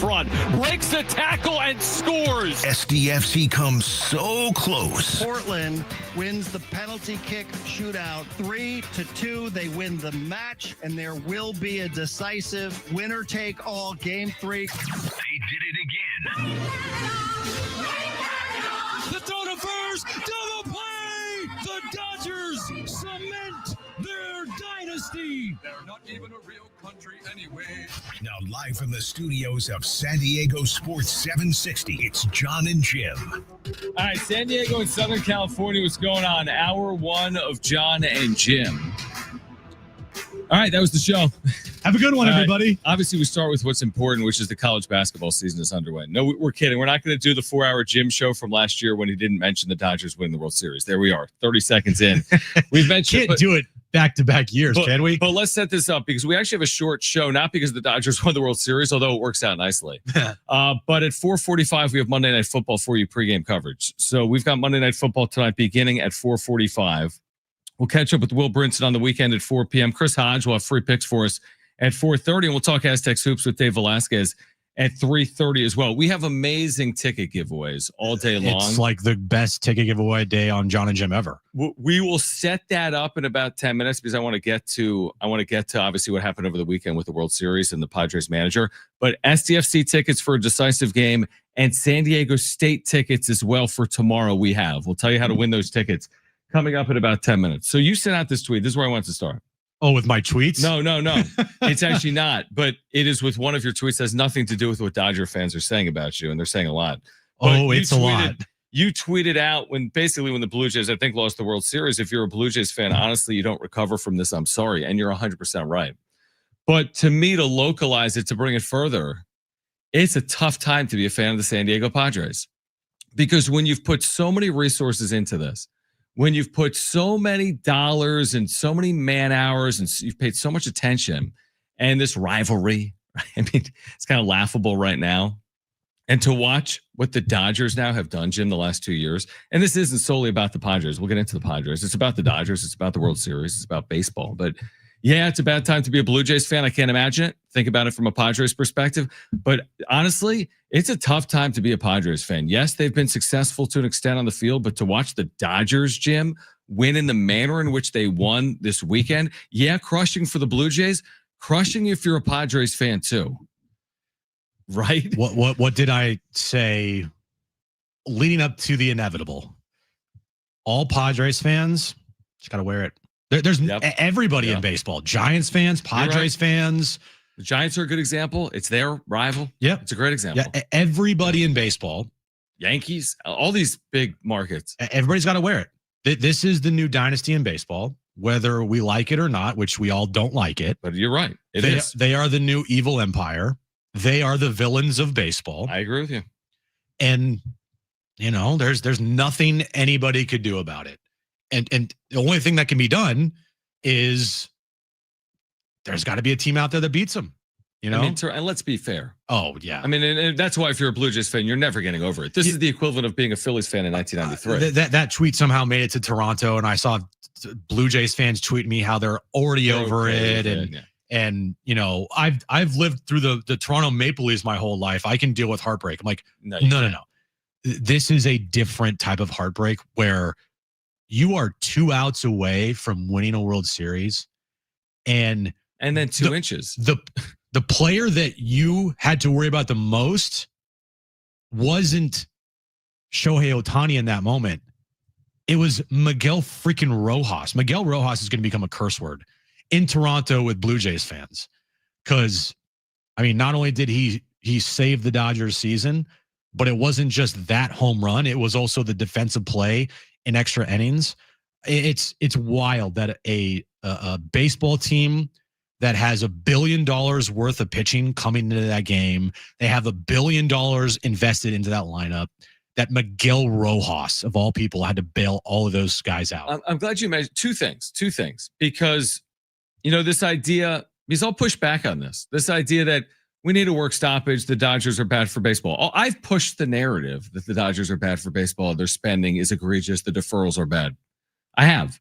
front, breaks the tackle and scores. SDFC comes so close. Portland wins the penalty kick shootout 3-2. They win the match, and there will be a decisive winner-take-all game 3. They did it again. The throw to first, double play. The Dodgers cement their dynasty. They're not even a real country anyway. Now live from the studios of San Diego Sports 760, it's Jon and Jim. All right, San Diego and Southern California, what's going on? Hour one of Jon and Jim. All right, that was the show. Have a good one, everybody. Obviously, we start with what's important, which is the college basketball season is underway. No, we're kidding. We're not going to do the 4-hour Jim show from last year when he didn't mention the Dodgers winning the World Series. There we are, 30 seconds in. We've mentioned Can't do it back-to-back years, can we? But let's set this up because we actually have a short show, not because the Dodgers won the World Series, although it works out nicely. But at 4:45, we have Monday Night Football for you pregame coverage. So we've got Monday Night Football tonight beginning at 4:45. We'll catch up with Will Brinson on the weekend at 4 p.m. Chris Hodge will have free picks for us at 4:30, and we'll talk Aztecs Hoops with Dave Velasquez at 3:30 as well. We have amazing ticket giveaways all day long. It's like the best ticket giveaway day on Jon and Jim ever. We will set that up in about 10 minutes because I want to get to obviously what happened over the weekend with the World Series and the Padres manager. But SDFC tickets for a decisive game and San Diego State tickets as well for tomorrow we have. We'll tell you how to win those tickets coming up in about 10 minutes. So you sent out this tweet. This is where I want to start. Oh, with my tweets? No. It's actually not. But it is with one of your tweets that has nothing to do with what Dodger fans are saying about you, and they're saying a lot. But it's a lot. You tweeted out when the Blue Jays, I think, lost the World Series. If you're a Blue Jays fan, honestly, you don't recover from this. I'm sorry. And you're 100% right. But to me, to localize it, to bring it further, it's a tough time to be a fan of the San Diego Padres. Because when you've put so many resources into this, when you've put so many dollars and so many man hours and you've paid so much attention and this rivalry, I mean, it's kind of laughable right now. And to watch what the Dodgers now have done, Jim, the last 2 years, and this isn't solely about the Padres. We'll get into the Padres. It's about the Dodgers. It's about the World Series. It's about baseball. But yeah, it's a bad time to be a Blue Jays fan. I can't imagine it. Think about it from a Padres perspective. But honestly, it's a tough time to be a Padres fan. Yes, they've been successful to an extent on the field, but to watch the Dodgers, Jim, win in the manner in which they won this weekend, yeah, crushing for the Blue Jays, crushing if you're a Padres fan too. Right? What did I say leading up to the inevitable? All Padres fans just got to wear it. There's everybody in baseball. Giants fans, Padres fans. The Giants are a good example. It's their rival. Yeah. It's a great example. Yeah, everybody in baseball. Yankees, all these big markets. Everybody's got to wear it. This is the new dynasty in baseball, whether we like it or not, which we all don't like it. But you're right. They are the new evil empire. They are the villains of baseball. I agree with you. And, there's nothing anybody could do about it. And the only thing that can be done is there's got to be a team out there that beats them. And let's be fair. Oh, yeah. I mean, and that's why if you're a Blue Jays fan, you're never getting over it. This is the equivalent of being a Phillies fan in 1993. That tweet somehow made it to Toronto, and I saw Blue Jays fans tweet me how they're already over it. And I've lived through the Toronto Maple Leafs my whole life. I can deal with heartbreak. I'm like, no. This is a different type of heartbreak where you are 2 outs away from winning a World Series, and then 2 inches. The player that you had to worry about the most wasn't Shohei Ohtani in that moment. It was Miguel freaking Rojas. Miguel Rojas is going to become a curse word in Toronto with Blue Jays fans. Because, not only did he save the Dodgers season, but it wasn't just that home run. It was also the defensive play in extra innings. It's wild that a baseball team that has $1 billion worth of pitching coming into that game, they have $1 billion invested into that lineup, that Miguel Rojas, of all people, had to bail all of those guys out. I'm glad you mentioned two things, because, this idea, because I'll push back on this idea that we need a work stoppage, the Dodgers are bad for baseball. I've pushed the narrative that the Dodgers are bad for baseball. Their spending is egregious. The deferrals are bad. I have.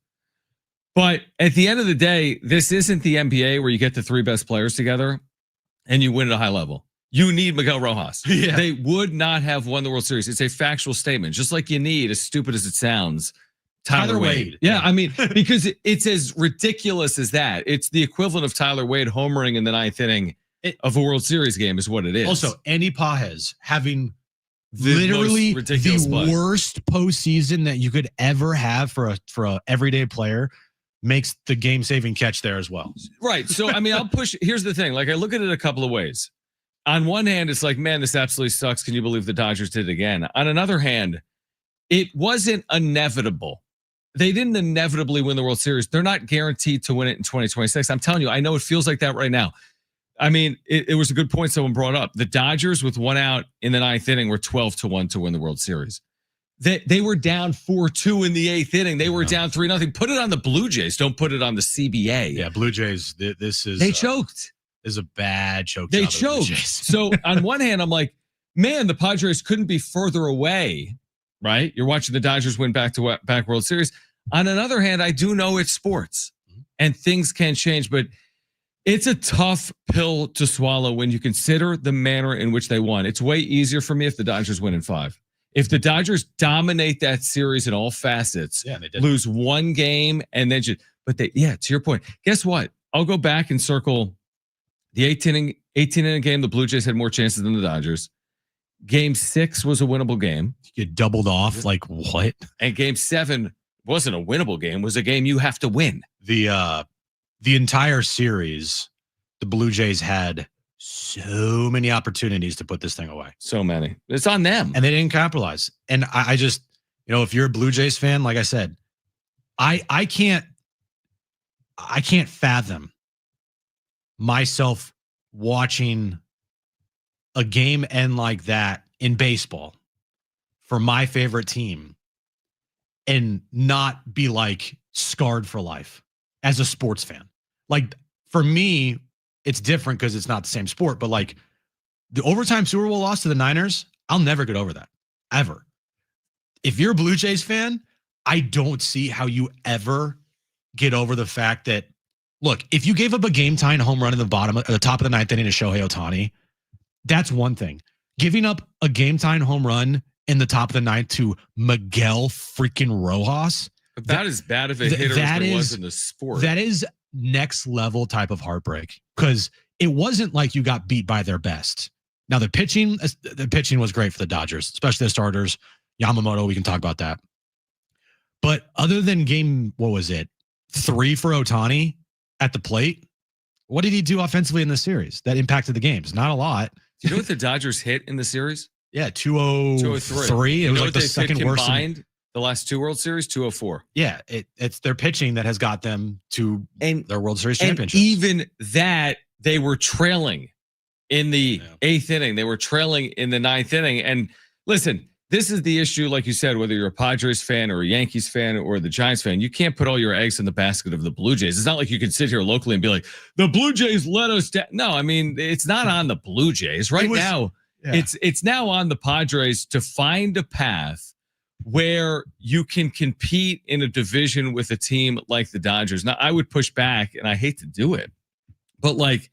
But at the end of the day, this isn't the NBA where you get the 3 best players together and you win at a high level. you need Miguel Rojas. Yeah. They would not have won the World Series. It's a factual statement. Just like you need, as stupid as it sounds, Tyler Wade. Yeah, I mean, because it's as ridiculous as that. It's the equivalent of Tyler Wade homering in the 9th inning of a World Series game is what it is. Also, Andy Pages having The literally most ridiculous the play. worst postseason that you could ever have for a everyday player makes the game-saving catch there as well. Right. So, I mean, I'll push. Here's the thing. Like, I look at it a couple of ways. On one hand, it's like, man, this absolutely sucks. Can you believe the Dodgers did it again? On another hand, it wasn't inevitable. They didn't inevitably win the World Series. They're not guaranteed to win it in 2026. I'm telling you, I know it feels like that right now. I mean, it was a good point someone brought up. The Dodgers, with one out in the 9th inning, were 12-1 to win the World Series. They were down 4-2 in the 8th inning. They were down 3-0. Put it on the Blue Jays. Don't put it on the CBA. Yeah, Blue Jays. This is they choked. This is a bad choke. They job of the Blue choked. Jays. So on one hand, I'm like, man, the Padres couldn't be further away. Right? You're watching the Dodgers win back World Series. On another hand, I do know it's sports and things can change, but it's a tough pill to swallow when you consider the manner in which they won. It's way easier for me if the Dodgers win in 5. If the Dodgers dominate that series in all facets, they did. lose one game and then to your point. Guess what? I'll go back and circle the 18 inning game. The Blue Jays had more chances than the Dodgers. Game 6 was a winnable game. You get doubled off. Like what? And game 7 wasn't a winnable game. Was a game you have to win. The entire series, the Blue Jays had so many opportunities to put this thing away. So many. It's on them. And they didn't capitalize. And I just, if you're a Blue Jays fan, like I said, I can't fathom myself watching a game end like that in baseball for my favorite team and not be like scarred for life as a sports fan. Like for me, it's different because it's not the same sport, but like the overtime Super Bowl loss to the Niners, I'll never get over that, ever. If you're a Blue Jays fan, I don't see how you ever get over the fact that, look, if you gave up a game-tying home run at the top of the 9th inning to Shohei Ohtani, that's one thing. Giving up a game-tying home run in the top of the 9th to Miguel freaking Rojas. About as bad of a hitter as there was in the sport. That is next level type of heartbreak because it wasn't like you got beat by their best. Now the pitching was great for the Dodgers, especially the starters. Yamamoto, we can talk about that. But other than game, what was it, 3 for Ohtani at the plate? What did he do offensively in the series that impacted the games? Not a lot. Do you know what the Dodgers hit in the series? Yeah, 203. It was like the second worst combined. The last 2 World Series, 204. Yeah, it's their pitching that has got them to their World Series championship. Even that, they were trailing in the 8th inning. They were trailing in the 9th inning. And listen, this is the issue, like you said, whether you're a Padres fan or a Yankees fan or the Giants fan, you can't put all your eggs in the basket of the Blue Jays. It's not like you can sit here locally and be like, the Blue Jays let us down. No, I mean, it's not on the Blue Jays. Right now, it's now on the Padres to find a path where you can compete in a division with a team like the Dodgers. Now, I would push back, and I hate to do it, but like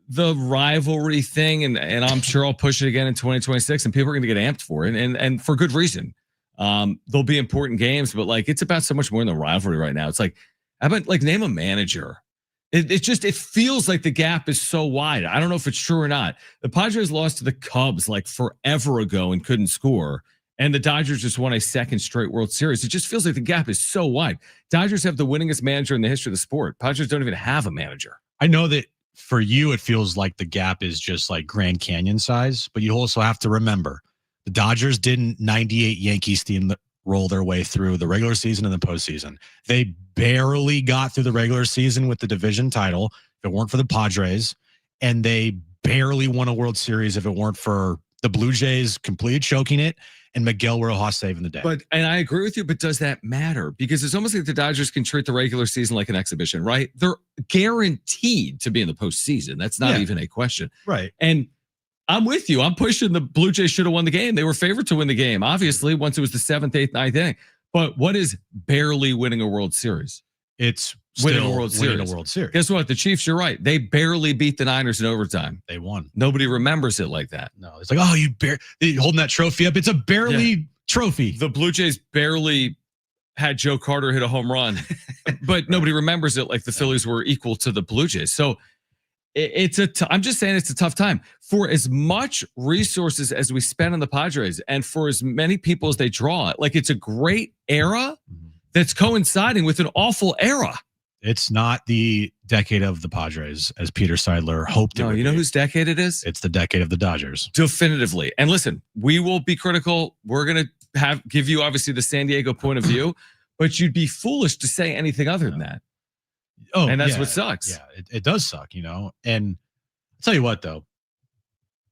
the rivalry thing, and I'm sure I'll push it again in 2026, and people are going to get amped for it, and for good reason. There'll be important games, but like it's about so much more than the rivalry right now. It's like, how about like name a manager? It feels like the gap is so wide. I don't know if it's true or not. The Padres lost to the Cubs like forever ago and couldn't score. And the Dodgers just won a second straight World Series. It just feels like the gap is so wide. Dodgers have the winningest manager in the history of the sport. Padres don't even have a manager. I know that for you, it feels like the gap is just like Grand Canyon size, but you also have to remember the Dodgers didn't 98 Yankees team roll their way through the regular season and the postseason. They barely got through the regular season with the division title if it weren't for the Padres, and they barely won a World Series if it weren't for the Blue Jays completely choking it and Miguel Rojas saving the day. And I agree with you, but does that matter? Because it's almost like the Dodgers can treat the regular season like an exhibition, right? They're guaranteed to be in the postseason. That's not even a question. Right. And I'm with you. I'm pushing the Blue Jays should have won the game. They were favored to win the game, obviously, once it was the 7th, 8th, 9th inning. But what is barely winning a World Series? It's winning still a World winning Series. a World Series. Guess what? The Chiefs, you're right. They barely beat the Niners in overtime. They won. Nobody remembers it like that. No, it's like, oh, you're holding that trophy up. It's a barely trophy. The Blue Jays barely had Joe Carter hit a home run, but nobody remembers it like the Phillies were equal to the Blue Jays. So I'm just saying it's a tough time for as much resources as we spend on the Padres and for as many people as they draw. Like, it's a great era that's coinciding with an awful era. It's not the decade of the Padres, as Peter Seidler hoped it would you know be. whose decade it is? It's the decade of the Dodgers. Definitively. And listen, we will be critical. We're going to give you obviously the San Diego point of view, but you'd be foolish to say anything other than that. Oh, and that's what sucks. Yeah, it does suck, And I'll tell you what, though,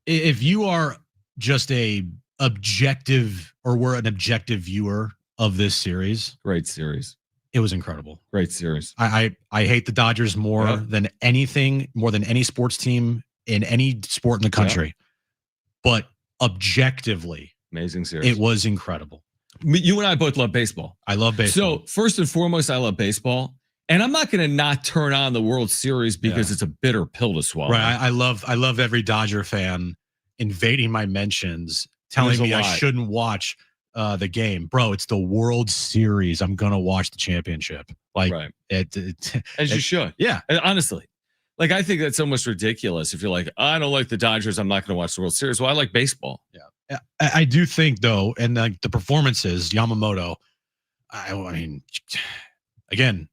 if you are just we're an objective viewer of this series. Great series. It was incredible. Great series. I hate the Dodgers more than anything, more than any sports team in any sport in the country. But objectively, amazing series. It was incredible. You and I both love baseball. I love baseball. So first and foremost, I love baseball. And I'm not going to not turn on the World Series because it's a bitter pill to swallow. Right. I love every Dodger fan invading my mentions, telling me I shouldn't watch the game. Bro, it's the World Series. I'm going to watch the championship. Like, as you should. Yeah. Honestly. Like, I think that's almost ridiculous. If you're like, I don't like the Dodgers, I'm not going to watch the World Series. Well, I like baseball. Yeah. I do think, though, and like the performances, Yamamoto, I mean, again,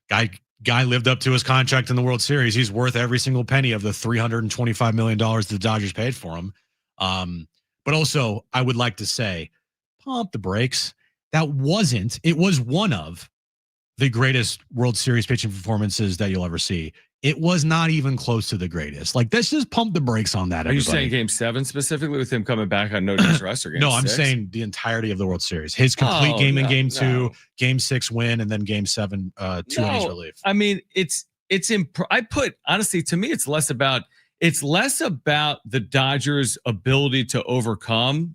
guy lived up to his contract in the World Series. He's worth every single penny of the $325 million the Dodgers paid for him. But also, I would like to say, pump the brakes. It was one of the greatest World Series pitching performances that you'll ever see. It was not even close to the greatest. Like, let's just pump the brakes on that. Are you saying Game 7 specifically with him coming back on no distress or Game 6? No, I'm saying the entirety of the World Series. His complete game in Game 2, Game 6 win, and then Game 7, 2 innings relief. I mean, honestly, to me, it's less about the Dodgers' ability to overcome.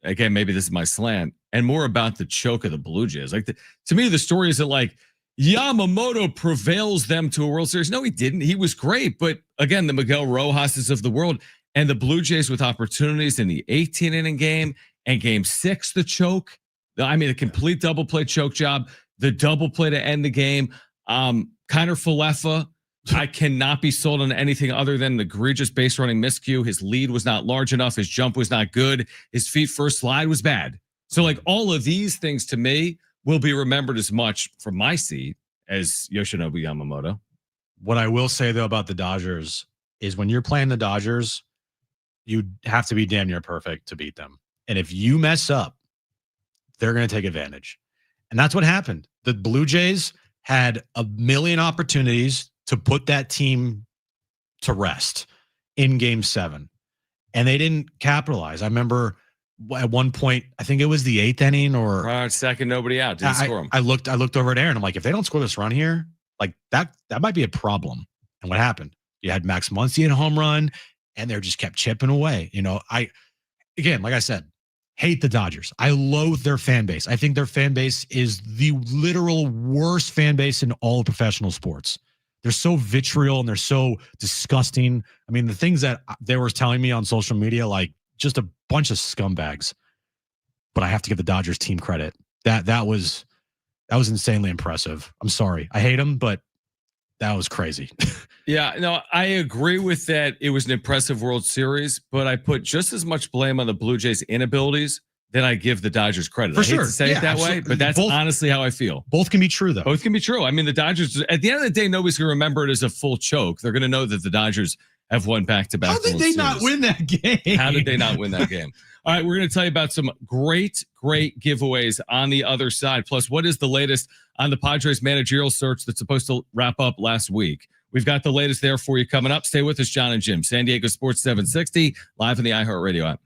Again, maybe this is my slant, and more about the choke of the Blue Jays. Like, to me, the story isn't like Yamamoto prevails them to a World Series. No, he didn't. He was great. But again, the Miguel Rojas's of the world and the Blue Jays with opportunities in the 18-inning game and Game 6, the choke. I mean, a complete double play choke job, the double play to end the game. Kiner Falefa, I cannot be sold on anything other than the egregious base running miscue. His lead was not large enough. His jump was not good. His feet first slide was bad. So, like, all of these things to me will be remembered as much from my seat as Yoshinobu Yamamoto. What I will say, though, about the Dodgers is when you're playing the Dodgers, you have to be damn near perfect to beat them. And if you mess up, they're going to take advantage. And that's what happened. The Blue Jays had a million opportunities to put that team to rest in Game 7, and they didn't capitalize. I remember at one point, I think it was the 8th inning or second, nobody out. Didn't score them. I looked over at Aaron. I'm like, if they don't score this run here, like that might be a problem. And what happened? You had Max Muncy in a home run, and they just kept chipping away. Like I said, hate the Dodgers. I loathe their fan base. I think their fan base is the literal worst fan base in all of professional sports. They're so vitriol and they're so disgusting. I mean, the things that they were telling me on social media, like, just a bunch of scumbags. But I have to give the Dodgers team credit. That was insanely impressive. I'm sorry. I hate them, but that was crazy. Yeah, no, I agree with that. It was an impressive World Series, but I put just as much blame on the Blue Jays' inabilities than I give the Dodgers credit. I hate to say it that way, but that's honestly how I feel. Both can be true, though. Both can be true. I mean, the Dodgers, at the end of the day, nobody's going to remember it as a full choke. They're going to know that the Dodgers have won back-to-back. How did they not win that game? How did they not win that game? All right, we're going to tell you about some great giveaways on the other side. Plus, what is the latest on the Padres managerial search that's supposed to wrap up last week? We've got the latest there for you coming up. Stay with us, Jon and Jim. San Diego Sports 760, live on the iHeartRadio app.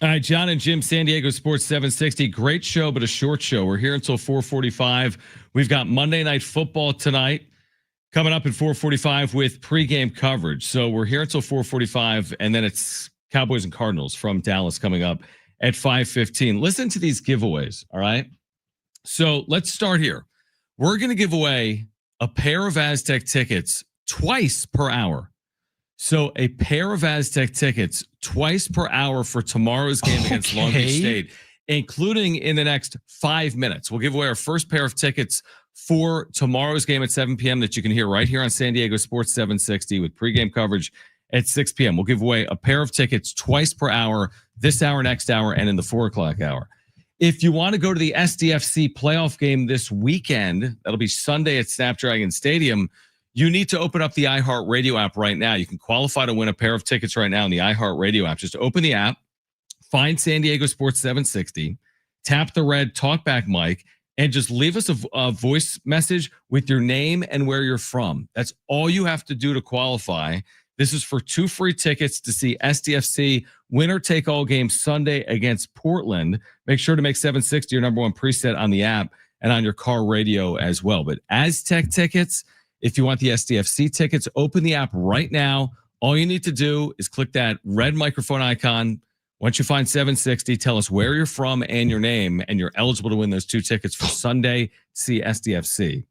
All right, Jon and Jim, San Diego Sports 760. Great show, but a short show. We're here until 4:45. We've got Monday Night Football tonight coming up at 4:45 with pregame coverage. So we're here until 4:45, and then it's Cowboys and Cardinals from Dallas coming up at 5:15. Listen to these giveaways, all right? So let's start here. We're going to give away a pair of Aztec tickets twice per hour. So a pair of Aztec tickets twice per hour for tomorrow's game against Long Beach State, including in the next 5 minutes. We'll give away our first pair of tickets for tomorrow's game at 7 p.m. that you can hear right here on San Diego Sports 760 with pregame coverage at 6 p.m. We'll give away a pair of tickets twice per hour, this hour, next hour, and in the 4 o'clock hour. If you want to go to the SDFC playoff game this weekend, that'll be Sunday at Snapdragon Stadium, you need to open up the iHeartRadio app right now. You can qualify to win a pair of tickets right now in the iHeartRadio app. Just open the app, find San Diego Sports 760, tap the red talkback mic, and just leave us a voice message with your name and where you're from. That's all you have to do to qualify. This is for 2 free tickets to see SDFC winner-take-all game Sunday against Portland. Make sure to make 760 your number one preset on the app and on your car radio as well. But Aztec tickets, if you want the SDFC tickets, open the app right now. All you need to do is click that red microphone icon. Once you find 760, tell us where you're from and your name, and you're eligible to win those 2 tickets for Sunday. See SDFC.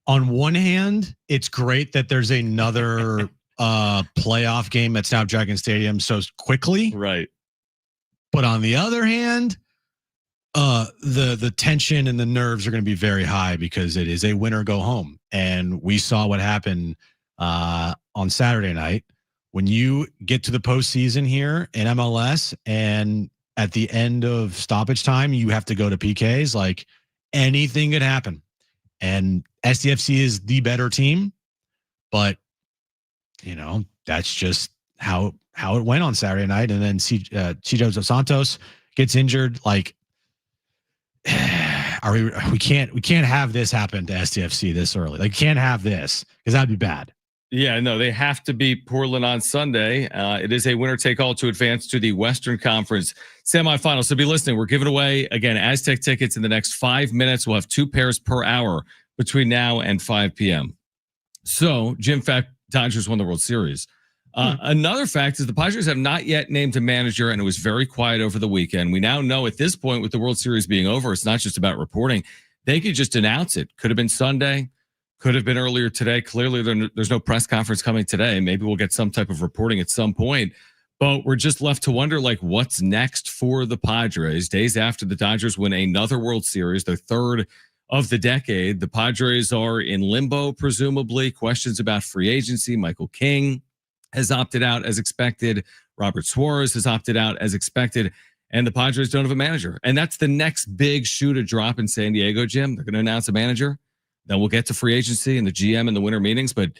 On one hand, it's great that there's another playoff game at Snapdragon Stadium so quickly. Right. But on the other hand, the tension and the nerves are going to be very high because it is a win or go home. And we saw what happened on Saturday night. When you get to the postseason here in MLS and at the end of stoppage time, you have to go to PKs, like anything could happen. And SDFC is the better team, but you know, that's just how it went on Saturday night. And then Cijo dos Santos gets injured. Like, we can't have this happen to SDFC this early. Like, can't have this because that'd be bad. Yeah, no, they have to beat Portland on Sunday. It is a winner-take-all to advance to the Western Conference semifinals. So be listening. We're giving away, again, Aztec tickets in the next 5 minutes. We'll have 2 pairs per hour between now and 5 p.m. So, Jim, fact, Dodgers won the World Series. Another fact is the Padres have not yet named a manager, and it was very quiet over the weekend. We now know at this point, with the World Series being over, it's not just about reporting. They could just announce it. Could have been Sunday. Could have been earlier today. Clearly, there's no press conference coming today. Maybe we'll get some type of reporting at some point. But we're just left to wonder, like, what's next for the Padres? Days after the Dodgers win another World Series, their 3rd of the decade, the Padres are in limbo, presumably. Questions about free agency. Michael King has opted out as expected. Robert Suarez has opted out as expected. And the Padres don't have a manager. And that's the next big shoe to drop in San Diego, Jim. They're going to announce a manager. Then we'll get to free agency and the GM and the winter meetings. But,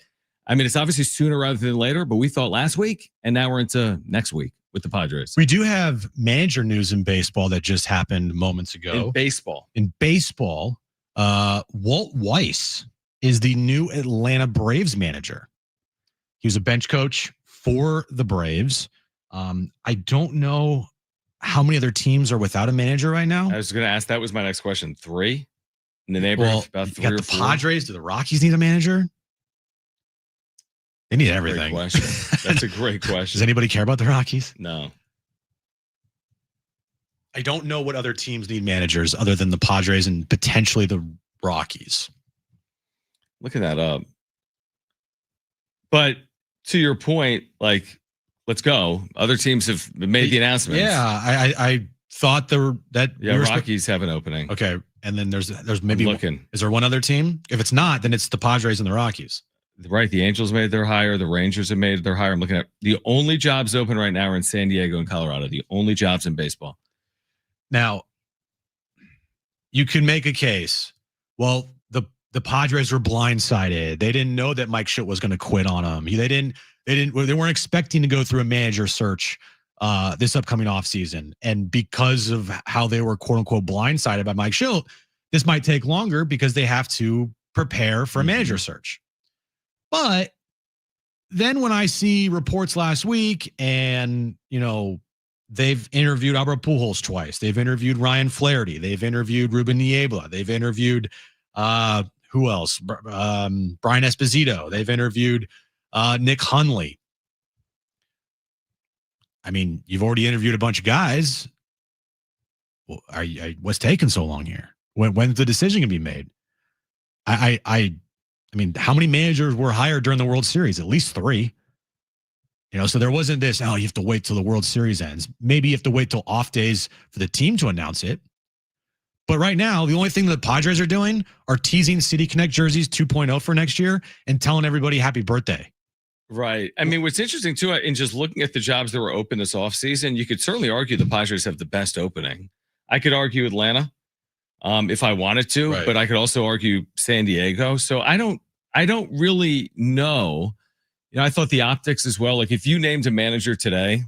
I mean, it's obviously sooner rather than later. But we thought last week, and now we're into next week with the Padres. We do have manager news in baseball that just happened moments ago. In baseball, Walt Weiss is the new Atlanta Braves manager. He was a bench coach for the Braves. I don't know how many other teams are without a manager right now. I was going to ask. That was my next question. 3 in the neighborhood. About 3 or 4. The Padres. Do the Rockies need a manager? They need everything. Great question. That's a great question. Does anybody care about the Rockies? No. I don't know what other teams need managers other than the Padres and potentially the Rockies. Looking that up. But to your point, like, let's go. Other teams have made the announcements. Yeah, I thought Rockies have an opening. Okay, and then there's maybe looking. Is there one other team? If it's not, then it's the Padres and the Rockies. Right, the Angels made their hire. The Rangers have made their hire. I'm looking at the only jobs open right now are in San Diego and Colorado. The only jobs in baseball. Now, you can make a case. Well, the Padres were blindsided. They didn't know that Mike Schitt was going to quit on them. They weren't expecting to go through a manager search this upcoming offseason. And because of how they were quote unquote blindsided by Mike Schitt, this might take longer because they have to prepare for a manager search. But then when I see reports last week and, they've interviewed Albert Pujols twice. They've interviewed Ryan Flaherty. They've interviewed Ruben Niebla. They've interviewed who else? Brian Esposito. They've interviewed Nick Hundley. I mean, you've already interviewed a bunch of guys. Well, what's taking so long here? When's the decision gonna be made? I mean, how many managers were hired during the World Series? At least 3. So there wasn't this, you have to wait till the World Series ends. Maybe you have to wait till off days for the team to announce it. But right now, the only thing the Padres are doing are teasing City Connect jerseys 2.0 for next year and telling everybody happy birthday. Right. I mean, what's interesting too, in just looking at the jobs that were open this offseason, you could certainly argue the Padres have the best opening. I could argue Atlanta if I wanted to, Right. but I could also argue San Diego. So I don't really know. I thought the optics as well. Like if you named a manager today,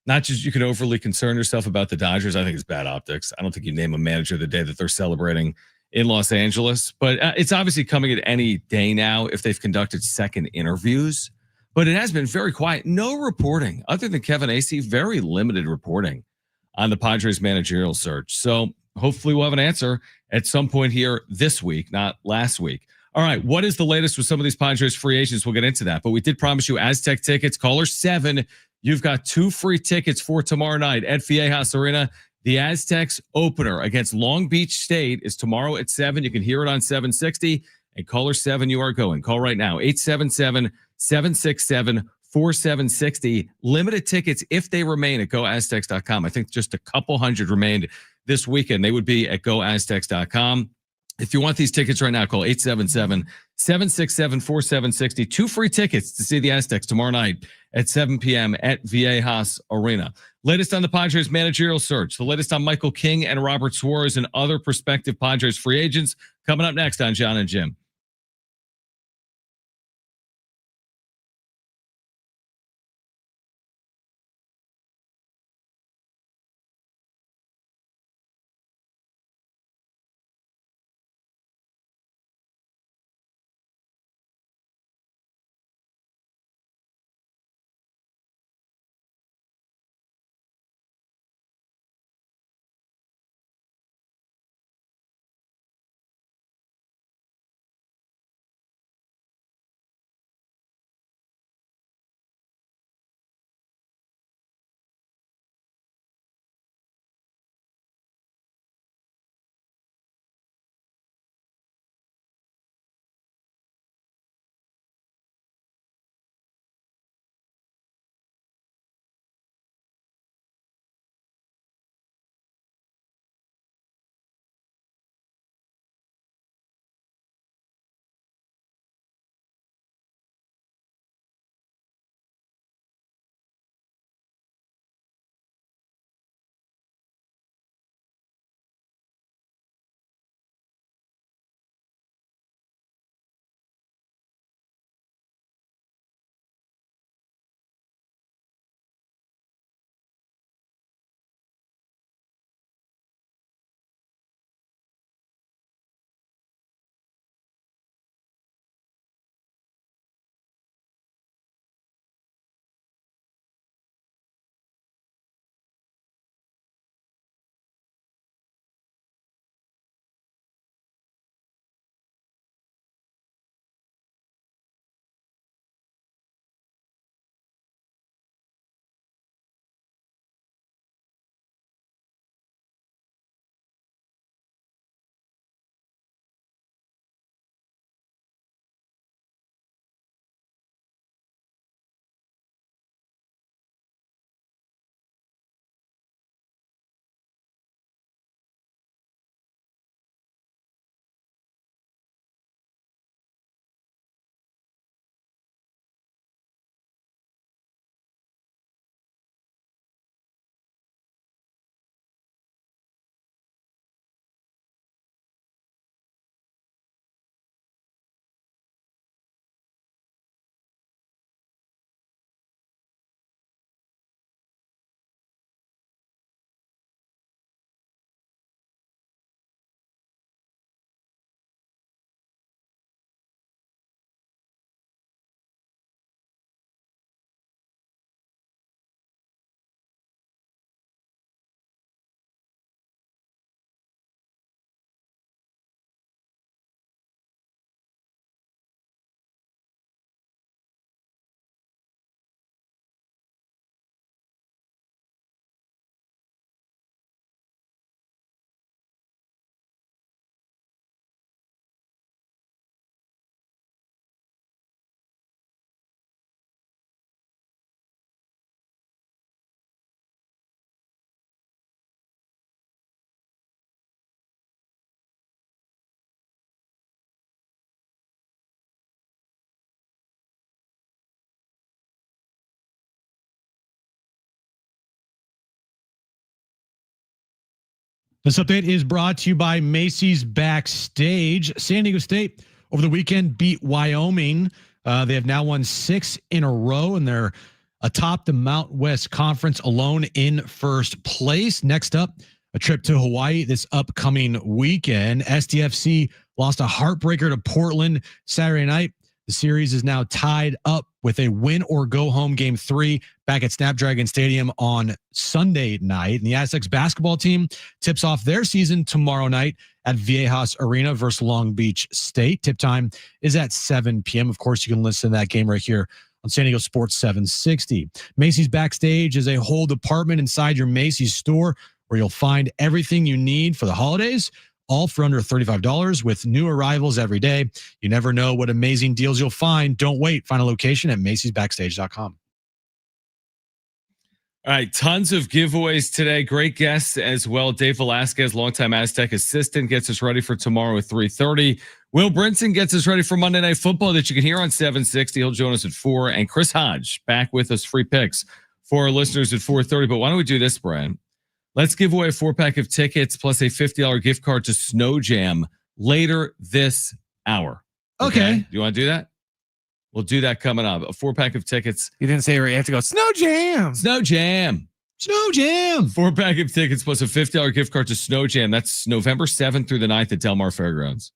not just you can overly concern yourself about the Dodgers. I think it's bad optics. I don't think you name a manager the day that they're celebrating in Los Angeles, but it's obviously coming at any day now if they've conducted second interviews. But it has been very quiet. No reporting other than Kevin Acee. Very limited reporting on the Padres managerial search. So hopefully we'll have an answer at some point here this week, not last week. All right, what is the latest with some of these Padres free agents? We'll get into that. But we did promise you Aztec tickets. Caller 7, you've got 2 free tickets for tomorrow night at Viejas Arena. The Aztecs opener against Long Beach State is tomorrow at 7. You can hear it on 760. And caller 7, you are going. Call right now, 877-767-4760. Limited tickets if they remain at goaztecs.com. I think just a couple hundred remained this weekend. They would be at goaztecs.com. If you want these tickets right now, call 877-767-4760. 2 free tickets to see the Aztecs tomorrow night at 7 p.m. at Viejas Arena. Latest on the Padres managerial search. The latest on Michael King and Robert Suarez and other prospective Padres free agents coming up next on Jon and Jim. This update is brought to you by Macy's Backstage. San Diego State over the weekend beat Wyoming. They have now won 6 in a row, and they're atop the Mount West Conference alone in first place. Next up, a trip to Hawaii this upcoming weekend. SDFC lost a heartbreaker to Portland Saturday night. The series is now tied up with a win or go home game 3 back at Snapdragon Stadium on Sunday night. And the Aztecs basketball team tips off their season tomorrow night at Viejas Arena versus Long Beach State. Tip time is at 7 p.m. Of course, you can listen to that game right here on San Diego Sports 760. Macy's Backstage is a whole department inside your Macy's store where you'll find everything you need for the holidays, all for under $35 with new arrivals every day. You never know what amazing deals you'll find. Don't wait. Find a location at Macy'sBackstage.com. All right, tons of giveaways today. Great guests as well. Dave Velasquez, longtime Aztec assistant, gets us ready for tomorrow at 3:30. Will Brinson gets us ready for Monday Night Football that you can hear on 760. He'll join us at 4. And Chris Hodge back with us, free picks for our listeners at 4:30. But why don't we do this, Brian? Let's give away a 4-pack of tickets plus a $50 gift card to Snow Jam later this hour. Okay. Do you want to do that? We'll do that coming up. A 4-pack of tickets. You didn't say where you have to go. Snow Jam. Snow Jam. Snow Jam. 4-pack of tickets plus a $50 gift card to Snow Jam. That's November 7th through the 9th at Del Mar Fairgrounds.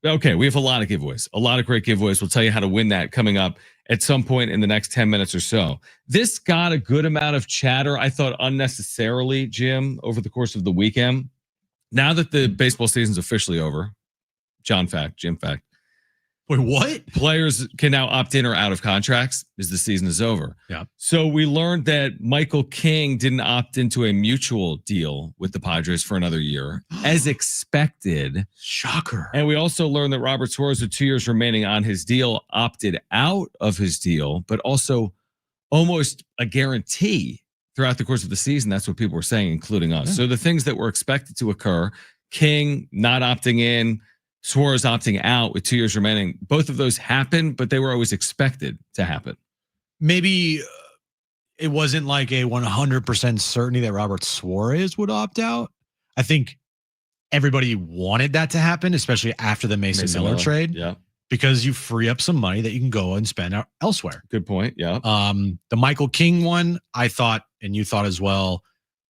Okay, we have a lot of giveaways. A lot of great giveaways. We'll tell you how to win that coming up at some point in the next 10 minutes or so. This got a good amount of chatter, I thought unnecessarily, Jim, over the course of the weekend. Now that the baseball season's officially over, Jim fact. Wait, what? Players can now opt in or out of contracts as the season is over. Yeah. So we learned that Michael King didn't opt into a mutual deal with the Padres for another year, as expected. Shocker. And we also learned that Robert Suarez, with 2 years remaining on his deal, opted out of his deal, but also almost a guarantee throughout the course of the season. That's what people were saying, including us. Yeah. So the things that were expected to occur, King not opting in, Suarez opting out with 2 years remaining, both of those happened, but they were always expected to happen. Maybe it wasn't like a 100% certainty that Robert Suarez would opt out. I think everybody wanted that to happen, especially after the Mason Miller trade. Yeah. Because you free up some money that you can go and spend elsewhere. Good point. Yeah. The Michael King one, I thought, and you thought as well,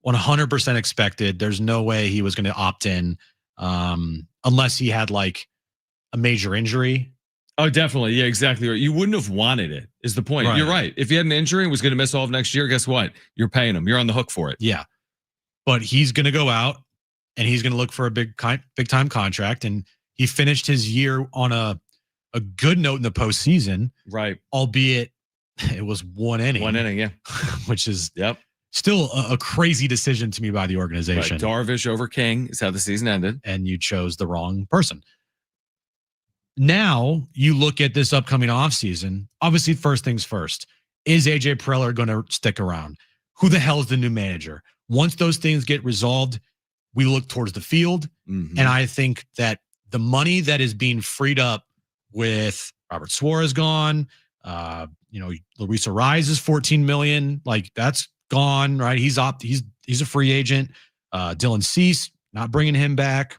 100% expected. There's no way he was going to opt in. Unless he had like a major injury. Oh, definitely. Yeah, exactly right. You wouldn't have wanted it, is the point. Right. You're right. If he had an injury and was going to miss all of next year, guess what? You're paying him. You're on the hook for it. Yeah. But he's going to go out and he's going to look for a big time contract. And he finished his year on a good note in the postseason. Right. Albeit it was one inning. One inning, yeah. Which is still a crazy decision to me by the organization. Right. Darvish over King is how the season ended. And you chose the wrong person. Now you look at this upcoming offseason. Obviously, first things first. Is AJ Preller going to stick around? Who the hell is the new manager? Once those things get resolved, we look towards the field. Mm-hmm. And I think that the money that is being freed up with Robert Suarez gone, Luis Ariz is $14 million. Like that's gone, right? He's a free agent. Dylan Cease, not bringing him back.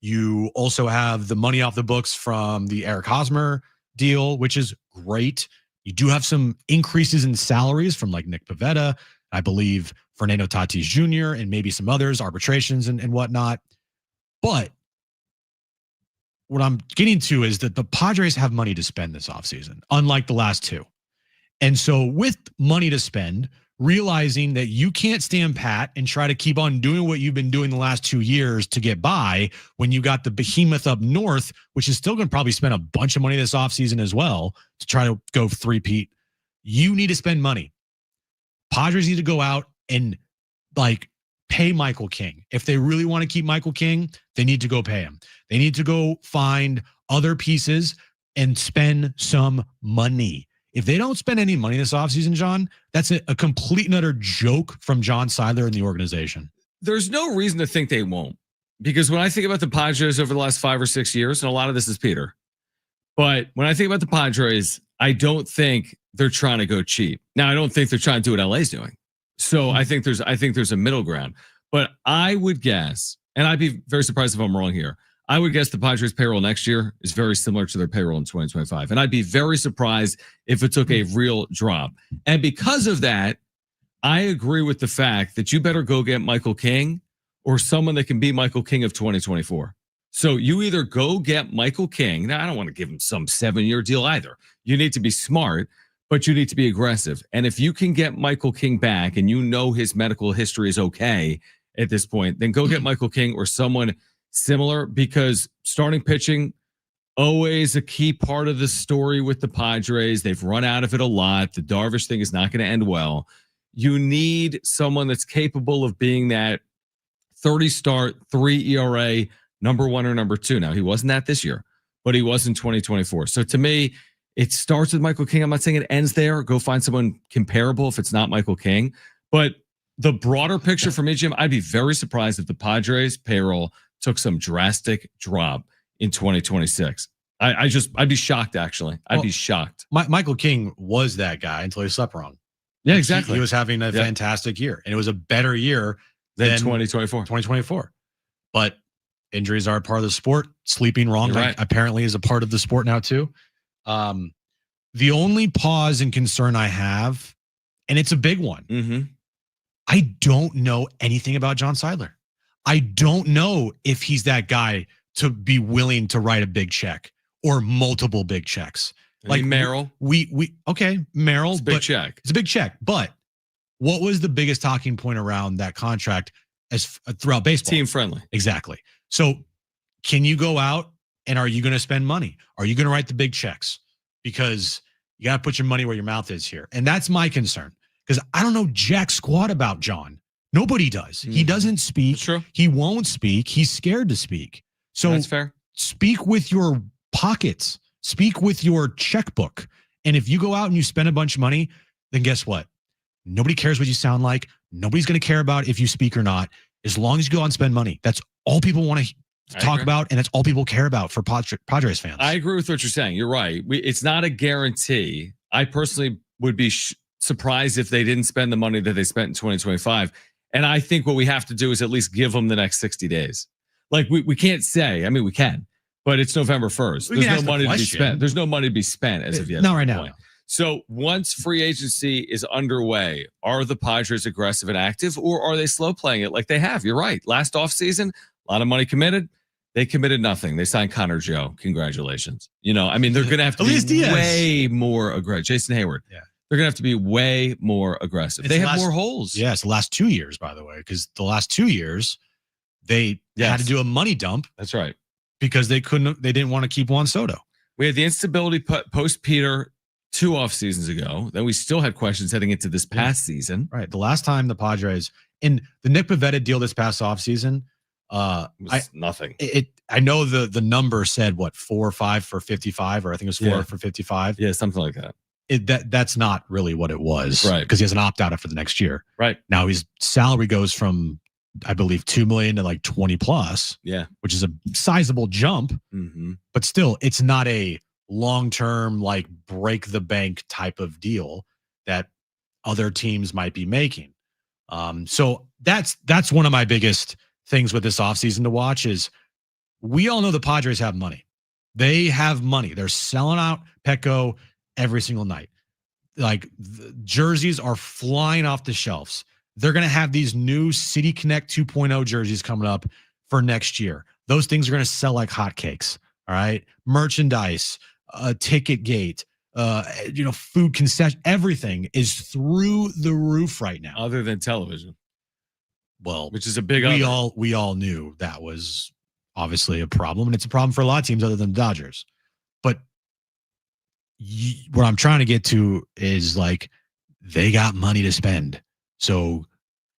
You also have the money off the books from the Eric Hosmer deal, which is great. You do have some increases in salaries from like Nick Pivetta, I believe Fernando Tatis Jr., and maybe some others, arbitrations and whatnot. But what I'm getting to is that the Padres have money to spend this offseason, unlike the last two. And so with money to spend, realizing that you can't stand pat and try to keep on doing what you've been doing the last 2 years to get by when you got the behemoth up north, which is still going to probably spend a bunch of money this offseason as well to try to go three-peat. You need to spend money. Padres need to go out and like pay Michael King. If they really want to keep Michael King, they need to go pay him. They need to go find other pieces and spend some money. If they don't spend any money this offseason, John, that's a complete and utter joke from John Seiler and the organization. There's no reason to think they won't. Because when I think about the Padres over the last 5 or 6 years, and a lot of this is Peter, but when I think about the Padres, I don't think they're trying to go cheap. Now, I don't think they're trying to do what LA's doing. So I think there's a middle ground. But I would guess, and I'd be very surprised if I'm wrong here. I would guess the Padres payroll next year is very similar to their payroll in 2025. And I'd be very surprised if it took a real drop. And because of that, I agree with the fact that you better go get Michael King or someone that can be Michael King of 2024. So you either go get Michael King. Now, I don't want to give him some 7-year deal either. You need to be smart, but you need to be aggressive. And if you can get Michael King back and you know his medical history is okay at this point, then go get Michael King or someone similar, because starting pitching, always a key part of the story with the Padres. They've run out of it a lot. The Darvish thing is not going to end well. You need someone that's capable of being that 30 start, 3 ERA, number 1 or number 2. Now, he wasn't that this year, but he was in 2024. So to me, it starts with Michael King. I'm not saying it ends there. Go find someone comparable if it's not Michael King. But the broader picture for me, Jim, I'd be very surprised if the Padres payroll took some drastic drop in 2026. I'd be shocked, actually. I'd be shocked. Michael King was that guy until he slept wrong. Yeah, exactly. He was having a fantastic year, and it was a better year than 2024. But injuries are a part of the sport. Sleeping wrong apparently is a part of the sport now too. The only pause and concern I have, and it's a big one, I don't know anything about John Seidler. I don't know if he's that guy to be willing to write a big check or multiple big checks. Like Merrill. Merrill. It's a big check. It's a big check. But what was the biggest talking point around that contract as throughout baseball? Team friendly. Exactly. So can you go out and are you going to spend money? Are you going to write the big checks? Because you got to put your money where your mouth is here. And that's my concern, because I don't know jack squat about John. Nobody does. He doesn't speak. That's true. He won't speak. He's scared to speak. So that's fair. Speak with your pockets. Speak with your checkbook. And if you go out and you spend a bunch of money, then guess what? Nobody cares what you sound like. Nobody's going to care about if you speak or not. As long as you go out and spend money, that's all people want to talk about, and that's all people care about for Padres fans. I agree with what you're saying. You're right. It's not a guarantee. I personally would be surprised if they didn't spend the money that they spent in 2025. And I think what we have to do is at least give them the next 60 days. Like we can't say, I mean, we can, but it's November 1st. There's no money to be spent. There's no money to be spent as of yet. Not right now. So once free agency is underway, are the Padres aggressive and active, or are they slow playing it like they have? You're right. Last offseason, a lot of money committed. They committed nothing. They signed Connor Joe. Congratulations. You know, I mean, they're going to have to be way more aggressive. Jason Hayward. Yeah. They're going to have to be way more aggressive. They have more holes. Yes, the last 2 years, by the way, because the last 2 years, they had to do a money dump. That's right. Because they didn't want to keep Juan Soto. We had the instability post Peter 2 off seasons ago. Then we still had questions heading into this past season. Right. The last time the Padres in the Nick Pivetta deal this past offseason, nothing. I know the number said what 4 or 5 for 55, or I think it was 4 for 55. Yeah, something like that. That's not really what it was, right? Because he has an opt out for the next year. Right. Now his salary goes from, I believe, $2 million to like 20 plus. Yeah, which is a sizable jump. But still, it's not a long term like break the bank type of deal that other teams might be making. So that's one of my biggest things with this offseason to watch is we all know the Padres have money. They have money. They're selling out Petco every single night. Like the jerseys are flying off the shelves. They're going to have these new City Connect 2.0 jerseys coming up for next year. Those things are going to sell like hotcakes. All right. Merchandise, ticket gate, food concession, everything is through the roof right now. Other than television. Well, which is a big we all knew that was obviously a problem, and it's a problem for a lot of teams other than the Dodgers. But what I'm trying to get to is like they got money to spend. So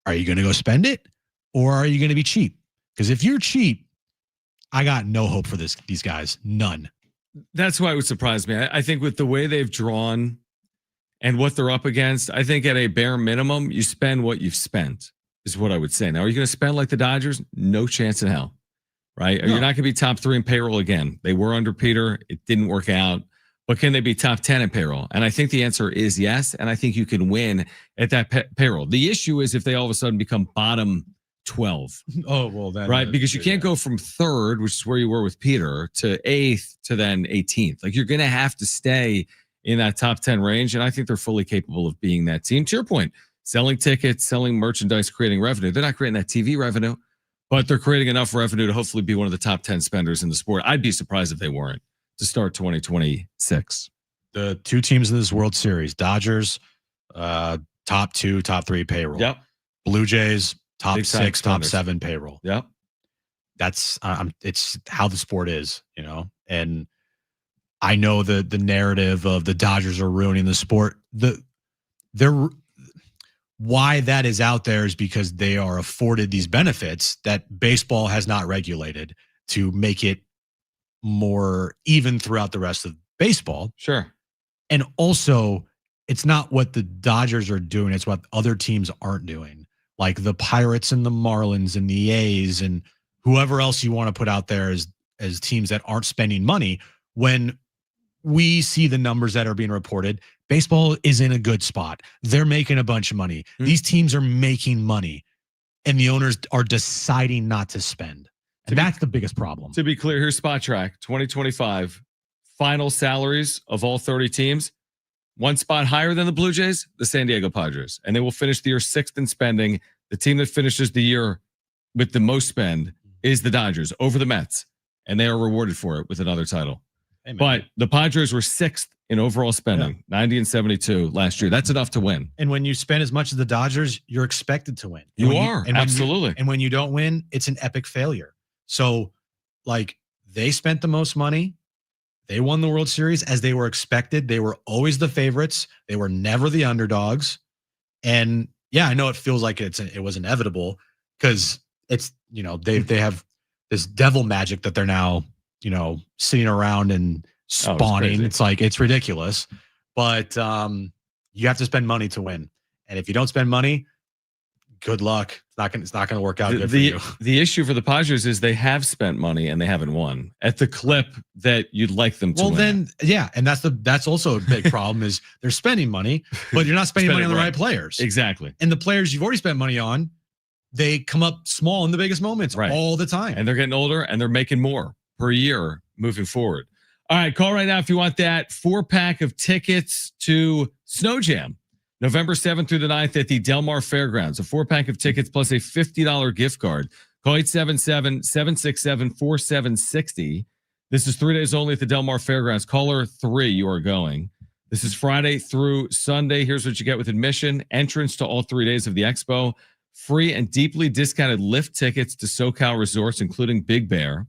are you going to go spend it, or are you going to be cheap? Because if you're cheap, I got no hope for these guys. None. That's why it would surprise me. I think with the way they've drawn and what they're up against, I think at a bare minimum, you spend what you've spent is what I would say. Now, are you going to spend like the Dodgers? No chance in hell, right? No. You're not going to be top 3 in payroll again. They were under Peter. It didn't work out. But can they be top 10 in payroll? And I think the answer is yes. And I think you can win at that payroll. The issue is if they all of a sudden become bottom 12, Oh, well, then. right? Because you can't go from third, which is where you were with Peter, to eighth to then 18th. Like you're going to have to stay in that top 10 range. And I think they're fully capable of being that team. To your point, selling tickets, selling merchandise, creating revenue. They're not creating that TV revenue, but they're creating enough revenue to hopefully be one of the top 10 spenders in the sport. I'd be surprised if they weren't to start 2026. The two teams in this World Series, Dodgers, top 2, top 3 payroll. Yep. Blue Jays, top Big time 6, top spenders. 7 payroll. Yep. That's it's how the sport is, and I know the narrative of the Dodgers are ruining the sport. Why that is out there is because they are afforded these benefits that baseball has not regulated to make it more even throughout the rest of baseball. Sure. And also, it's not what the Dodgers are doing, it's what other teams aren't doing. Like the Pirates and the Marlins and the A's and whoever else you want to put out there as teams that aren't spending money. When we see the numbers that are being reported, baseball is in a good spot. They're making a bunch of money. Mm-hmm. These teams are making money, and the owners are deciding not to spend. And that's the biggest problem. To be clear, here's Spot Track 2025 final salaries of all 30 teams. One spot higher than the Blue Jays, the San Diego Padres. And they will finish the year 6th in spending. The team that finishes the year with the most spend is the Dodgers over the Mets. And they are rewarded for it with another title. Hey, but the Padres were 6th in overall spending, 90 and 72 last year. That's enough to win. And when you spend as much as the Dodgers, you're expected to win. You are, absolutely. And when you don't win, it's an epic failure. So, like, they spent the most money. They won the World Series as they were expected. They were always the favorites. They were never the underdogs. And yeah, I know it feels like it was inevitable because it's, they have this devil magic that they're now, sitting around and spawning. It's like, it's ridiculous, but you have to spend money to win. And if you don't spend money, good luck. It's not going to work out good for you. The issue for the Padres is they have spent money and they haven't won at the clip that you'd like them to win. Well, then, yeah. And that's also a big problem is they're spending money, but you're not spending money on the right players. Exactly. And the players you've already spent money on, they come up small in the biggest moments all the time. And they're getting older and they're making more per year moving forward. All right, call right now if you want that 4-pack of tickets to Snow Jam, November 7th through the 9th at the Del Mar Fairgrounds. A 4-pack of tickets plus a $50 gift card. Call 877-767-4760. This is 3 days only at the Del Mar Fairgrounds. Caller 3, you are going. This is Friday through Sunday. Here's what you get with admission, entrance to all 3 days of the expo, free and deeply discounted lift tickets to SoCal resorts, including Big Bear.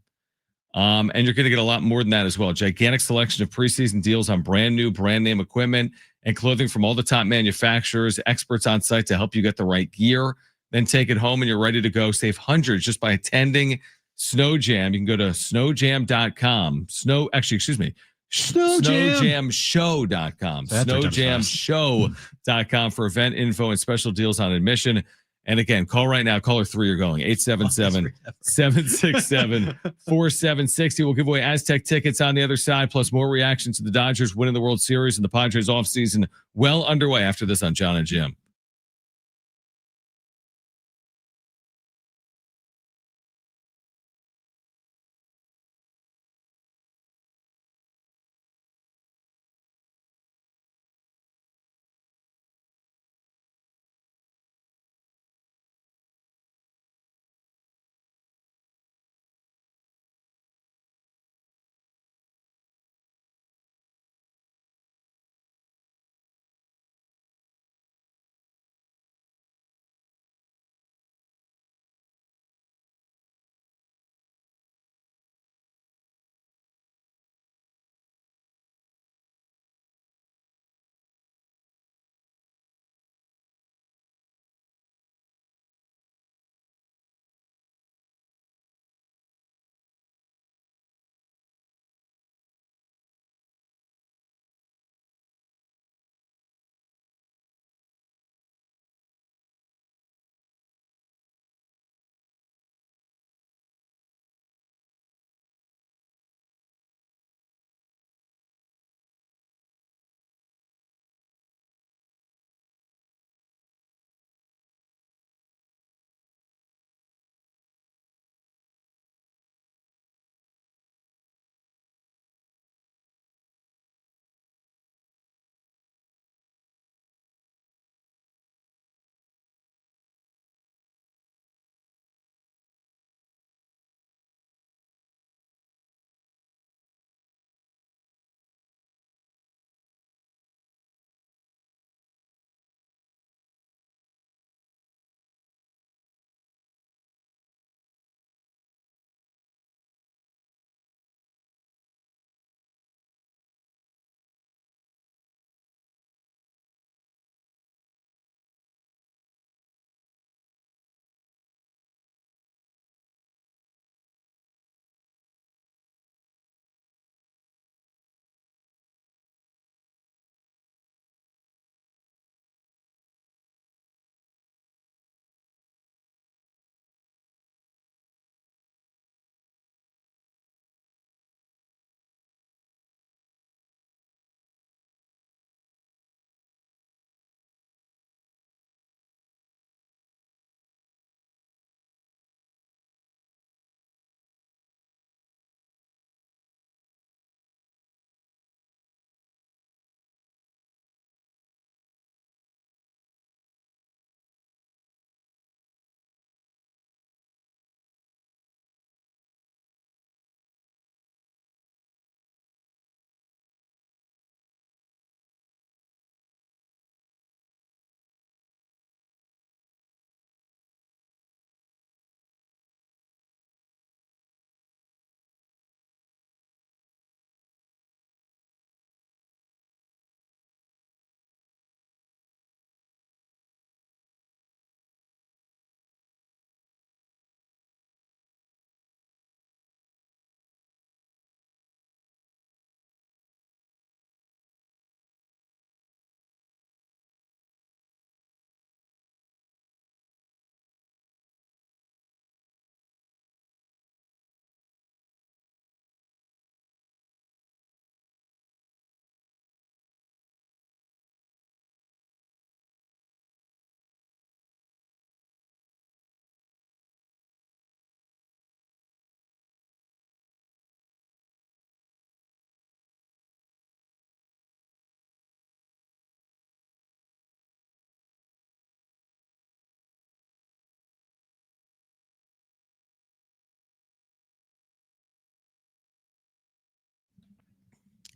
And you're going to get a lot more than that as well. Gigantic selection of preseason deals on brand new, brand name equipment and clothing from all the top manufacturers, experts on site to help you get the right gear. Then take it home and you're ready to go. Save hundreds just by attending Snow Jam. You can go to snowjam.com. Snowjamshow.com. Snowjamshow.com for event info and special deals on admission. And again, call right now. Caller 3, you're going. 877-767-4760. We'll give away Aztec tickets on the other side, plus more reactions to the Dodgers winning the World Series and the Padres offseason well underway after this on Jon and Jim.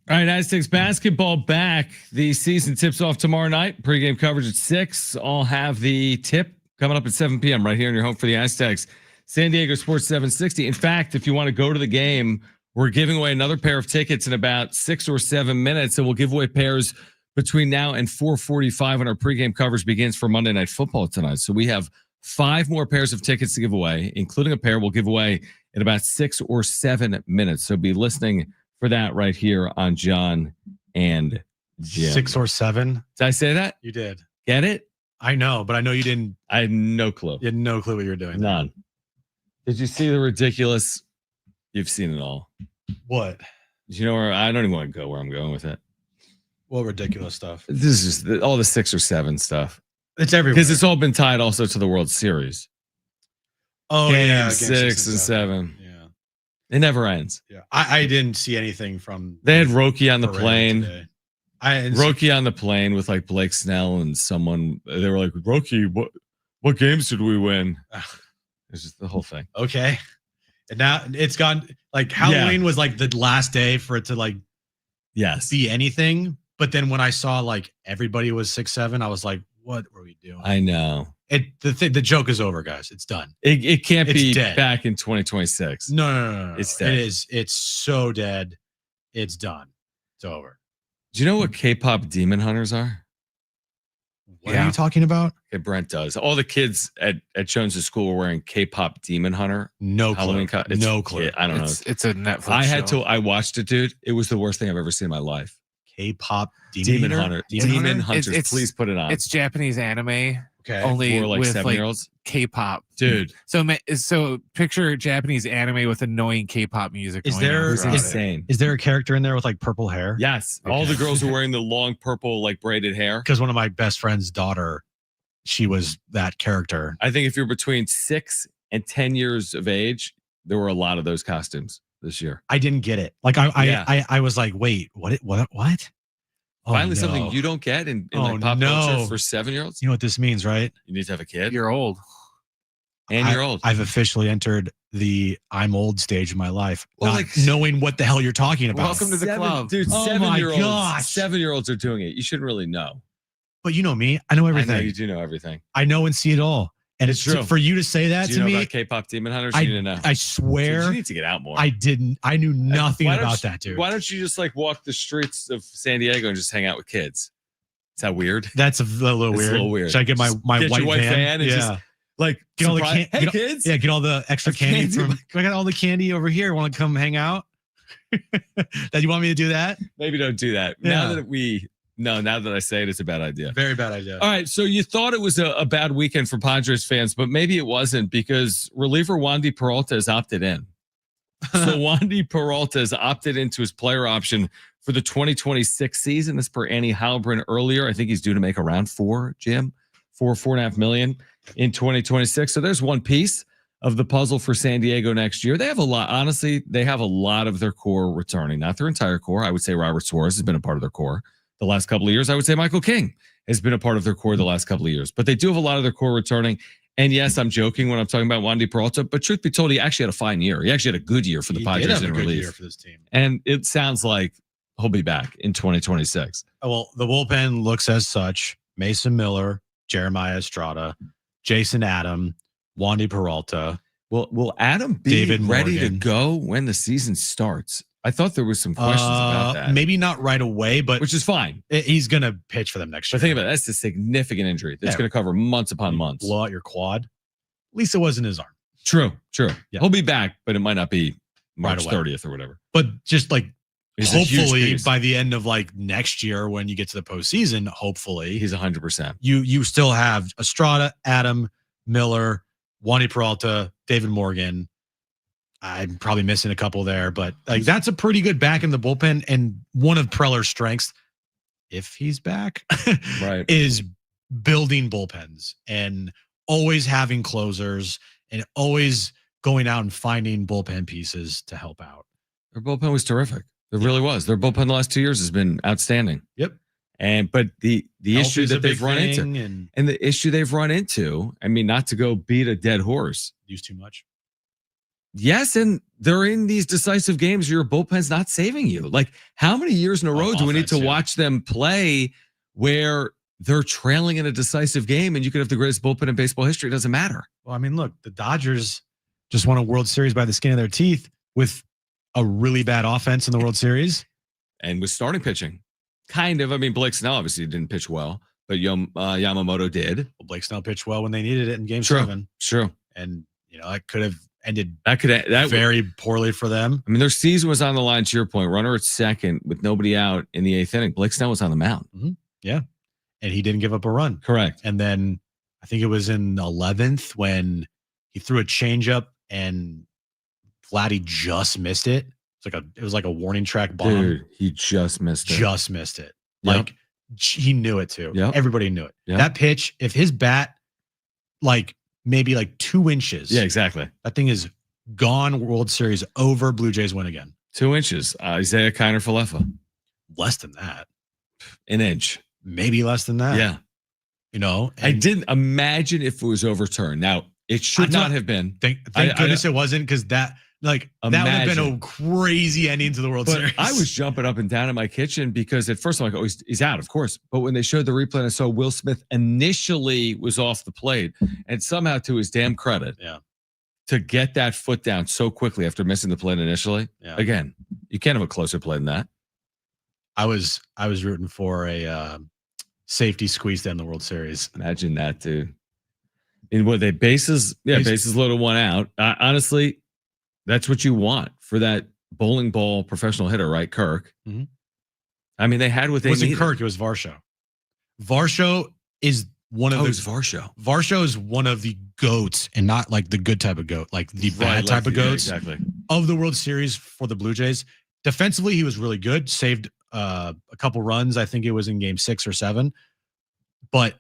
All right, Aztecs basketball back. The season tips off tomorrow night. Pre-game coverage at 6. I'll have the tip coming up at 7 p.m. right here in your home for the Aztecs. San Diego Sports 760. In fact, if you want to go to the game, we're giving away another pair of tickets in about 6 or 7 minutes. So we'll give away pairs between now and 4:45 when our pregame coverage begins for Monday Night Football tonight. So we have 5 more pairs of tickets to give away, including a pair we'll give away in about 6 or 7 minutes. So be listening for that right here on Jon and Jim. 6 or 7. Did I say that? You did. Get it? I know, but I know you didn't. I had no clue. You had no clue what you were doing. None. Did you see the ridiculous? You've seen it all. What? Did you know where? I don't even want to go where I'm going with it. What ridiculous stuff? This is just all the 6 or 7 stuff. It's everywhere. Because it's all been tied also to the World Series. Oh, Game yeah. 6 and 7. Yeah. It never ends. Yeah. I didn't see anything from. They had Roki on the parade plane. today. Roki on the plane with like Blake Snell and someone. They were like, Roki, what games did we win? It's just the whole thing. Okay. And now it's gone. Like Halloween was like the last day for it to like be anything. But then when I saw like everybody was 6-7, I was like, what were we doing? I know. The joke is over, guys. It's done. It can't It's be dead. back in 2026. No. It's dead. It is. It's so dead. It's done. It's over. Do you know what K-pop demon hunters are? What are you talking about? Okay, Brent does. All the kids at Jones's school were wearing K-pop demon hunter. No Halloween clue. no clue. I don't know. It's a Netflix. I watched it, dude. It was the worst thing I've ever seen in my life. K-pop demon hunter. Demon hunters. It's- Please put it on. It's Japanese anime, Okay. only for like with 7-year-olds. K-pop, Dude. So picture Japanese anime with annoying K-pop music. Is going on there- It was throughout it. insane. Is there a character in there with like purple hair? Yes. All Okay. the girls were wearing the long purple like braided hair. Because one of my best friend's daughter, she was that character. I think if you're between 6 and 10 years of age, there were a lot of those costumes this year. I didn't get it. Like I was like, wait, what? Oh, Finally, no. something you don't get in Oh, like pop no. culture for 7-year-olds. You know what this means, right? You need to have a kid. You're old. And you're old. I've officially entered the I'm old stage of my life, Well, not like- knowing what the hell you're talking about. Welcome to the club. Dude, Oh my 7-year-olds. gosh. 7-year-olds are doing it. You shouldn't really know. But you know me, I know I everything. know you do know everything. I know and see it all. And It's it's true. for you to say that Do you to know me. about K-pop demon hunters? I, You didn't know. I Dude, swear you need to get out more. I didn't. I knew nothing Why don't about you- that, dude. Why don't you just like walk the streets of San Diego and just hang out with kids? Is that weird? That's a little It's a weird. little weird. Should I get my Just white get your white van? van and yeah. just, Like Get all the surprise- can- hey get all- kids. Yeah, get all the extra That's candy candy. from. I got all the candy over here. Want to come hang out? That you want me to do that? Maybe don't do that. Yeah. Now that I say it, it's a bad idea. Very bad idea. All right, so you thought it was a bad weekend for Padres fans, but maybe it wasn't because reliever Wandy Peralta has opted in. So Wandy Peralta has opted into his player option for the 2026 season. As per Annie Halbrin earlier, I think he's due to make around $4.5 million in 2026. So there's one piece of the puzzle for San Diego next year. They have a lot. Honestly, they have a lot of their core returning, not their entire core. I would say Robert Suarez has been a part of their core the last couple of years. I would say Michael King has been a part of their core the last couple of years, but they do have a lot of their core returning. And yes, I'm joking when I'm talking about Wandy Peralta, but truth be told, he actually had a fine year. He actually had a good year for the He Padres did have in a good relief. year for this team. And it sounds like he'll be back in 2026. Well, the bullpen looks as such: Mason Miller, Jeremiah Estrada, Jason Adam, Wandy Peralta. Will Adam be David ready Morgan. to go when the season starts? I thought there was some questions about that, Maybe not right away, but which is fine. he's going to pitch for them next year. But think about it, that's a significant injury that's Yeah. going to cover months upon months. Blow out your quad. At least it wasn't his arm. True. Yeah. He'll be back, but it might not be March Right away. 30th or whatever. But just like He's a huge hopefully piece. by the end of like next year, when you get to the postseason, hopefully He's 100%. you still have Estrada, Adam, Miller, Wandy Peralta, David Morgan. I'm probably missing a couple there, but like that's a pretty good back in the bullpen. And one of Preller's strengths, if he's back, Right. is building bullpens and always having closers and always going out and finding bullpen pieces to help out. Their bullpen was terrific. It really was. Their bullpen the last 2 years has been outstanding. Yep. But the Health issue is a that they've big run into, thing and the issue they've run into, I mean, not to go beat a dead horse, use too much. Yes, and they're in these decisive games. Your bullpen's not saving you. Like, how many years in a row do we need to watch them play where they're trailing in a decisive game and you could have the greatest bullpen in baseball history? It doesn't matter. Well, I mean, look, the Dodgers just won a World Series by the skin of their teeth with a really bad offense in the World Series. And with starting pitching. Kind of. I mean, Blake Snell obviously didn't pitch well, but Yamamoto did. Well, Blake Snell pitched well when they needed it in Game 7. Sure. And, that could have ended that very poorly for them. I mean, their season was on the line, to your point. Runner at second with nobody out in the 8th inning. Blake Snell was on the mound. Mm-hmm. Yeah. And he didn't give up a run. Correct. And then I think it was in 11th when he threw a changeup and Vladdy just missed it. It was like a warning track bomb. Dude, he just missed it. Just missed it. Yep. Like he knew it too. Yep. Everybody knew it. Yep. That pitch, if his bat maybe 2 inches. Yeah, exactly. That thing is gone. World Series over. Blue Jays win again. 2 inches. Isaiah Kiner Falefa. Less than that. An inch. Maybe less than that. Yeah. I didn't imagine if it was overturned. Now, it should not have been. Thank goodness it wasn't, because that would have been a crazy ending to the World Series. I was jumping up and down in my kitchen because at first I'm like, oh, he's out, of course. But when they showed the replay and I saw Will Smith initially was off the plate, and somehow, to his damn credit, to get that foot down so quickly after missing the plate initially. Yeah. Again, you can't have a closer play than that. I was rooting for a safety squeeze down the World Series. Imagine that, dude. And what they bases loaded, 1 out. Honestly, that's what you want for that bowling ball professional hitter, right? Kirk. Mm-hmm. I mean, they had what they needed. It wasn't Kirk, it was Varsho. Varsho is one of Varsho. Varsho is one of the goats, and not like the good type of goat, like the bad type of goats of the World Series for the Blue Jays. Defensively, he was really good. Saved a couple runs. I think it was in Game 6 or 7. But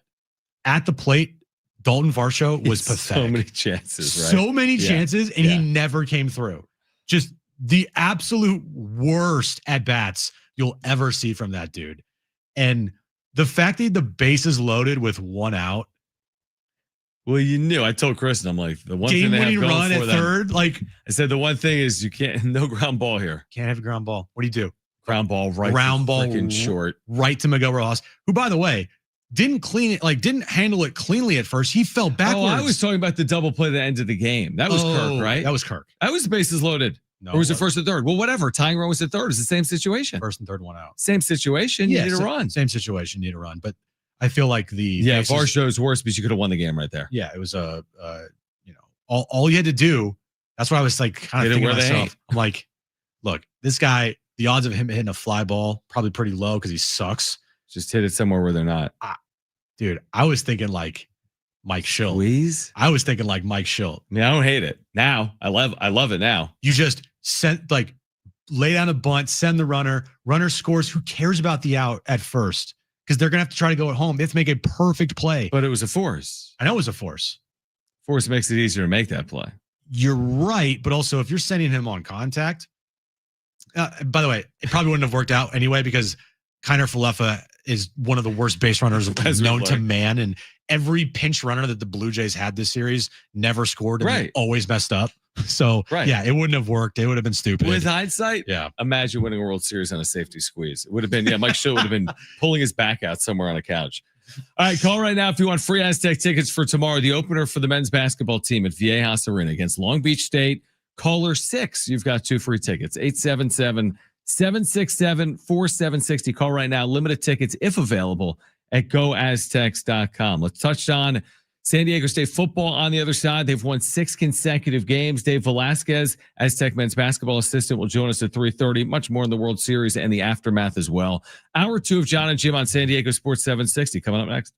at the plate, Dalton Varsho was pathetic. So many chances, right? So many chances, and he never came through. Just the absolute worst at bats you'll ever see from that dude. And the fact that the bases loaded with 1 out. Well, you knew. I told Chris, and I'm like, the one thing they have going run for at them, third. Like I said, the one thing is you can't, no ground ball here. Can't have a ground ball. What do? Ground ball, right? Round ball, short, right to Miguel Rojas, who, by the way, didn't handle it cleanly at first. He fell backwards. Oh, I was talking about the double play that ended the game. That was Kirk, right? That was Kirk. That was the bases loaded. No, or was it first and third? Well, whatever. Tying run was at third. It's the same situation. First and third, 1 out. Same situation. You need a run. Same situation. Need a run. But I feel like Varsho's worse because you could have won the game right there. Yeah, it was all you had to do. That's what I was like kind of thinking to myself. I'm like, look, this guy, the odds of him hitting a fly ball probably pretty low because he sucks. Just hit it somewhere where they're not. Dude, I was thinking like Mike Schilt. Please? I was thinking like Mike Schilt. I mean, I don't hate it. Now, I love it now. You just lay down a bunt, send the runner scores. Who cares about the out at first? Because they're going to have to try to go at home. They have to make a perfect play. But it was a force. I know it was a force. Force makes it easier to make that play. You're right. But also, if you're sending him on contact, by the way, it probably wouldn't have worked out anyway because Kiner Falefa is one of the worst base runners known to man. And every pinch runner that the Blue Jays had this series never scored and always messed up. So, yeah, it wouldn't have worked. It would have been stupid. With hindsight, imagine winning a World Series on a safety squeeze. It would have been, Mike Schilt would have been pulling his back out somewhere on a couch. All right, call right now if you want free Aztec tickets for tomorrow. The opener for the men's basketball team at Viejas Arena against Long Beach State. Caller 6, you've got 2 free tickets. 877-767-4760. Call right now. Limited tickets, if available, at goaztecs.com. Let's touch on San Diego State football on the other side. They've won 6 consecutive games. Dave Velasquez, Aztec men's basketball assistant, will join us at 3:30. Much more in the World Series and the aftermath as well. Hour 2 of Jon and Jim on San Diego Sports 760 coming up next.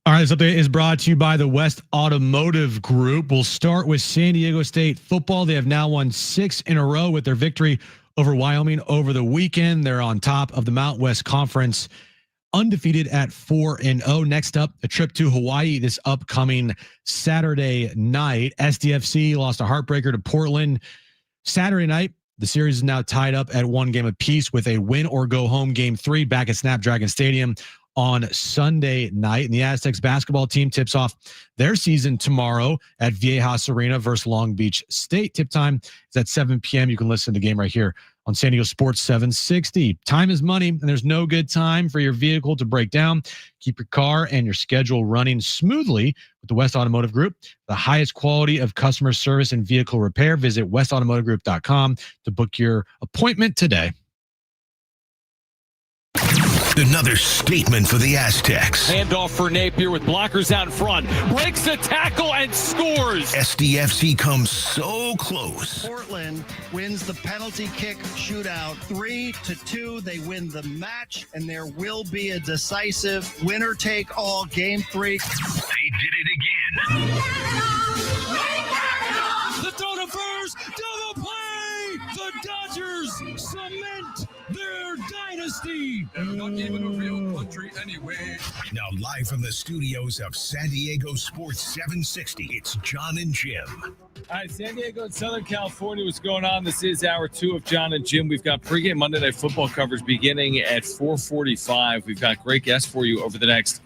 All right, this update is brought to you by the West Automotive Group. We'll start with San Diego State football. They have now won 6 in a row with their victory over Wyoming over the weekend. They're on top of the Mountain West Conference, undefeated at 4-0. Next up, a trip to Hawaii this upcoming Saturday night. SDFC lost a heartbreaker to Portland Saturday night. The series is now tied up at 1 game apiece with a win or go home game 3 back at Snapdragon Stadium on Sunday night. And the Aztecs basketball team tips off their season tomorrow at Viejas Arena versus Long Beach State. Tip time is at 7 p.m. You can listen to the game right here on San Diego Sports 760. Time is money, and there's no good time for your vehicle to break down. Keep your car and your schedule running smoothly with the West Automotive Group. The highest quality of customer service and vehicle repair. Visit westautomotivegroup.com to book your appointment today. Another statement for the Aztecs. Handoff for Napier with blockers out in front. Breaks the tackle and scores. SDFC comes so close. Portland wins the penalty kick shootout 3-2. They win the match, and there will be a decisive winner-take-all game 3. They did it again. The throw to first, double play. The Dodgers cement their dynasty. Not even a real country anyway. Now live from the studios of San Diego Sports 760, it's Jon and Jim. All right, San Diego and Southern California, what's going on? This is hour 2 of Jon and Jim. We've got pregame Monday Night Football coverage beginning at 4:45. We've got great guests for you over the next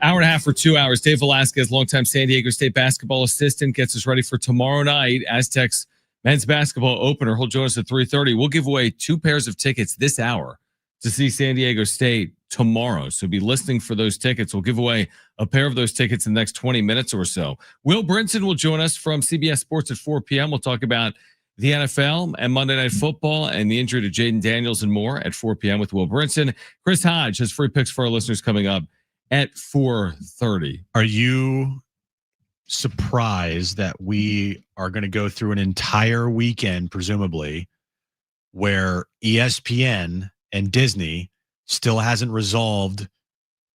hour and a half or 2 hours. Dave Velasquez, longtime San Diego State basketball assistant, gets us ready for tomorrow night. Aztecs men's basketball opener. He'll join us at 3:30. We'll give away 2 pairs of tickets this hour to see San Diego State tomorrow. So be listening for those tickets. We'll give away a pair of those tickets in the next 20 minutes or so. Will Brinson will join us from CBS Sports at 4 p.m. We'll talk about the NFL and Monday Night Football and the injury to Jaden Daniels and more at 4 p.m. with Will Brinson. Chris Hodge has free picks for our listeners coming up at 4:30. Are you surprised that we are going to go through an entire weekend, presumably, where ESPN and Disney still hasn't resolved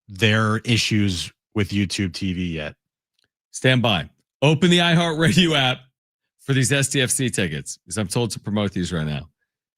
their issues with YouTube TV yet? Stand by. Open the iHeartRadio app for these SDFC tickets, because I'm told to promote these right now.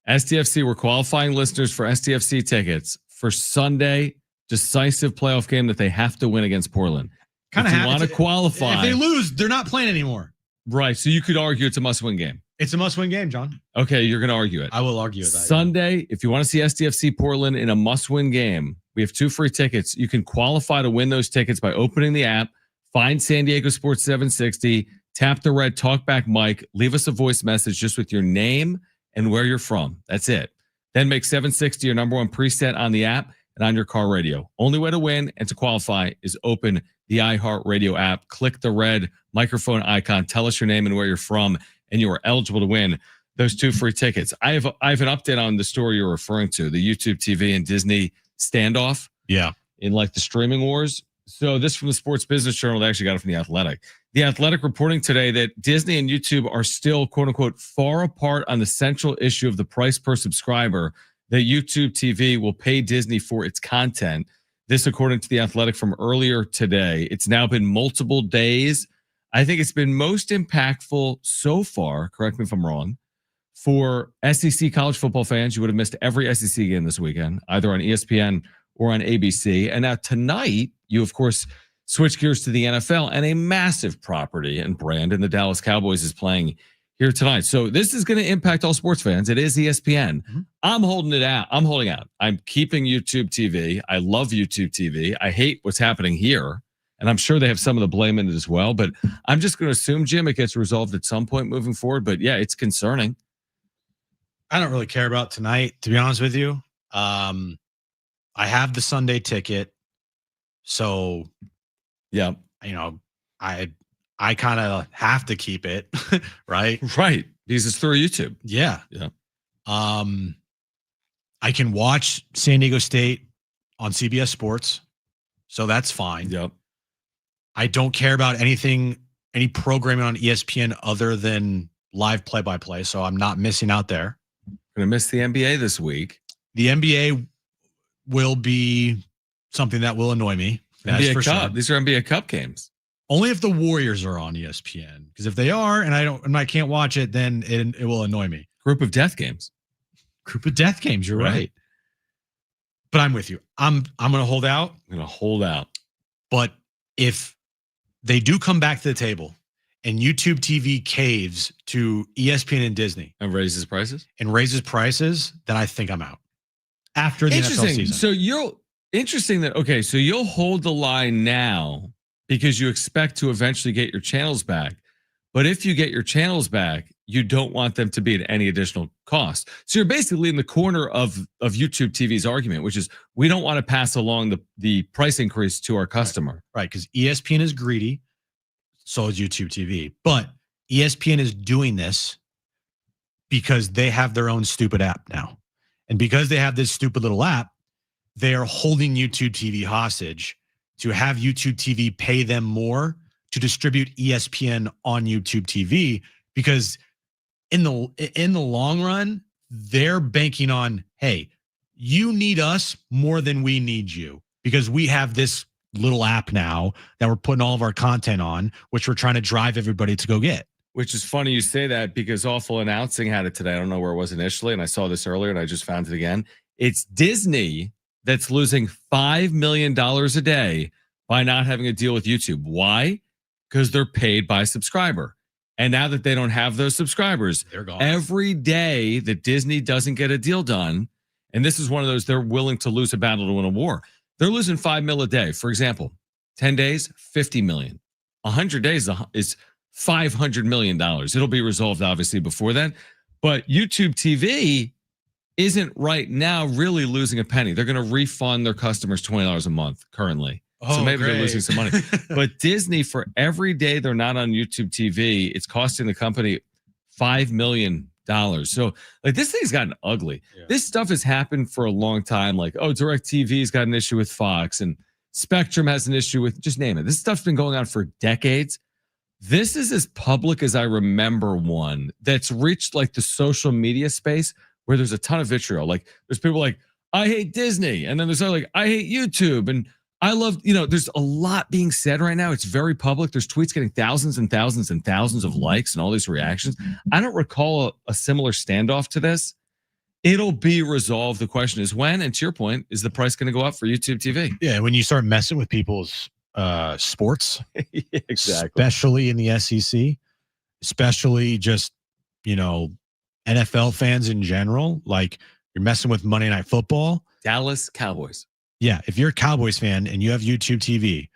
SDFC, we're qualifying listeners for SDFC tickets for Sunday decisive playoff game that they have to win against Portland. Kind of want to qualify. If they lose, they're not playing anymore. Right. So you could argue it's a must-win game. It's a must-win game, John. Okay, you're going to argue it. I will argue that. Sunday, if you want to see SDFC Portland in a must-win game, we have 2 free tickets. You can qualify to win those tickets by opening the app, find San Diego Sports 760, tap the red talkback mic, leave us a voice message just with your name and where you're from. That's it. Then make 760 your number 1 preset on the app and on your car radio. Only way to win and to qualify is open the iHeartRadio app. Click the red microphone icon. Tell us your name and where you're from, and you are eligible to win those 2 free tickets. I have an update on the story you're referring to, the YouTube TV and Disney standoff. Yeah. In like the streaming wars. So this from the Sports Business Journal. They actually got it from The Athletic. The Athletic reporting today that Disney and YouTube are still, quote unquote, far apart on the central issue of the price per subscriber that YouTube TV will pay Disney for its content. This, according to The Athletic from earlier today. It's now been multiple days. I think it's been most impactful so far, correct me if I'm wrong, for SEC college football fans. You would have missed every SEC game this weekend, either on ESPN or on ABC. And now tonight, you, of course, switch gears to the NFL, and a massive property and brand in the Dallas Cowboys is playing here tonight. So this is going to impact all sports fans. It is ESPN. Mm-hmm. I'm holding out. I'm keeping YouTube TV. I love YouTube TV. I hate what's happening here. And I'm sure they have some of the blame in it as well. But I'm just going to assume, Jim, it gets resolved at some point moving forward. But yeah, it's concerning. I don't really care about tonight, to be honest with you. I have the Sunday ticket. So, yeah, I kind of have to keep it, right? Right. Because it's through YouTube. Yeah. Yeah. I can watch San Diego State on CBS Sports, so that's fine. Yep. I don't care about any programming on ESPN other than live play-by-play, so I'm not missing out there. Gonna miss the NBA this week. The NBA will be something that will annoy me. That's NBA for Cup. sure. These are NBA Cup games. Only if the Warriors are on ESPN. Because if they are, and I can't watch it, then it will annoy me. Group of death games. Group of death games. You're Right. right. But I'm with you. I'm going to hold out. I'm going to hold out. But if they do come back to the table and YouTube TV caves to ESPN and Disney And raises prices? then I think I'm out. After the NFL Interesting. season. So you'll hold the line now because you expect to eventually get your channels back. But if you get your channels back, you don't want them to be at any additional cost. So you're basically in the corner of YouTube TV's argument, which is we don't want to pass along the price increase to our customer. Right, because ESPN is greedy, so is YouTube TV. But ESPN is doing this because they have their own stupid app now. And because they have this stupid little app, they are holding YouTube TV hostage to have YouTube TV pay them more to distribute ESPN on YouTube TV, because in the long run, they're banking on, hey, you need us more than we need you, because we have this little app now that we're putting all of our content on, which we're trying to drive everybody to go get. Which is funny you say that, because Awful Announcing had it today. I don't know where it was initially, and I saw this earlier and I just found it again. It's Disney that's losing $5 million a day by not having a deal with YouTube. Why? Because they're paid by subscriber. And now that they don't have those subscribers, They're gone. every day that Disney doesn't get a deal done, and this is one of those, they're willing to lose a battle to win a war. They're losing $5 million a day. For example, 10 days, $50 million. 100 days is $500 million. It'll be resolved obviously before then. But YouTube TV isn't right now really losing a penny. They're going to refund their customers $20 a month currently. So maybe they're losing some money. But Disney, for every day they're not on YouTube TV, it's costing the company $5 million. So like this thing's gotten ugly. Yeah. This stuff has happened for a long time. Like, oh, DirecTV's got an issue with Fox and Spectrum has an issue with, just name it. This stuff's been going on for decades. This is as public as I remember one that's reached like the social media space where there's a ton of vitriol. Like there's people like, I hate Disney. And then there's like, I hate YouTube. And I love, there's a lot being said right now. It's very public. There's tweets getting thousands and thousands and thousands of likes and all these reactions. I don't recall a similar standoff to this. It'll be resolved. The question is when, and to your point, is the price going to go up for YouTube TV? Yeah, when you start messing with people's sports, Exactly. especially in the SEC, especially just, NFL fans in general, like you're messing with Monday Night Football. Dallas Cowboys. Yeah, if you're a Cowboys fan and you have YouTube TV,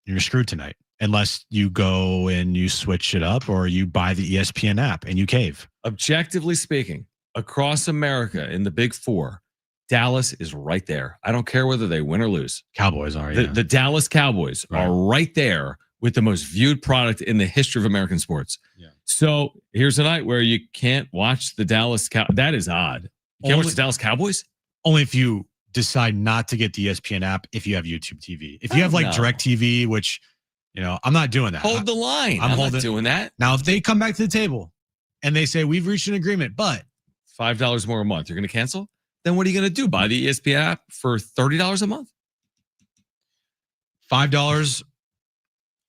you're screwed tonight unless you go and you switch it up or you buy the ESPN app and you cave. Objectively speaking, across America in the Big Four, Dallas is right there. I don't care whether they win or lose. Cowboys are, The Dallas Cowboys are right there with the most viewed product in the history of American sports. Yeah. So here's a night where you can't watch the Dallas That is odd. You can't watch the Dallas Cowboys? Only if you decide not to get the ESPN app if you have YouTube TV. If you have like DirecTV, which, I'm not doing that. Hold the line. I'm not doing that. Now, if they come back to the table and they say, we've reached an agreement, but $5 more a month, you're going to cancel? Then what are you going to do? Buy the ESPN app for $30 a month? $5,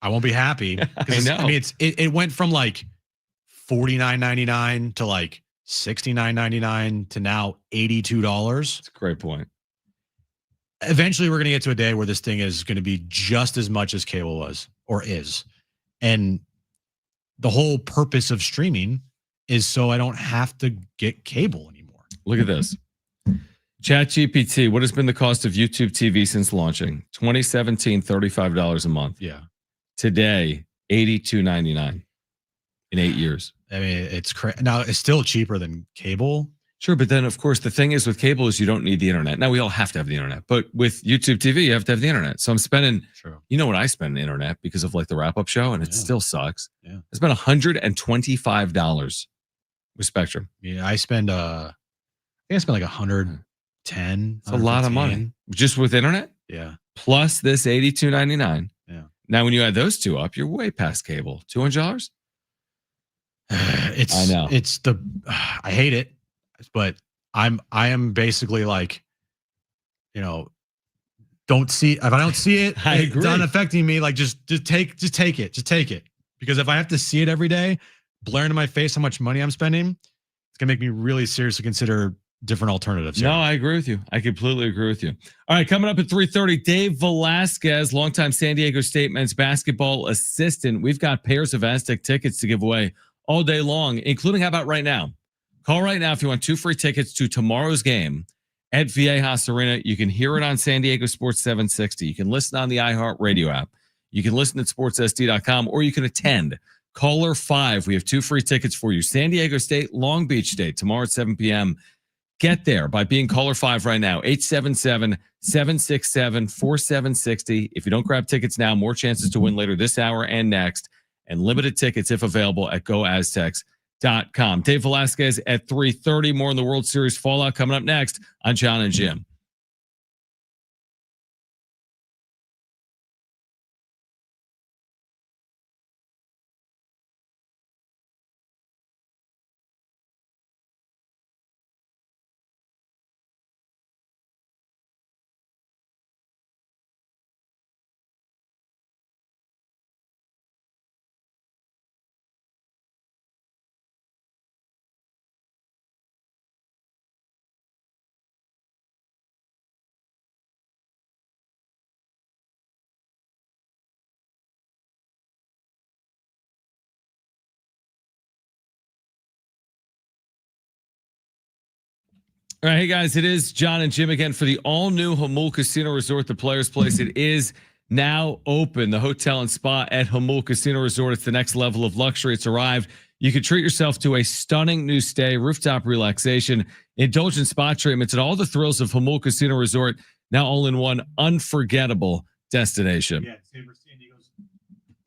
I won't be happy. I know. I mean, it went from like $49.99 to like $69.99 to now $82. That's a great point. Eventually, we're going to get to a day where this thing is going to be just as much as cable was or is. And the whole purpose of streaming is so I don't have to get cable anymore. Look at this. ChatGPT, what has been the cost of YouTube TV since launching? 2017, $35 a month. Yeah. Today, $82.99 in 8 years. I mean, it's now it's still cheaper than cable. Sure, but then of course the thing is with cable is you don't need the internet. Now we all have to have the internet, but with YouTube TV you have to have the internet. So I'm spending, what I spend on the internet because of like the wrap up show, and it still sucks. Yeah, I spent $125 with Spectrum. Yeah, I spend I think I spent like $110. It's a lot of money just with internet. Yeah, plus this $82.99. Yeah. Now when you add those two up, you're way past cable. $200. I know I hate it, but I am basically like, don't see if I don't see it, I it's agree. not affecting me. Like just take it. Because if I have to see it every day, blaring in my face how much money I'm spending, it's gonna make me really seriously consider different alternatives. No, here. I agree with you. I completely agree with you. All right, coming up at 3:30, Dave Velasquez, longtime San Diego State men's basketball assistant. We've got pairs of Aztec tickets to give away all day long, including how about right now? Call right now if you want 2 free tickets to tomorrow's game at Viejas Arena. You can hear it on San Diego Sports 760. You can listen on the iHeartRadio app. You can listen at sportssd.com, or you can attend. Caller 5. We have 2 free tickets for you. San Diego State, Long Beach State, tomorrow at 7 p.m. Get there by being caller 5 right now, 877-767-4760. If you don't grab tickets now, more chances to win later this hour and next. And limited tickets, if available, at goaztecs.com. Dave Velasquez at 3:30. More in the World Series fallout coming up next on Jon and Jim. All right, hey guys, it is Jon and Jim again for the all-new Jamul Casino Resort, the Players Place. It is now open. The hotel and spa at Jamul Casino Resort. It's the next level of luxury. It's arrived. You can treat yourself to a stunning new stay, rooftop relaxation, indulgent spa treatments, and all the thrills of Jamul Casino Resort. Now all in one unforgettable destination. Yeah,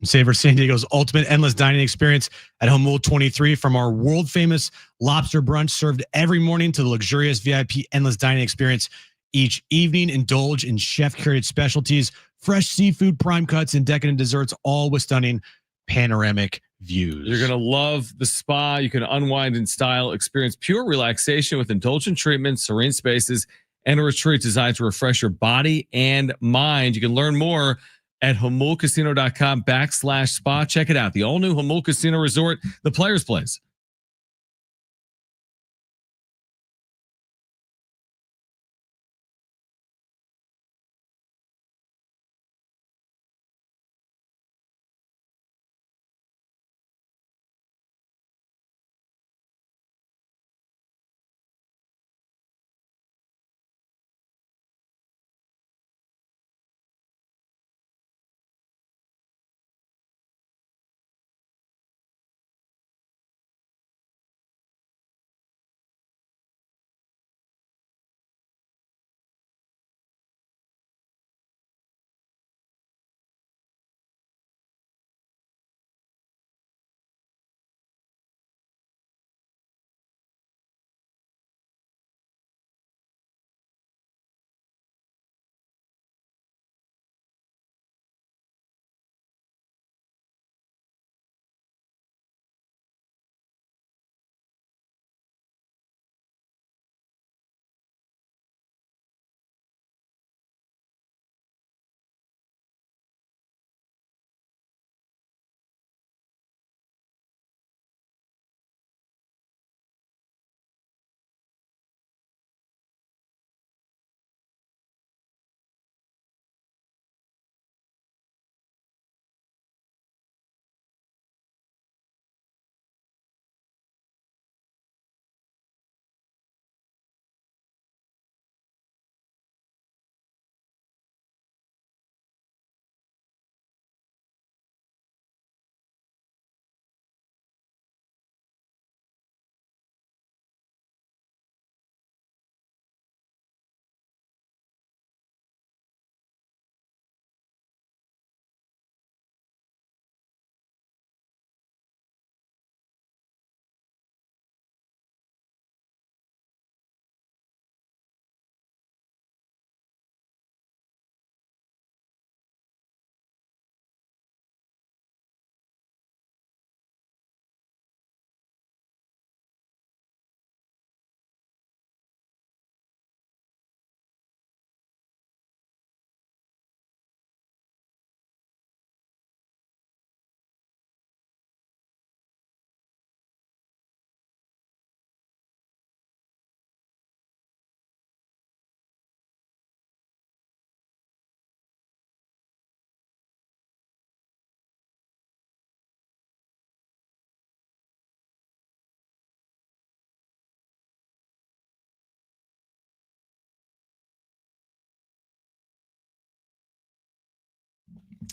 savor San Diego's ultimate endless dining experience at Jamul 23. From our world famous lobster brunch served every morning to the luxurious VIP endless dining experience each evening. Indulge in chef curated specialties, fresh seafood, prime cuts, and decadent desserts, all with stunning panoramic views. You're going to love the spa. You can unwind in style, experience pure relaxation with indulgent treatments, serene spaces, and a retreat designed to refresh your body and mind. You can learn more at jamulcasino.com/spa. Check it out. The all new Jamul Casino Resort, the Players Place.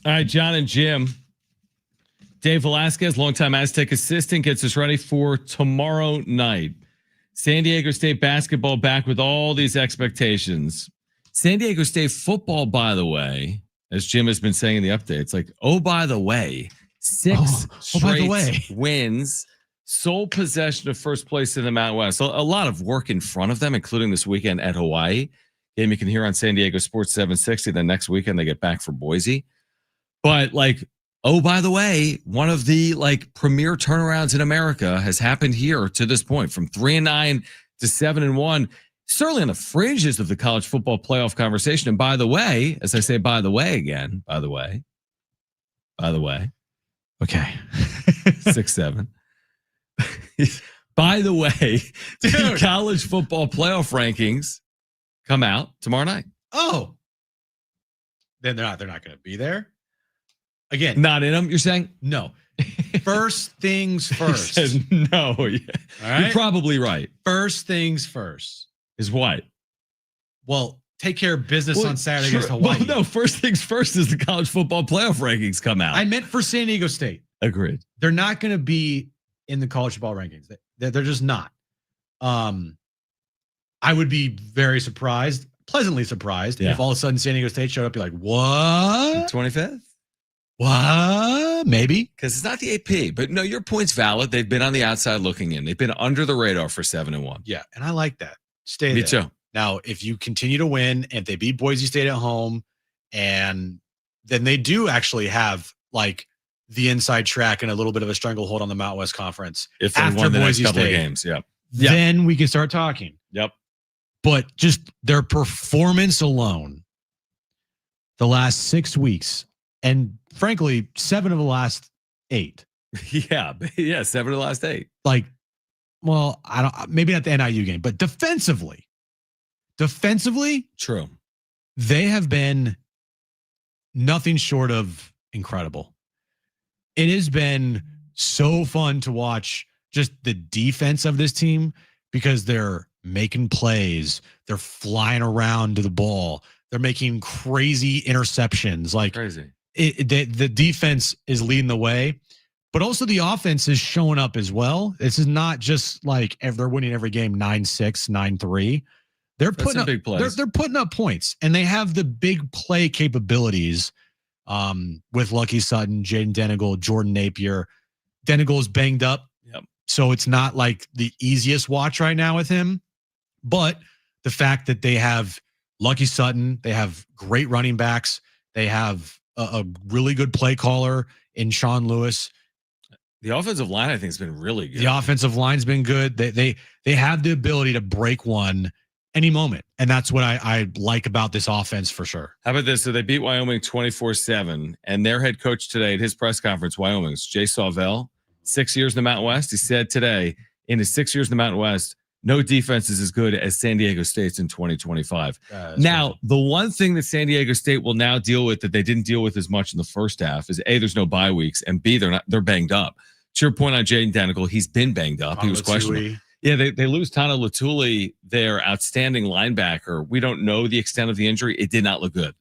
All right, Jon and Jim. Dave Velasquez, longtime Aztec assistant, gets us ready for tomorrow night. San Diego State basketball back with all these expectations. San Diego State football, by the way, as Jim has been saying in the updates, like, oh, by the way, six straight wins, sole possession of first place in the Mountain West. So a lot of work in front of them, including this weekend at Hawaii. Game you can hear on San Diego Sports 760. Then next weekend they get back for Boise. But like, oh, by the way, one of the like premier turnarounds in America has happened here to this point, from 3-9 to 7-1. Certainly on the fringes of the college football playoff conversation. And by the way, as I say, by the way, again, by the way, Okay. 6-7. By the way, the college football playoff rankings come out tomorrow night. Oh, then they're not going to be there again. Not in them, you're saying? No. First things first. No. Yeah. All right? You're probably right. First things first. Is what? Well, take care of business on Saturday against Hawaii. Well, no, first things first is the college football playoff rankings come out. I meant for San Diego State. Agreed. They're not going to be in the college football rankings. They're just not. I would be very surprised, pleasantly surprised, if all of a sudden San Diego State showed up. Be like, what? 25th? What? Maybe. Because it's not the AP. But no, your point's valid. They've been on the outside looking in. They've been under the radar for 7-1. Yeah, and I like that. Stay there. Me too. Now, if you continue to win, and if they beat Boise State at home, and then they do actually have like the inside track and a little bit of a stranglehold on the Mountain West Conference. If they won the next couple of games, then we can start talking. Yep. But just their performance alone, the last 6 weeks, and frankly, 7 of the last 8. Yeah, 7 of the last 8. Like, well, I don't. Maybe not the NIU game, but defensively, true. They have been nothing short of incredible. It has been so fun to watch just the defense of this team, because they're making plays, they're flying around to the ball, they're making crazy interceptions. Like crazy. The defense is leading the way, but also the offense is showing up as well. This is not just like they're winning every game 9-6, 9-3. They're putting up big plays. They're putting up points, and they have the big play capabilities with Lucky Sutton, Jaden Denigal, Jordan Napier. Denigal is banged up, so it's not like the easiest watch right now with him. But the fact that they have Lucky Sutton, they have great running backs, they have a really good play caller in Sean Lewis. The offensive line, I think, has been really good. The offensive line's been good. They have the ability to break one any moment, and that's what I like about this offense for sure. How about this? So they beat Wyoming 24-7, and their head coach today at his press conference, Wyoming's Jay Sauvel, 6 years in the Mountain West. He said today, in his 6 years in the Mountain West, no defense is as good as San Diego State's in 2025. Now, the one thing that San Diego State will now deal with that they didn't deal with as much in the first half is A, there's no bye weeks, and B, they're banged up. To your point on Jaden Denigal, he's been banged up. He was questionable. Yeah, they lose Tana Latuli, their outstanding linebacker. We don't know the extent of the injury. It did not look good.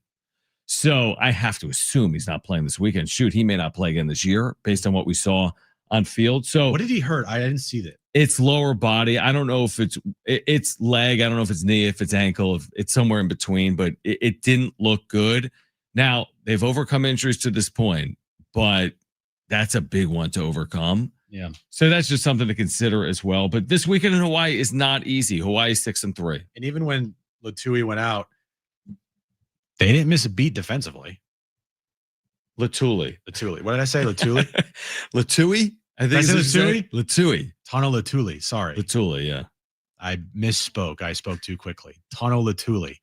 So I have to assume he's not playing this weekend. Shoot, he may not play again this year based on what we saw on field. So what did he hurt? I didn't see that. It's lower body. I don't know if it's leg. I don't know if it's knee, if it's ankle, if it's somewhere in between, but it didn't look good. Now, they've overcome injuries to this point, but that's a big one to overcome. Yeah. So that's just something to consider as well. But this weekend in Hawaii is not easy. Hawaii's 6-3. And even when Latui went out, they didn't miss a beat defensively. Latuli. What did I say? Latuli? Latui? I think it's Latui. Latui. Tano Latuli. Sorry. Latuli, yeah. I misspoke. I spoke too quickly. Tano Latuli.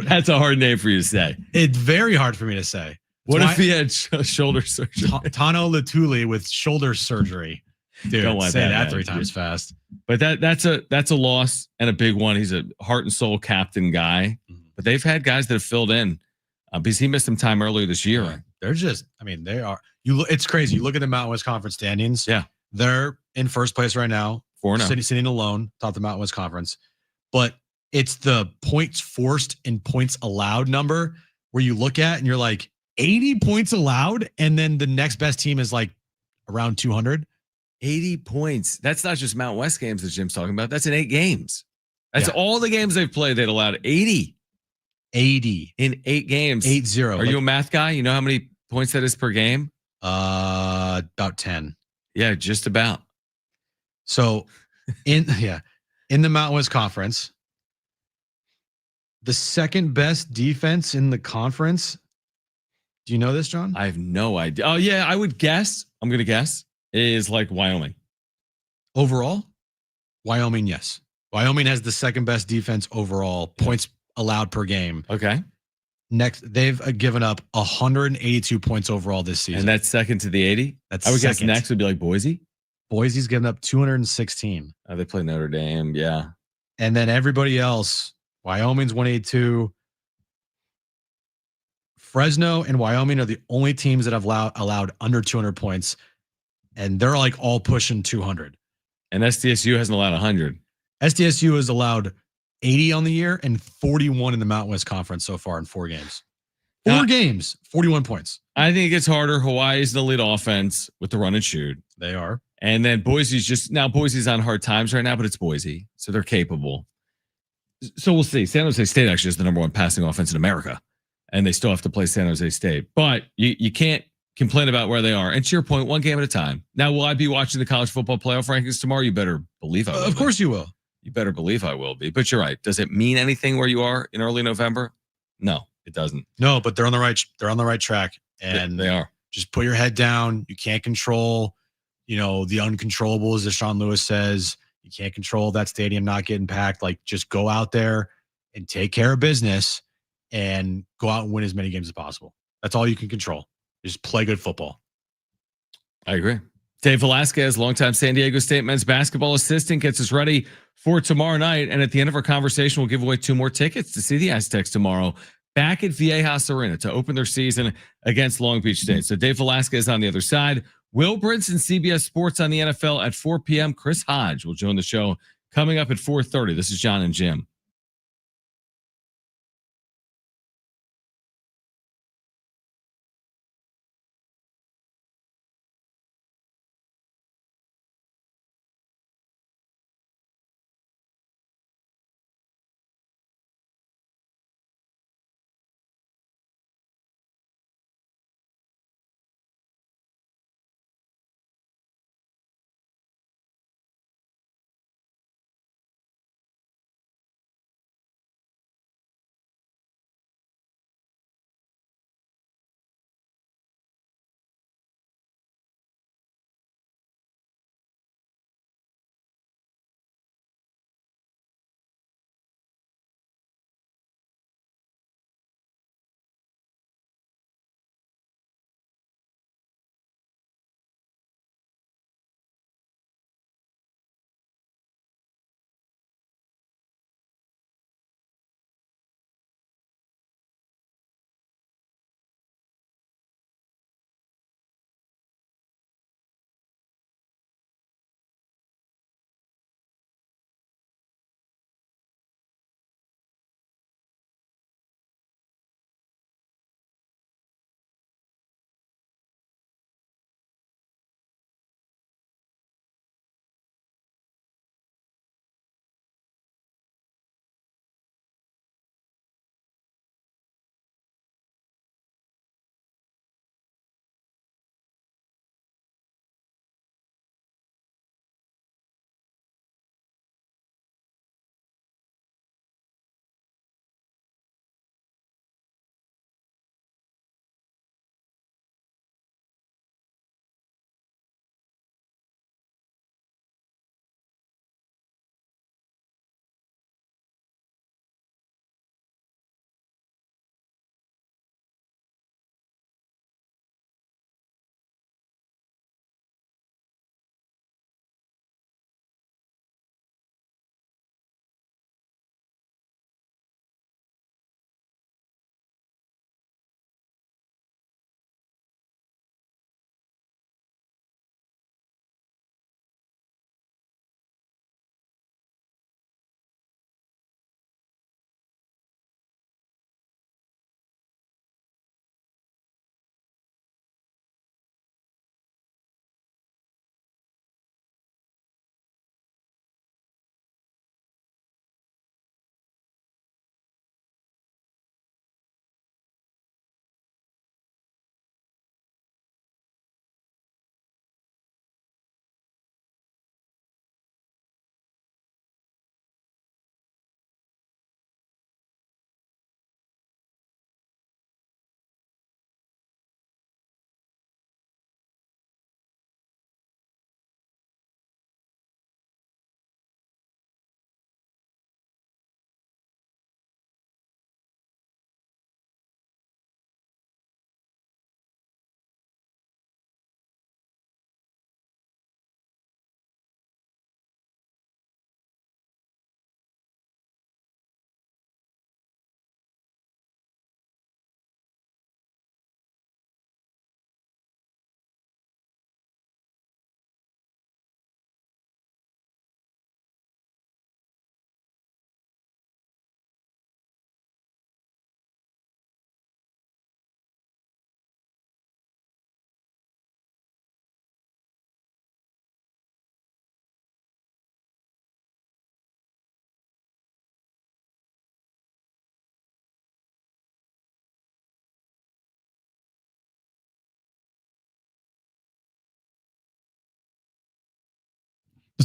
That's a hard name for you to say. It's very hard for me to say. What if he had shoulder surgery? Tano Latuli with shoulder surgery. Dude, don't want say that man. 3 times fast. But that's a loss and a big one. He's a heart and soul captain guy. But they've had guys that have filled in because he missed some time earlier this year. Yeah. They're just, they are. It's crazy. You look at the Mountain West Conference standings. Yeah. They're in first place right now. 4-0. Sitting alone, top of the Mountain West Conference. But it's the points forced and points allowed number where you look at and you're like, 80 points allowed, and then the next best team is like around 200. 80 points. That's not just Mountain West games that Jim's talking about. That's in 8 games. That's all the games they've played. They'd allowed 80. 80 in 8 games. 8-0. Are you a math guy? You know how many points that is per game? About 10. Yeah, just about. So in the Mountain West Conference, the second best defense in the conference. Do you know this, John? I have no idea. Oh, yeah, I would guess. I'm going to guess is like Wyoming. Overall, Wyoming, yes. Wyoming has the second best defense overall, points allowed per game. Okay. Next, they've given up 182 points overall this season. And that's second to the 80? That's I would guess second. next would be like Boise. Boise's given up 216. They play Notre Dame. Yeah. And then everybody else, Wyoming's 182. Fresno and Wyoming are the only teams that have allowed under 200 points. And they're like all pushing 200. And SDSU hasn't allowed 100. SDSU has allowed 80 on the year and 41 in the Mountain West Conference so far in 4 games. 4 games, 41 points. I think it gets harder. Hawaii's the lead offense with the run and shoot. They are. And then Boise's on hard times right now, but it's Boise. So they're capable. So we'll see. San Jose State actually is the number 1 passing offense in America. And they still have to play San Jose State. But you can't complain about where they are. And to your point, 1 game at a time. Now, will I be watching the college football playoff rankings tomorrow? You better believe I will. Of course you will. You better believe I will be. But you're right. Does it mean anything where you are in early November? No, it doesn't. No, but they're on the right track. And they are. Just put your head down. You can't control, the uncontrollables, as Sean Lewis says. You can't control that stadium not getting packed. Like, just go out there and take care of business and go out and win as many games as possible. That's all you can control. Just play good football. I agree. Dave Velasquez, longtime San Diego State men's basketball assistant, gets us ready for tomorrow night. And at the end of our conversation, we'll give away 2 more tickets to see the Aztecs tomorrow back at Viejas Arena to open their season against Long Beach State. So Dave Velasquez on the other side. Will Brinson, CBS Sports on the NFL at 4 p.m. Chris Hodge will join the show coming up at 4:30. This is Jon and Jim.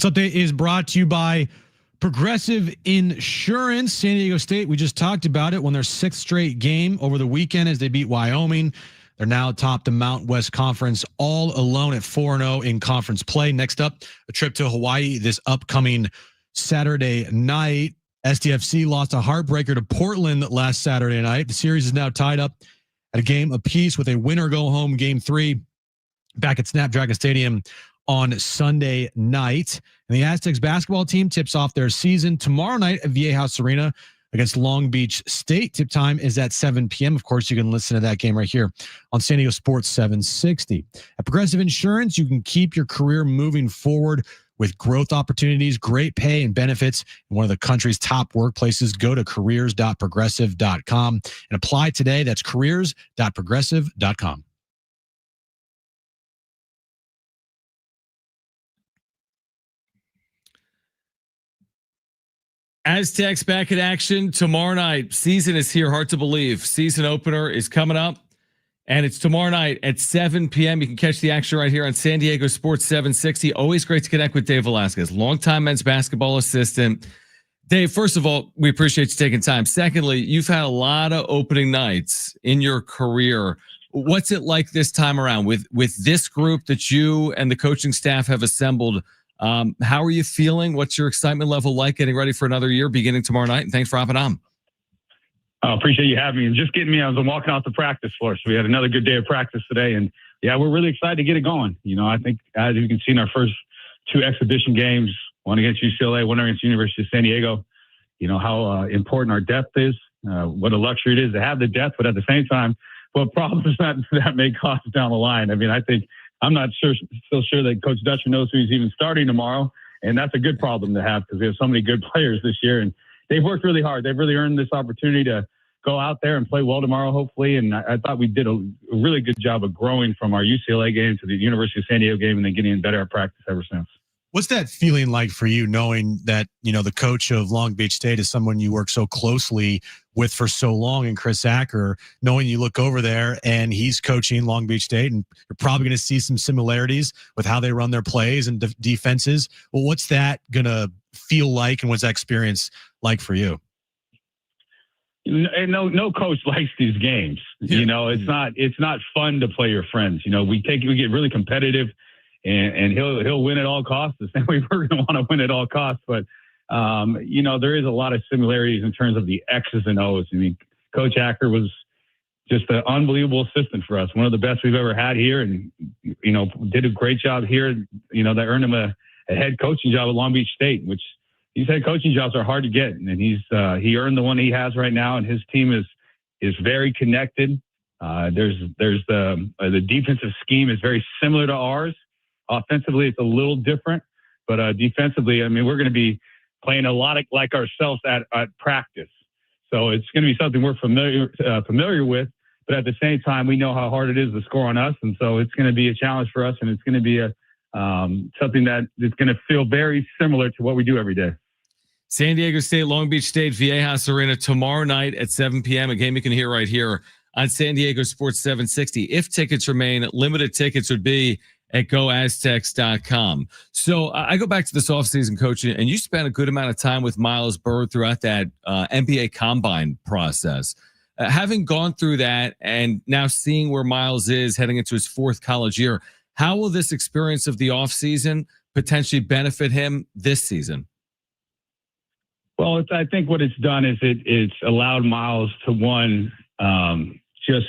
This update is brought to you by Progressive Insurance. San Diego State, we just talked about it, won their 6th straight game over the weekend as they beat Wyoming. They're now atop the Mountain West Conference, all alone at 4-0 in conference play. Next up, a trip to Hawaii this upcoming Saturday night. SDFC lost a heartbreaker to Portland last Saturday night. The series is now tied up at a game apiece with a winner-go-home Game 3 back at Snapdragon Stadium on Sunday night. And the Aztecs basketball team tips off their season tomorrow night at Viejas Arena against Long Beach State. Tip time is at 7 p.m. Of course, you can listen to that game right here on San Diego Sports 760. At Progressive Insurance, you can keep your career moving forward with growth opportunities, great pay, and benefits in one of the country's top workplaces. Go to careers.progressive.com and apply today. That's careers.progressive.com. Aztecs back in action tomorrow night. Season is here. Hard to believe. Season opener is coming up, and it's tomorrow night at 7 p.m. You can catch the action right here on San Diego Sports 760. Always great to connect with Dave Velasquez, longtime men's basketball assistant. Dave, first of all, we appreciate you taking time. Secondly, you've had a lot of opening nights in your career. What's it like this time around with this group that you and the coaching staff have assembled? How are you feeling? What's your excitement level like getting ready for another year beginning tomorrow night? And thanks for hopping on. I appreciate you having me and just getting me. I was walking out the practice floor. So we had another good day of practice today. And yeah, we're really excited to get it going. You know, I think as you can see in our first 2 exhibition games, one against UCLA, one against University of San Diego, you know, how important our depth is, what a luxury it is to have the depth, but at the same time, what problems that may cause down the line. I mean, I'm not still sure that Coach Dutcher knows who he's even starting tomorrow. And that's a good problem to have because we have so many good players this year. And they've worked really hard. They've really earned this opportunity to go out there and play well tomorrow, hopefully. And I thought we did a really good job of growing from our UCLA game to the University of San Diego game and then getting better at practice ever since. What's that feeling like for you, knowing that, you know, the coach of Long Beach State is someone you work so closely with for so long, and Chris Acker, knowing you look over there and he's coaching Long Beach State, and you're probably going to see some similarities with how they run their plays and defenses. Well, what's that going to feel like, and what's that experience like for you? No coach likes these games. Yeah. You know, it's not fun to play your friends. You know, we get really competitive. And he'll win at all costs. The same way we're going to want to win at all costs. But, you know, there is a lot of similarities in terms of the X's and O's. I mean, Coach Acker was just an unbelievable assistant for us. One of the best we've ever had here. And, you know, did a great job here. You know, that earned him a head coaching job at Long Beach State, which these head coaching jobs are hard to get. And he earned the one he has right now. And his team is very connected. There's the defensive scheme is very similar to ours. Offensively, it's a little different, but defensively, I mean, we're going to be playing a lot like ourselves at practice. So it's going to be something we're familiar with, but at the same time, we know how hard it is to score on us. And so it's going to be a challenge for us, and it's going to be something that is going to feel very similar to what we do every day. San Diego State, Long Beach State, Viejas Arena tomorrow night at 7 p.m. A game you can hear right here on San Diego Sports 760. If tickets remain, limited tickets would be at goaztecs.com. So I go back to this offseason coaching, and you spent a good amount of time with Miles Bird throughout that NBA combine process. Having gone through that and now seeing where Miles is heading into his 4th college year, how will this experience of the offseason potentially benefit him this season? Well, I think what it's done is it's allowed Miles to, just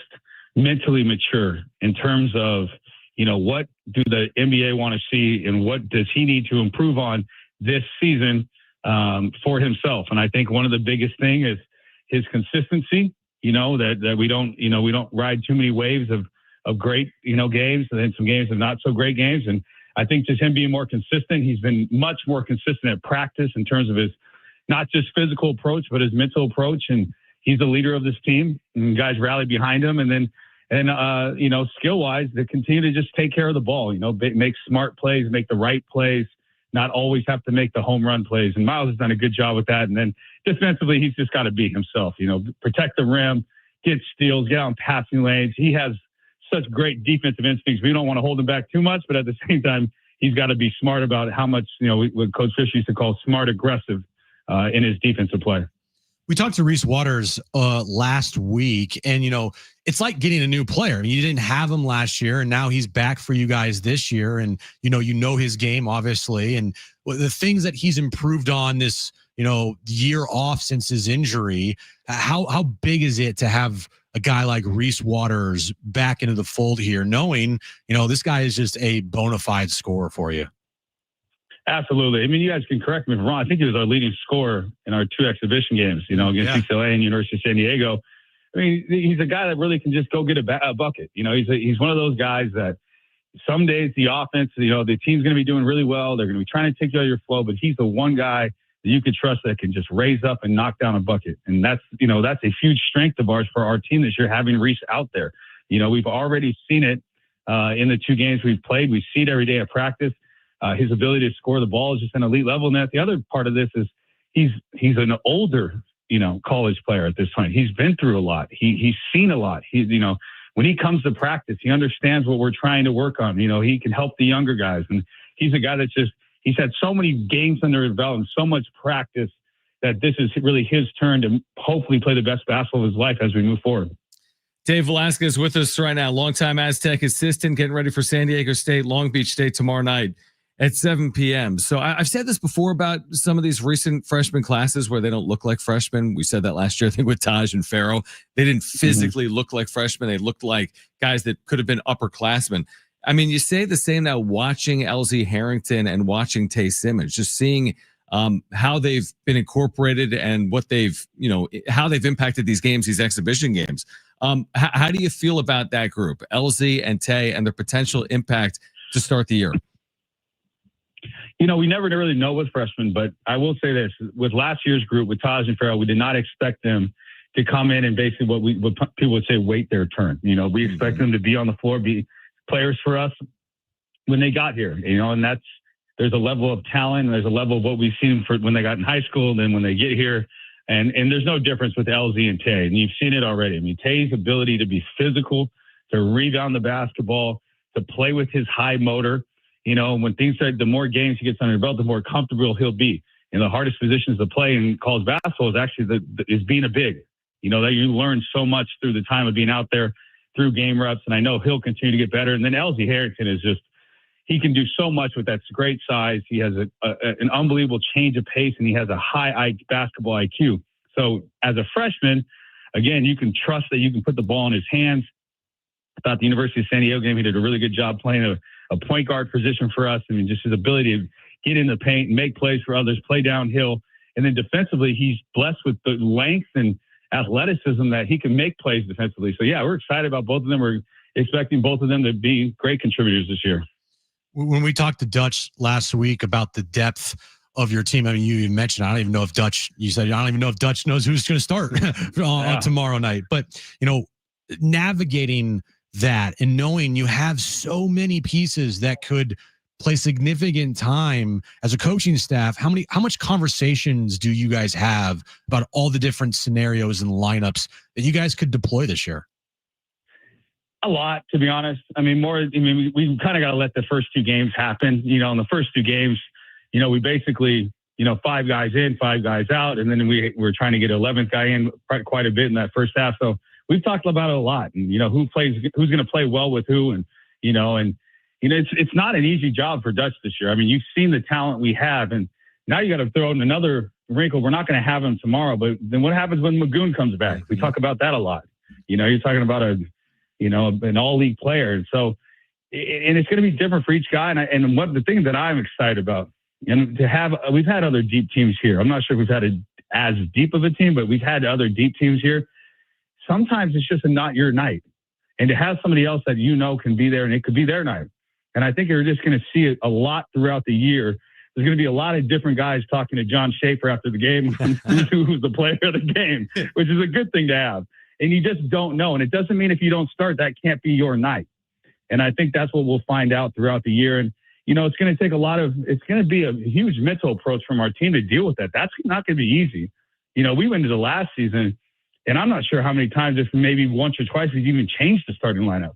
mentally mature in terms of, you know, what do the NBA want to see and what does he need to improve on this season for himself? And I think one of the biggest thing is his consistency, you know, that we don't ride too many waves of great, you know, games and then some games of not so great games. And I think just him being more consistent, he's been much more consistent at practice in terms of his, not just physical approach, but his mental approach. And he's the leader of this team, and guys rally behind him. And you know, skill-wise, to continue to just take care of the ball, you know, make smart plays, make the right plays, not always have to make the home run plays. And Miles has done a good job with that. And then defensively, he's just got to be himself, you know, protect the rim, get steals, get out in passing lanes. He has such great defensive instincts. We don't want to hold him back too much, but at the same time, he's got to be smart about how much, what Coach Fisher used to call smart aggressive in his defensive play. We talked to Reese Waters last week, and it's like getting a new player. I mean, you didn't have him last year, and now he's back for you guys this year. And you know his game, obviously, and the things that he's improved on this year off since his injury. How big is it to have a guy like Reese Waters back into the fold here, knowing this guy is just a bona fide scorer for you? Absolutely. I mean, you guys can correct me if I'm wrong. I think he was our leading scorer in our 2 exhibition games, against UCLA and University of San Diego. I mean, he's a guy that really can just go get a bucket. He's one of those guys that some days the offense, the team's going to be doing really well. They're going to be trying to take you out of your flow, but he's the one guy that you can trust that can just raise up and knock down a bucket. And that's a huge strength of ours for our team this year, having Reese out there. We've already seen it in the 2 games we've played. We see it every day at practice. His ability to score the ball is just an elite level. And the other part of this is he's an older, college player at this point. He's been through a lot. He's seen a lot. When he comes to practice, he understands what we're trying to work on. He can help the younger guys. And he's a guy he's had so many games under his belt and so much practice that this is really his turn to hopefully play the best basketball of his life as we move forward. Dave Velasquez with us right now, longtime Aztec assistant, getting ready for San Diego State, Long Beach State tomorrow night at 7 p.m. So I've said this before about some of these recent freshman classes where they don't look like freshmen. We said that last year, I think, with Taj and Pharaoh. They didn't physically look like freshmen. They looked like guys that could have been upperclassmen. I mean, you say the same now watching LZ Harrington and watching Tay Simmons, just seeing how they've been incorporated and what they've, how they've impacted these games, these exhibition games. How do you feel about that group, LZ and Tay, and their potential impact to start the year? We never really know with freshmen, but I will say this: with last year's group, with Taj and Pharaoh, we did not expect them to come in and basically what people would say, wait their turn. We expect them to be on the floor, be players for us when they got here. And there's a level of talent, and there's a level of what we've seen for when they got in high school, and then when they get here, and there's no difference with LZ and Tay, and you've seen it already. I mean, Tay's ability to be physical, to rebound the basketball, to play with his high motor. When things said, the more games he gets under the belt, the more comfortable he'll be. And the hardest positions to play in college basketball is actually is being a big. That you learn so much through the time of being out there, through game reps, and I know he'll continue to get better. And then LZ Harrington is he can do so much with that great size. He has an unbelievable change of pace, and he has a high basketball IQ. So as a freshman, again, you can trust that you can put the ball in his hands. I thought the University of San Diego game, he did a really good job playing a point guard position for us. I mean, just his ability to get in the paint, make plays for others, play downhill. And then defensively, he's blessed with the length and athleticism that he can make plays defensively. So, yeah, we're excited about both of them. We're expecting both of them to be great contributors this year. When we talked to Dutch last week about the depth of your team, I mean, you mentioned, you said, I don't even know if Dutch knows who's going to start on tomorrow night. But, navigating that and knowing you have so many pieces that could play significant time as a coaching staff, how much conversations do you guys have about all the different scenarios and lineups that you guys could deploy this year? A lot, to be honest. We kind of got to let the first 2 games happen. In the first 2 games, we basically, 5 guys in, 5 guys out. And then we're trying to get 11th guy in quite a bit in that first half. So we've talked about it a lot, and who's going to play well with who, and it's not an easy job for Dutch this year. I mean, you've seen the talent we have, and now you got to throw in another wrinkle. We're not going to have him tomorrow, but then what happens when Magoon comes back? We talk about that a lot. You're talking about an all-league player, and so and it's going to be different for each guy. And what the thing that I'm excited about, and we've had other deep teams here. I'm not sure if we've had as deep of a team, but we've had other deep teams here. Sometimes it's just not your night. And to have somebody else that can be there, and it could be their night. And I think you're just going to see it a lot throughout the year. There's going to be a lot of different guys talking to John Schaefer after the game, who's the player of the game, which is a good thing to have. And you just don't know. And it doesn't mean if you don't start, that can't be your night. And I think that's what we'll find out throughout the year. And, it's going to take it's going to be a huge mental approach from our team to deal with that. That's not going to be easy. We went into the last season, and I'm not sure how many times, if maybe once or twice, we've even changed the starting lineup.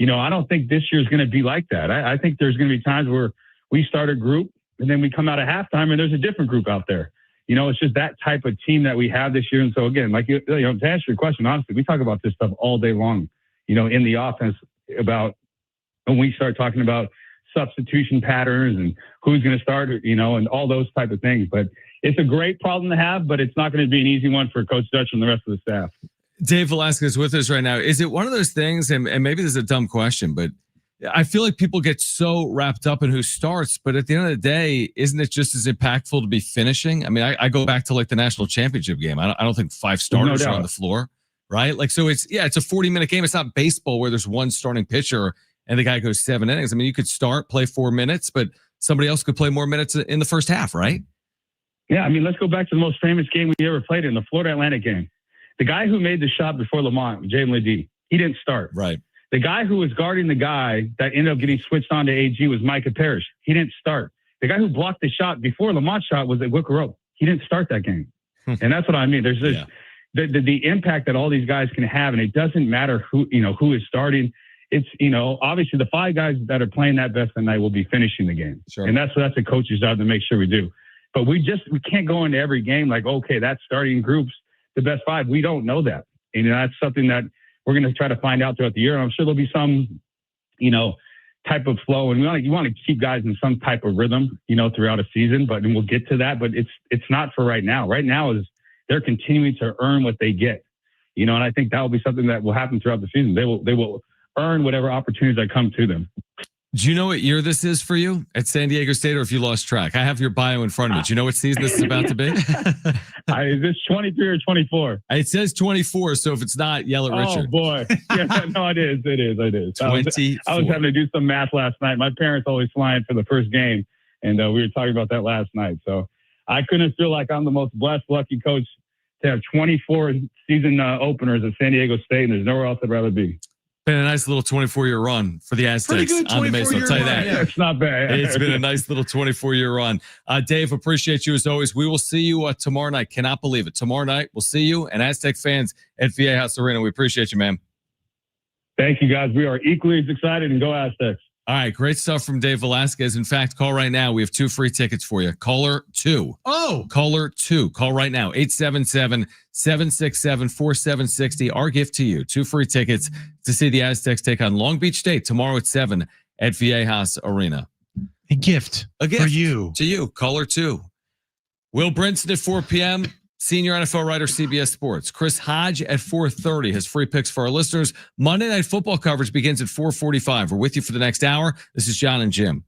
I don't think this year is going to be like that. I think there's going to be times where we start a group, and then we come out at halftime, and there's a different group out there. It's just that type of team that we have this year. And so, again, like, to answer your question, honestly, we talk about this stuff all day long, in the offense, about when we start talking about substitution patterns and who's going to start, and all those type of things. But it's a great problem to have, but it's not going to be an easy one for Coach Dutch and the rest of the staff. Dave Velasquez with us right now. Is it one of those things, and maybe this is a dumb question, but I feel like people get so wrapped up in who starts, but at the end of the day, isn't it just as impactful to be finishing? I mean, I go back to like the national championship game. I don't think 5 starters are on the floor, right? Like, so it's a 40-minute game. It's not baseball where there's one starting pitcher and the guy goes 7 innings. I mean, you could start, play 4 minutes, but somebody else could play more minutes in the first half, right? Yeah, I mean, let's go back to the most famous game we ever played in, the Florida Atlantic game. The guy who made the shot before Lamont, Jalen Ledee, he didn't start. Right. The guy who was guarding the guy that ended up getting switched on to AG was Micah Parrish. He didn't start. The guy who blocked the shot before Lamont's shot was at Wickerow. He didn't start that game. And that's what I mean. There's this, the impact that all these guys can have, and it doesn't matter who is starting. It's, obviously the 5 guys that are playing that best tonight will be finishing the game. Sure. And that's a coach's job to make sure we do. But we can't go into every game like, okay, that's starting groups, the best 5. We don't know that. And that's something that we're going to try to find out throughout the year. And I'm sure there'll be some, type of flow. And you want to keep guys in some type of rhythm, throughout a season. And we'll get to that. But it's not for right now. Right now is they're continuing to earn what they get. And I think that will be something that will happen throughout the season. They will earn whatever opportunities that come to them. Do you know what year this is for you at San Diego State, or if you lost track? I have your bio in front of me. Do you know what season this is about to be? Is this 23 or 24? It says 24, so if it's not, yell at Richard. Oh, boy. Yeah, no, it is. It is. 24. I was having to do some math last night. My parents always flying for the first game, and we were talking about that last night. So I couldn't feel like I'm the most blessed, lucky coach to have 24 season openers at San Diego State, and there's nowhere else I'd rather be. Been a nice little 24-year run for the Aztecs on the Mesa. I'll tell you that. Yeah, it's not bad. It's been a nice little 24-year run. Dave, appreciate you as always. We will see you tomorrow night. Cannot believe it. Tomorrow night, we'll see you and Aztec fans at VA House Arena. We appreciate you, man. Thank you, guys. We are equally as excited, and go Aztecs. All right, great stuff from Dave Velasquez. In fact, call right now. We have 2 free tickets for you. Caller 2. Oh, Caller 2. Call right now. 877-767-4760. Our gift to you. 2 free tickets to see the Aztecs take on Long Beach State tomorrow at 7 at VA House Arena. a gift A gift for you. to you. Caller 2. Will Brinson at 4 p.m. Senior NFL writer, CBS Sports. Chris Hodge at 4:30 has free picks for our listeners. Monday Night Football coverage begins at 4:45. We're with you for the next hour. This is Jon and Jim.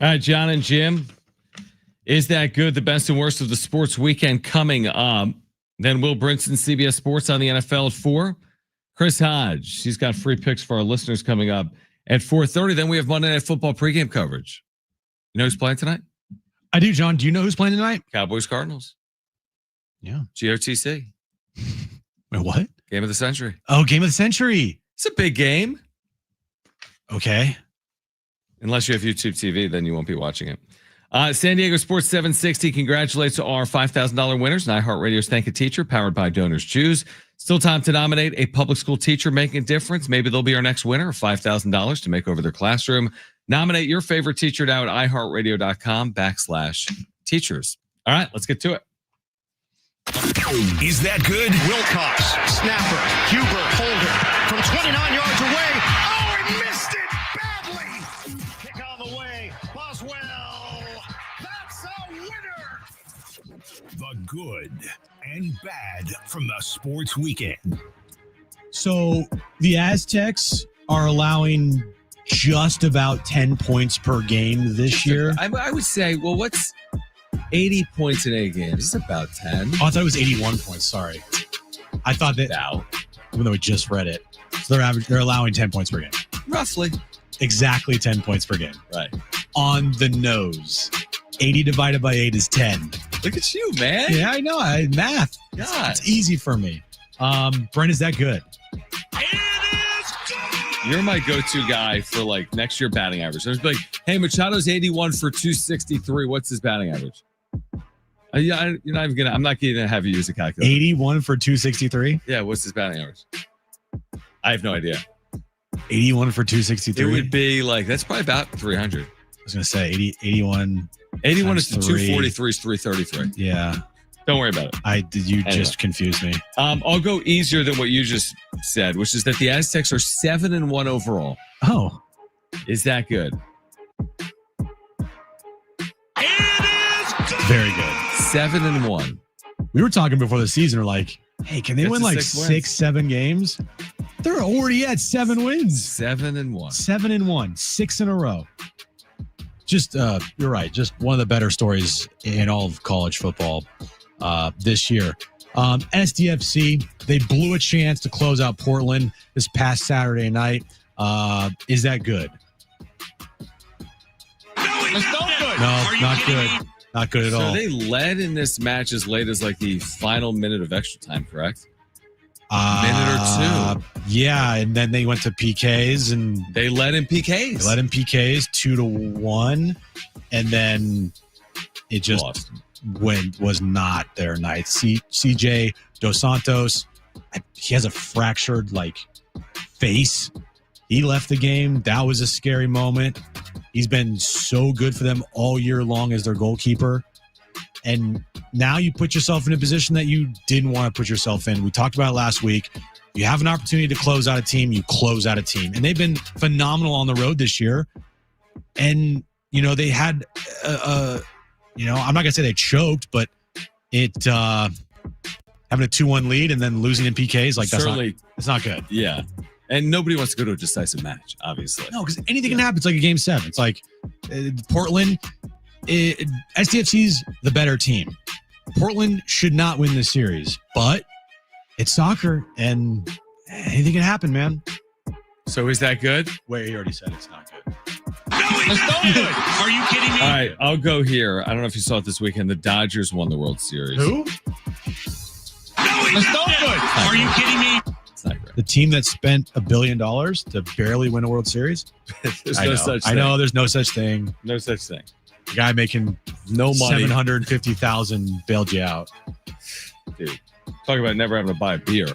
All right, Jon and Jim. Is that good? The best and worst of the sports weekend coming up. Then Will Brinson, CBS Sports on the NFL at 4. Chris Hodge, he's got free picks for our listeners coming up at 4:30. Then we have Monday Night Football pregame coverage. You know who's playing tonight? I do, John. Do you know who's playing tonight? Cowboys Cardinals. Yeah. GOTC. Wait, what? Game of the century. Oh, game of the century. It's a big game. Okay. Unless you have YouTube TV, then you won't be watching it. San Diego Sports 760 congratulates our $5,000 winners. And iHeartRadio's Thank a Teacher, powered by Donors Choose. Still time to nominate a public school teacher making a difference. Maybe they'll be our next winner of $5,000 to make over their classroom. Nominate your favorite teacher now at iHeartRadio.com/teachers. All right, let's get to it. Is that good? Wilcox, snapper, Huber, holder from 29 yards away. Oh, he missed it badly. Kick on the way. Boswell. That's a winner. The good and bad from the sports weekend. So the Aztecs are allowing just about 10 points per game this year. I would say, well, what's 80 points in 8 games? It's about 10. Oh, I thought it was 81 points. Sorry. I thought that, Now, even though we just read it, so they're allowing 10 points per game. roughly. Exactly 10 points per game. Right. On the nose. 80 divided by 8 is 10. Look at you, man. Yeah, I know. Math. God. It's easy for me. Brent, is that good? You're my go-to guy for like next year batting average. I was like, hey, Machado's 81 for 263. What's his batting average? You're not even gonna. I'm not gonna have you use a calculator. 81 for 263? Yeah, what's his batting average? I have no idea. 81 for It 263? would be like that's probably about 300. I was going to say 81. 81 is to Times 3. 243 is 333. Yeah. Don't worry about it. Just confused me. I'll go easier than what you just said, which is that the Aztecs are 7-1 overall. Oh. Is that good? Very good. 7-1. We were talking before the season. We're like, hey, can they That's win a like 6 6, 7 games? They're already at 7 wins. 7-1. 7-1, 6 in a row. Just, you're right. Just one of the better stories in all of college football this year. SDFC, they blew a chance to close out Portland this past Saturday night. Is that good? No, not good. Not good at So all. they led in this match as late as like the final minute of extra time, correct? Minute or two. Yeah, and then they went to PKs and They led in PKs. they led in PKs 2-1, and then it just Lost. was not their night. CJ Dos Santos, he has a fractured like face. He left the game. That was a scary moment. He's been so good for them all year long as their goalkeeper. And now you put yourself in a position that you didn't want to put yourself in. We talked about it last week. You have an opportunity to close out a team, you close out a team. And they've been phenomenal on the road this year. And, they had, I'm not going to say they choked, but having a 2-1 lead and then losing in PKs, like that's not good. Yeah. And nobody wants to go to a decisive match, obviously. No, because anything can happen. It's like a game 7. It's like Portland, SDFC's the better team. Portland should not win this series, but it's soccer and anything can happen, man. So is that good? Wait, he already said it's not good. Are you kidding me? All right, I'll go here. I don't know if you saw it this weekend. The Dodgers won the World Series. Who? Are you kidding me? It's not great. The team that spent $1 billion to barely win a World Series? There's I no know. such I thing. know there's no such thing. No such thing. The guy making No money. $750,000 bailed you out. Dude, talk about never having to buy a beer.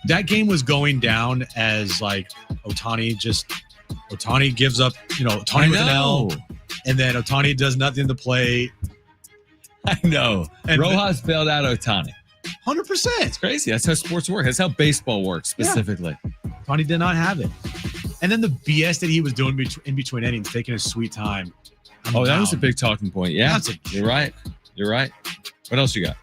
That game was going down as like Ohtani gives up, Ohtani with an L, and then Ohtani does nothing to play. I know. And Rojas bailed out Ohtani. 100%. It's crazy. That's how sports work. That's how baseball works specifically. Ohtani did not have it. And then the BS that he was doing in between innings, taking his sweet time. That was a big talking point. Yeah, That's a you're right. You're right. What else you got?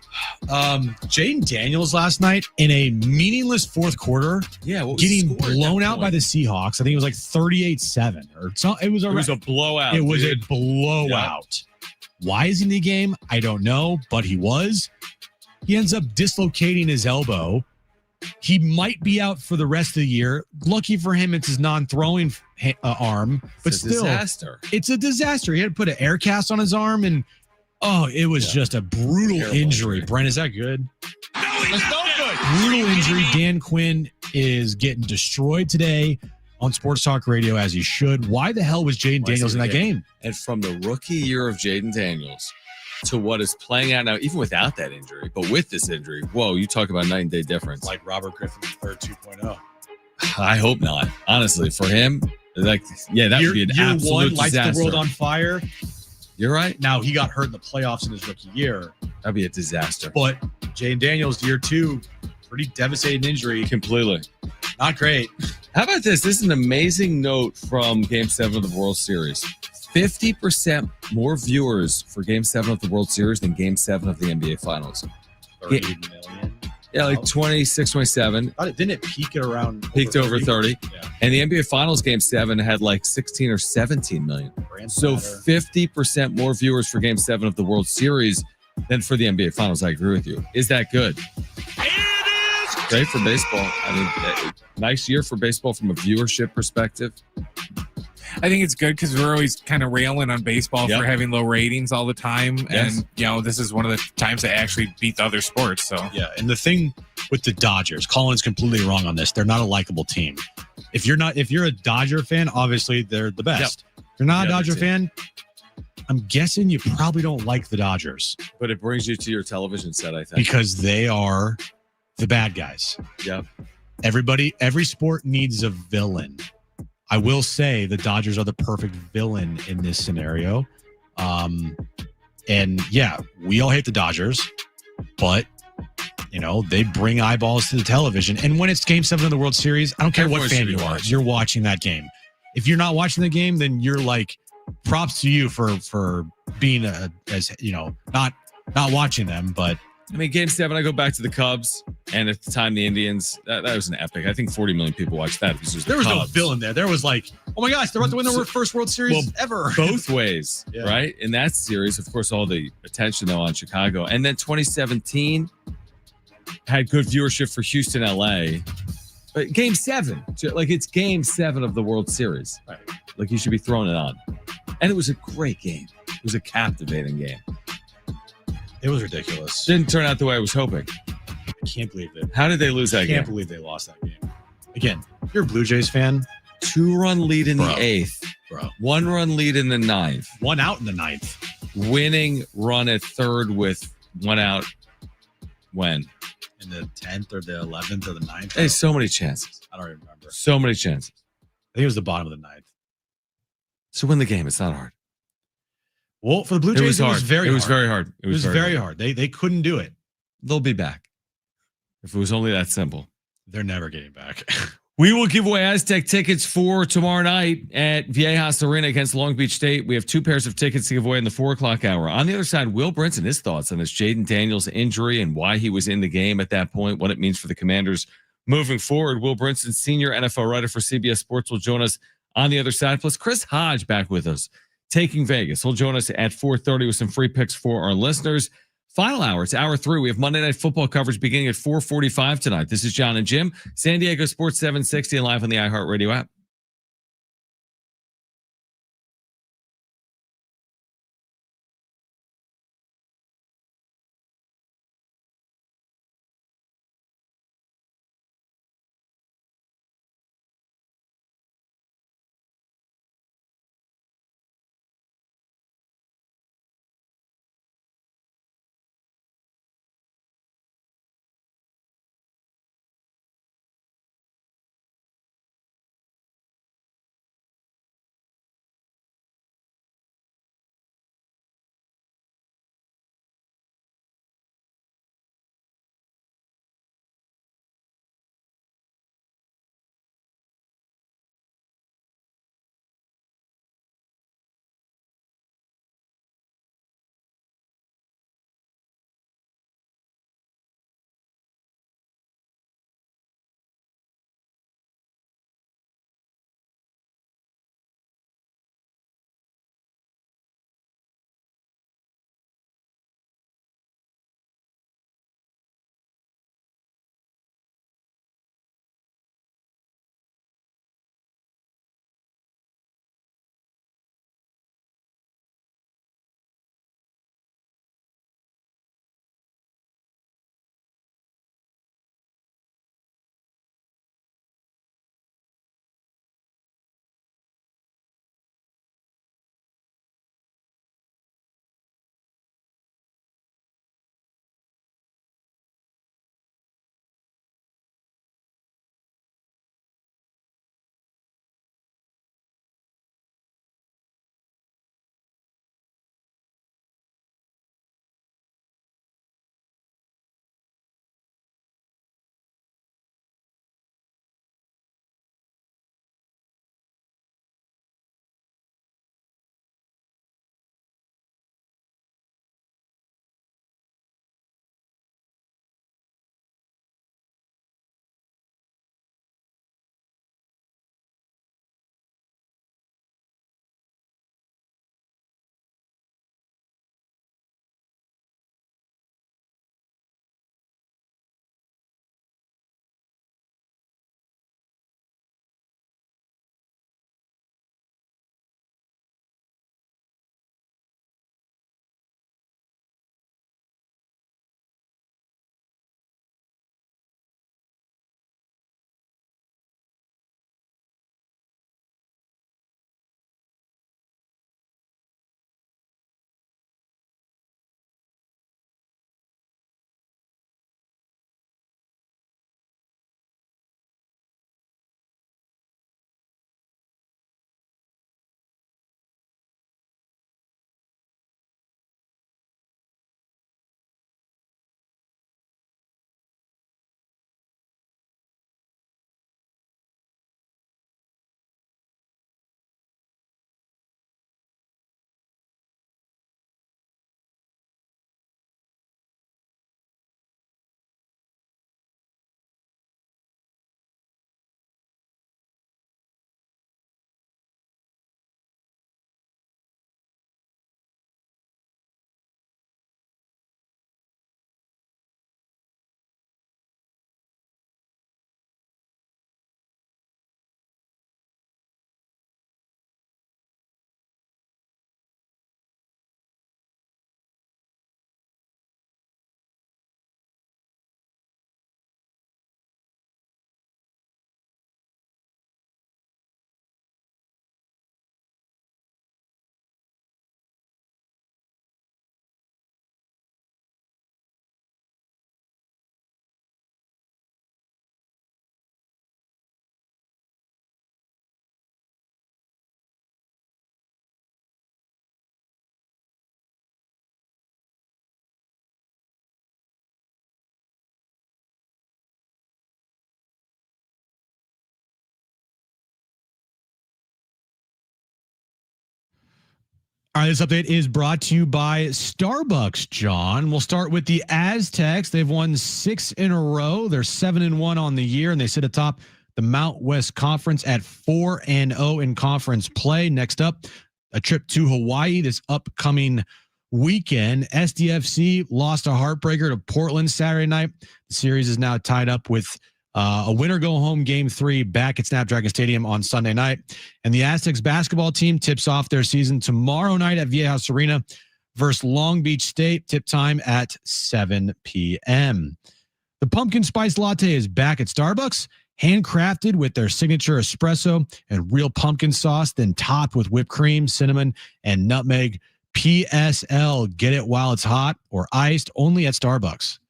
Jaden Daniels last night in a meaningless fourth quarter, Yeah, what was the getting score at blown that out by point? the Seahawks. I think it was like 38-7 or so. It was It was a blowout. It was a dude. blowout. Why is he in the game? I don't know, but he was. He ends up dislocating his elbow. He might be out for the rest of the year. Lucky for him, it's his non-throwing arm, but It's a still, disaster. it's a disaster. He had to put an air cast on his arm, and it was just a brutal Terrible injury. injury. Brent, is that good? It's no good. Brutal injury. Dan Quinn is getting destroyed today on Sports Talk Radio, as he should. Why the hell was Jaden Why is Daniels he in in that the game? And from the rookie year of Jaden Daniels to what is playing out now, even without that injury, but with this injury, whoa, you talk about night and day difference. Like Robert Griffin III 2.0. I hope not. Honestly, for him, that would be an year absolute one lights disaster. the world on fire. You're right. Now, he got hurt in the playoffs in his rookie year. That'd be a disaster. But Jaden Daniels, year two, pretty devastating injury. Completely. Not great. How about this? This is an amazing note from Game 7 of the World Series. 50% more viewers for Game 7 of the World Series than Game 7 of the NBA Finals. 30 million. Yeah, like 26, 27. Didn't it peak at around Peaked over 30. Yeah. And the NBA Finals Game 7 had like 16 or 17 million. So Matter. 50% more viewers for Game 7 of the World Series than for the NBA Finals. I agree with you. Is that good? It is Great for baseball. I mean, nice year for baseball from a viewership perspective. I think it's good because we're always kind of railing on baseball Yep. for having low ratings all the time. Yes. And, this is one of the times they actually beat the other sports. So, Yeah, and the thing with the Dodgers, Colin's completely wrong on this. They're not a likable team. If you're a Dodger fan, obviously they're the best. If you're not a Yeah, Dodger they're fan, I'm guessing you probably don't like the Dodgers But it brings you to your television set, I think. because they are the bad guys. Yeah. Every sport needs a villain. I will say the Dodgers are the perfect villain in this scenario. And yeah, we all hate the Dodgers, but they bring eyeballs to the television. And when it's Game 7 of the World Series, I don't care Everyone what should fan be you are. watching. You're watching that game. If you're not watching the game, then you're like, props to you for being not watching them. But I mean, Game 7, I go back to the Cubs, and at the time, the Indians, that was an epic. I think 40 million people watched that. Because it was the there was no Cubs. villain there. There was like, oh my gosh, they're about to win their first World Series ever. Both ways, Yeah. right? In that series, of course, all the attention, though, on Chicago. And then 2017 had good viewership for Houston, LA. But Game 7, like it's Game 7 of the World Series. Right. Like you should be throwing it on. And it was a great game. It was a captivating game. It was ridiculous. Didn't turn out the way I was hoping. I can't believe it. How did they lose that I can't game? believe they lost that game. Again, you're a Blue Jays fan, 2-run lead in Bro. the 8th. bro. 1-run lead in the 9th. One out in the ninth. Winning run at third with one out. When? In the 10th or the 11th or the 9th. Hey, so many chances. I don't remember. So many chances. I think it was the bottom of the 9th. So win the game. It's not hard. Well, for the Blue It Jays, was hard. it was very It was hard. very hard. It was very hard. They couldn't do it. They'll be back. If it was only that simple. They're never getting back. We will give away Aztec tickets for tomorrow night at Viejas Arena against Long Beach State. We have 2 pairs of tickets to give away in the 4:00 hour. On the other side, Will Brinson, his thoughts on this Jaden Daniels injury and why he was in the game at that point, what it means for the Commanders moving forward. Will Brinson, senior NFL writer for CBS Sports, will join us on the other side. Plus, Chris Hodge back with us, taking Vegas. He'll join us at 4:30 with some free picks for our listeners. Final hour, it's hour 3. We have Monday Night Football coverage beginning at 4:45 tonight. This is Jon and Jim, San Diego Sports 760 and live on the iHeartRadio app. All right, this update is brought to you by Starbucks, John. We'll start with the Aztecs. They've won 6 in a row. They're 7-1 on the year, and they sit atop the Mount West Conference at 4-0 in conference play. Next up, a trip to Hawaii this upcoming weekend. SDFC lost a heartbreaker to Portland Saturday night. The series is now tied up with a winner-go-home Game 3 back at Snapdragon Stadium on Sunday night. And the Aztecs basketball team tips off their season tomorrow night at Viejas Arena versus Long Beach State. Tip time at 7 p.m. The pumpkin spice latte is back at Starbucks, handcrafted with their signature espresso and real pumpkin sauce, then topped with whipped cream, cinnamon, and nutmeg. PSL, get it while it's hot or iced, only at Starbucks.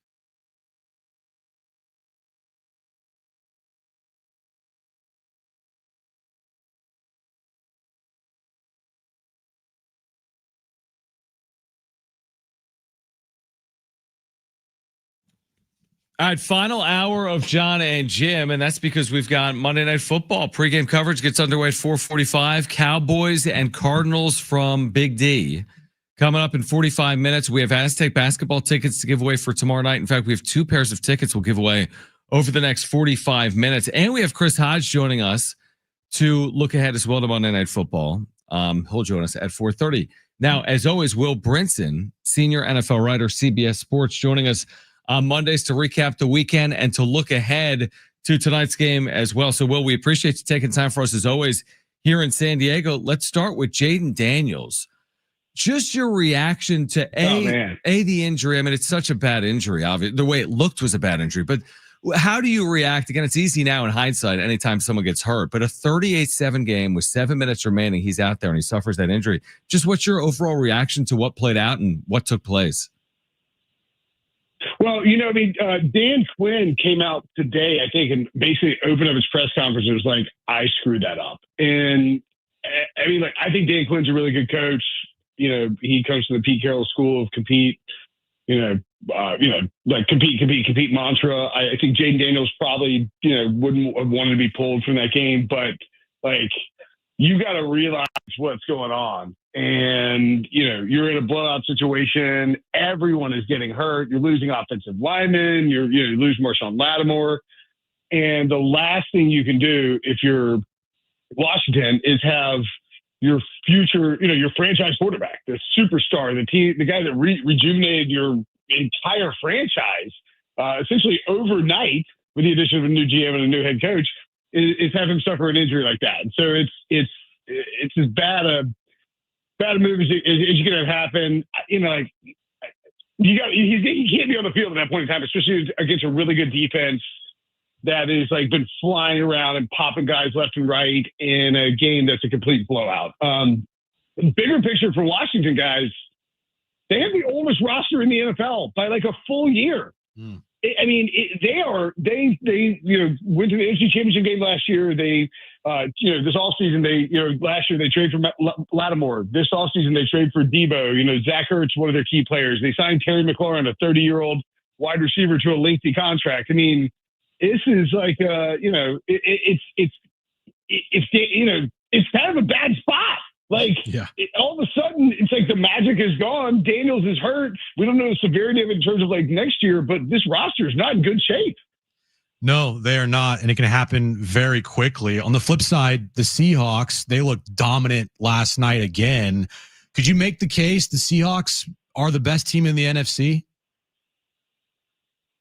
All right, final hour of Jon and Jim, and that's because we've got Monday Night Football. Pregame coverage gets underway at 4:45. Cowboys and Cardinals from Big D. Coming up in 45 minutes, we have Aztec basketball tickets to give away for tomorrow night. In fact, we have 2 pairs of tickets we'll give away over the next 45 minutes. And we have Chris Hodge joining us to look ahead as well to Monday Night Football. He'll join us at 4:30. Now, as always, Will Brinson, senior NFL writer, CBS Sports, joining us on Mondays to recap the weekend and to look ahead to tonight's game as well. So, Will, we appreciate you taking time for us as always here in San Diego. Let's start with Jaden Daniels. Just your reaction to the injury. I mean, it's such a bad injury. Obviously, the way it looked was a bad injury. But how do you react? Again, it's easy now in hindsight anytime someone gets hurt. But a 38-7 game with 7 minutes remaining, he's out there and he suffers that injury. Just what's your overall reaction to what played out and what took place? Well, you know, I mean, Dan Quinn came out today, I think, and basically opened up his press conference. It was like, I screwed that up. And I mean, like, I think Dan Quinn's a really good coach. You know, he comes to the Pete Carroll School of compete, like compete mantra. I think Jaden Daniels probably, wouldn't have wanted to be pulled from that game, but like, you got to realize what's going on. And, you're in a blowout situation. Everyone is getting hurt. You're losing offensive linemen. You lose Marshawn Lattimore. And the last thing you can do if you're Washington is have your future, your franchise quarterback, the superstar, the guy that rejuvenated your entire franchise, essentially overnight with the addition of a new GM and a new head coach, is have him suffer an injury like that. And so it's as bad a move as you can have happen. He can't be on the field at that point in time, especially against a really good defense that is like been flying around and popping guys left and right in a game that's a complete blowout. Bigger picture for Washington guys, they have the oldest roster in the NFL by like a full year. I mean, they went to the NFC Championship game last year. They, this offseason, last year they traded for Lattimore. This offseason they traded for Debo. Zach Ertz, one of their key players. They signed Terry McLaurin, a 30-year-old wide receiver, to a lengthy contract. I mean, this is like, it's kind of a bad spot. Like, all of a sudden, it's like the magic is gone. Daniels is hurt. We don't know the severity of it in terms of like next year, but this roster is not in good shape. No, they are not, and it can happen very quickly. On the flip side, the Seahawks, they looked dominant last night again. Could you make the case the Seahawks are the best team in the NFC?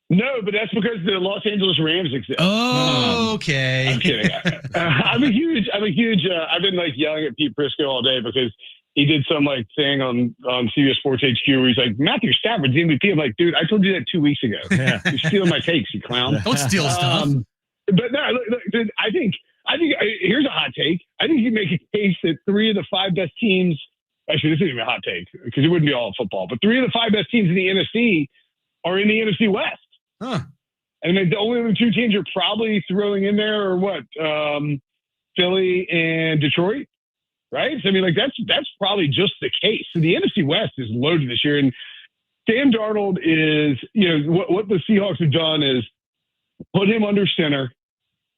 No, but that's because the Los Angeles Rams exist. Oh, okay. I'm kidding. I've been like yelling at Pete Prisco all day because he did some like thing on CBS Sports HQ where he's like, Matthew Stafford's MVP. I'm like, dude, I told you that 2 weeks ago. Yeah. You're stealing my takes, you clown. Don't steal stuff. But no, look, dude, I think here's a hot take. I think you make a case that 3 of the 5 best teams, actually, this isn't even a hot take because it wouldn't be all football, but 3 of the 5 best teams in the NFC are in the NFC West. Huh. And the only other 2 teams you're probably throwing in there are what? Philly and Detroit, right? So, I mean, like that's probably just the case. So the NFC West is loaded this year. And Sam Darnold is, what the Seahawks have done is put him under center,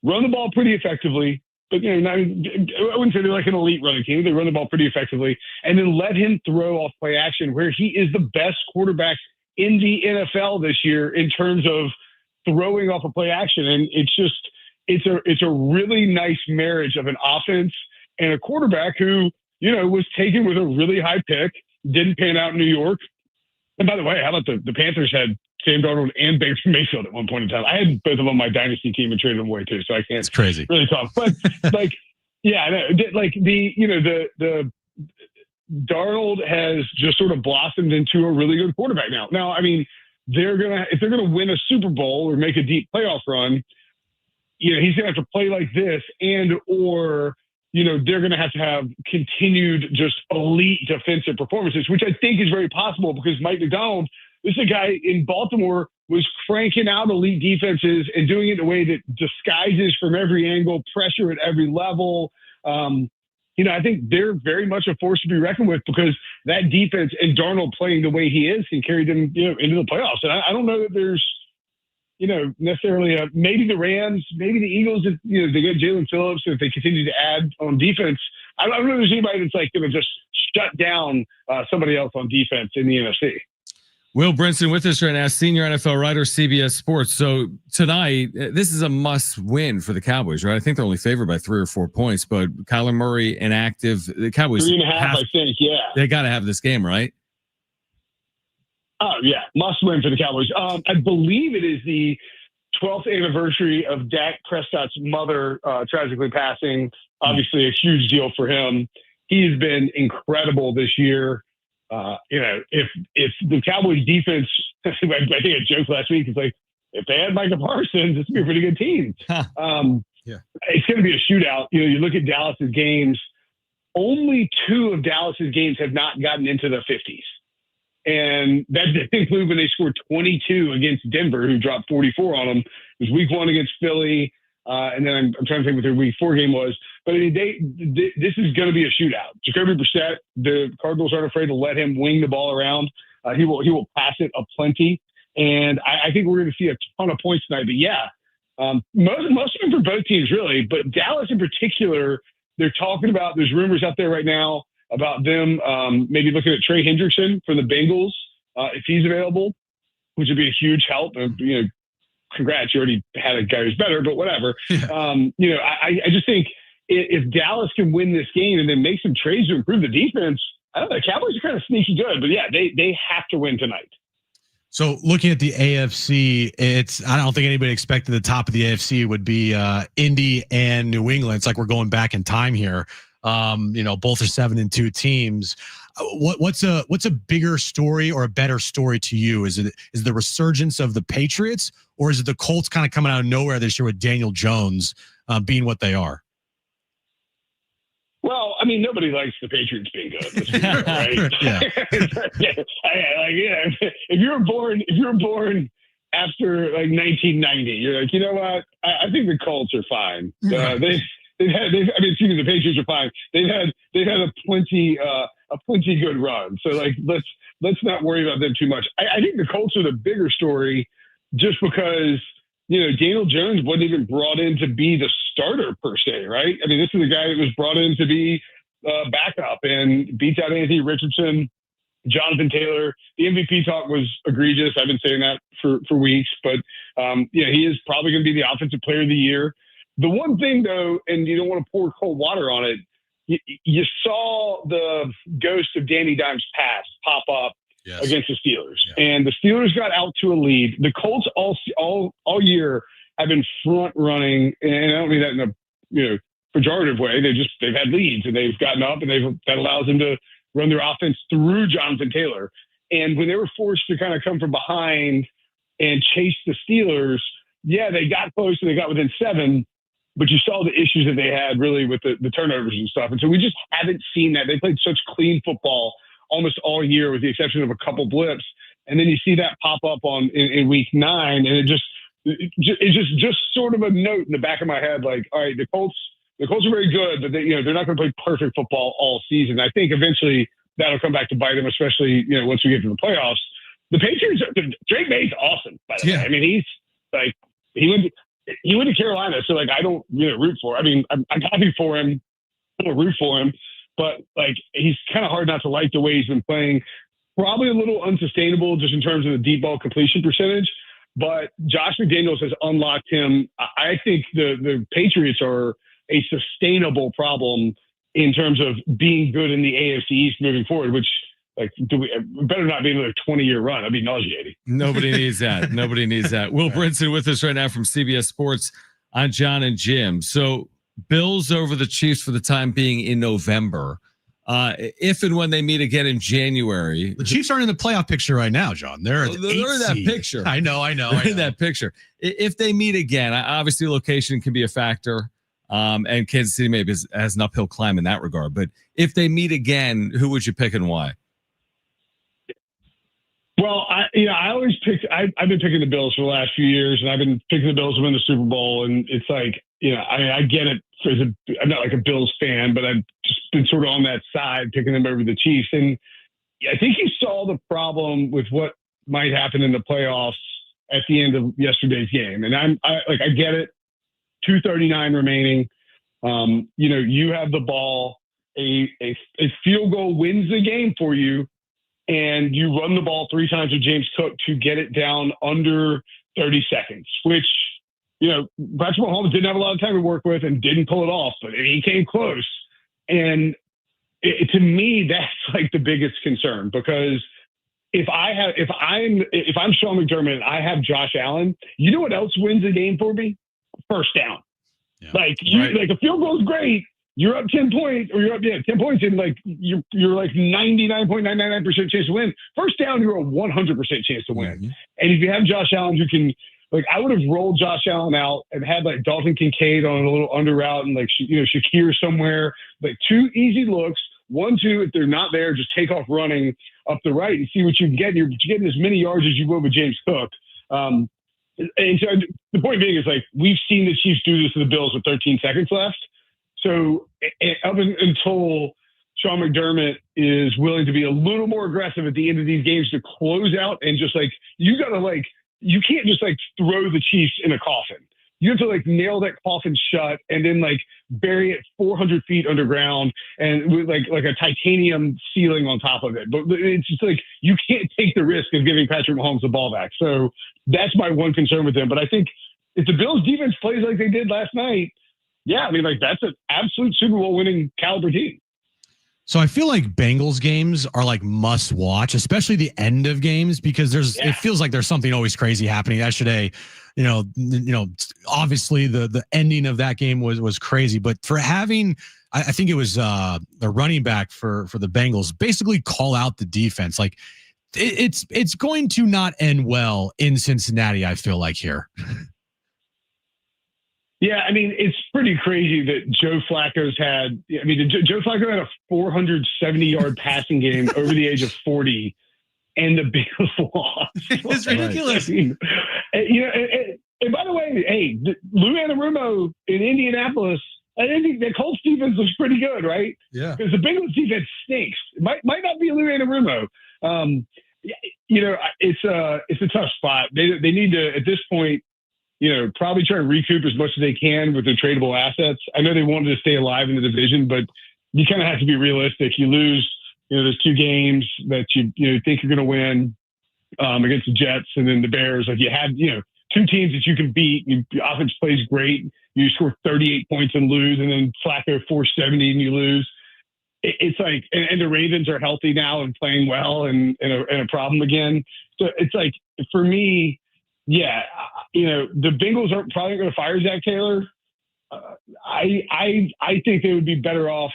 run the ball pretty effectively, but I wouldn't say they're like an elite running team. They run the ball pretty effectively, and then let him throw off play action, where he is the best quarterback in the NFL this year in terms of throwing off a play action. And it's a really nice marriage of an offense and a quarterback who, was taken with a really high pick, didn't pan out in New York. And by the way, how about the Panthers had Sam Darnold and Baker Mayfield at one point in time? I had both of them on my dynasty team and traded them away too, so I can't. It's crazy. Really talk, but like, yeah, like the Darnold has just sort of blossomed into a really good quarterback now. Now, I mean, if they're gonna win a Super Bowl or make a deep playoff run, he's gonna have to play like this, or they're going to have continued just elite defensive performances, which I think is very possible because Mike McDonald, this is a guy in Baltimore, was cranking out elite defenses and doing it in a way that disguises from every angle, pressure at every level. I think they're very much a force to be reckoned with because that defense and Darnold playing the way he is can carry them, into the playoffs. And I don't know that there's, necessarily maybe the Rams, maybe the Eagles, if they get Jalen Phillips, if they continue to add on defense. I don't know if there's anybody that's like going to just shut down somebody else on defense in the NFC. Will Brinson with us right now, senior NFL writer, CBS Sports. So tonight, this is a must win for the Cowboys, right? I think they're only favored by 3 or 4 points, but Kyler Murray inactive. The Cowboys 3.5, I think. Yeah, they got to have this game, right? Oh, yeah. Must win for the Cowboys. I believe it is the 12th anniversary of Dak Prescott's mother tragically passing. Obviously, a huge deal for him. He's been incredible this year. If the Cowboys defense, I think I joked last week, it's like, if they had Micah Parsons, this would be a pretty good team. Yeah. It's going to be a shootout. You look at Dallas's games, only 2 of Dallas's games have not gotten into the 50s. And that didn't include when they scored 22 against Denver, who dropped 44 on them. It was week 1 against Philly. And then I'm trying to think what their week 4 game was. But I mean, this is going to be a shootout. Jacoby Brissett, the Cardinals aren't afraid to let him wing the ball around. He will pass it aplenty. And I think we're going to see a ton of points tonight. But yeah, most of them for both teams, really. But Dallas in particular, they're talking about, there's rumors out there right now about them maybe looking at Trey Hendrickson for the Bengals if he's available, which would be a huge help. Congrats, you already had a guy who's better, but whatever. Yeah. I just think if Dallas can win this game and then make some trades to improve the defense, I don't know, the Cowboys are kind of sneaky good, but yeah, they have to win tonight. So looking at the AFC, I don't think anybody expected the top of the AFC would be Indy and New England. It's like we're going back in time here. Both are 7-2 teams. What's a bigger story or a better story to you? Is the resurgence of the Patriots, or is it the Colts kind of coming out of nowhere this year with Daniel Jones being what they are? Well, I mean, nobody likes the Patriots being good, let's be real, right? Yeah. If you're born after like 1990, you're like, you know what? I think the Colts are fine. The Patriots are fine. They've had a plenty good run. So like, let's not worry about them too much. I think the Colts are the bigger story, just because Daniel Jones wasn't even brought in to be the starter per se, right? I mean, this is a guy that was brought in to be backup and beats out Anthony Richardson, Jonathan Taylor. The MVP talk was egregious. I've been saying that for weeks, but he is probably going to be the offensive player of the year. The one thing, though, and you don't want to pour cold water on it, you saw the ghost of Danny Dimes' past pop up against the Steelers. Yeah. And the Steelers got out to a lead. The Colts all year have been front running, and I don't mean that in a pejorative way. They've had leads, and they've gotten up, and that allows them to run their offense through Jonathan Taylor. And when they were forced to kind of come from behind and chase the Steelers, yeah, they got close and they got within 7. But you saw the issues that they had really with the turnovers and stuff. And so we just haven't seen that. They played such clean football almost all year with the exception of a couple blips. And then you see that pop up in week 9. And it's just sort of a note in the back of my head, like, all right, the Colts are very good, but they're not going to play perfect football all season. I think eventually that'll come back to bite them, especially, once we get to the playoffs. The Patriots, Drake May's awesome, by the way. I mean, he's like, he went to Carolina, so like I don't root for. I mean, I'm happy for him. I don't root for him, but like he's kind of hard not to like the way he's been playing. Probably a little unsustainable just in terms of the deep ball completion percentage. But Josh McDaniels has unlocked him. I think the Patriots are a sustainable problem in terms of being good in the AFC East moving forward, which like we better not be another 20-year run. That'd be nauseating. Nobody needs that. Nobody needs that. Will Brinson with us right now from CBS Sports on Jon and Jim. So Bills over the Chiefs for the time being in November. If and when they meet again in January, the Chiefs aren't in the playoff picture right now, John. They're in that picture. I know. They're in that picture. If they meet again, obviously location can be a factor. And Kansas City maybe has an uphill climb in that regard. But if they meet again, who would you pick and why? Well, I've been picking the Bills for the last few years, and I've been picking the Bills to win the Super Bowl. And it's like, I get it. I'm not like a Bills fan, but I've just been sort of on that side, picking them over the Chiefs. And I think you saw the problem with what might happen in the playoffs at the end of yesterday's game. And I get it. 2:39 remaining. You have the ball. A field goal wins the game for you, and you run the ball 3 times with James Cook to get it down under 30 seconds, which, Patrick Mahomes didn't have a lot of time to work with and didn't pull it off, but he came close. And to me, that's like the biggest concern, because if I'm Sean McDermott and I have Josh Allen, you know what else wins the game for me? First down. Yeah. Like a field goal is great. You're up 10 points, or you're up 10 points, and like you're like 99.999% chance to win. First down, you're a 100% chance to win. Mm-hmm. And if you have Josh Allen who can, like, I would have rolled Josh Allen out and had like Dalton Kincaid on a little under route and like Shakir somewhere, like 2 easy looks. 1, 2, if they're not there, just take off running up the right and see what you can get. You're getting as many yards as you will with James Cook. And so the point being is, like, we've seen the Chiefs do this to the Bills with 13 seconds left. So up until Sean McDermott is willing to be a little more aggressive at the end of these games to close out, and just like, you can't just like throw the Chiefs in a coffin. You have to like nail that coffin shut and then like bury it 400 feet underground and with like a titanium ceiling on top of it. But it's just like, you can't take the risk of giving Patrick Mahomes the ball back. So that's my one concern with them. But I think if the Bills defense plays like they did last night, yeah, I mean, like, that's an absolute Super Bowl winning caliber team. So I feel like Bengals games are like must watch, especially the end of games, because it feels like there's something always crazy happening. Yesterday, obviously the ending of that game was crazy, but for having, I think it was the running back for the Bengals basically call out the defense. Like it's going to not end well in Cincinnati, I feel like here. Yeah, I mean, it's pretty crazy that Joe Flacco had a 470-yard passing game over the age of 40, and the Bills lost. It's ridiculous. I mean, and by the way, hey, Lou Anarumo in Indianapolis, I think the Colts defense looks pretty good, right? Yeah. Because the Bengals defense stinks. It might not be Lou Anarumo. It's a tough spot. They need to, at this point, probably try to recoup as much as they can with their tradable assets. I know they wanted to stay alive in the division, but you kind of have to be realistic. You lose, there's 2 games that you think you're going to win against the Jets and then the Bears. Like, you had, 2 teams that you can beat. Your offense plays great. You score 38 points and lose, and then Flacco 470 and you lose. It's like, and the Ravens are healthy now and playing well and a problem again. So it's like, for me, yeah, the Bengals aren't probably going to fire Zach Taylor. I think they would be better off,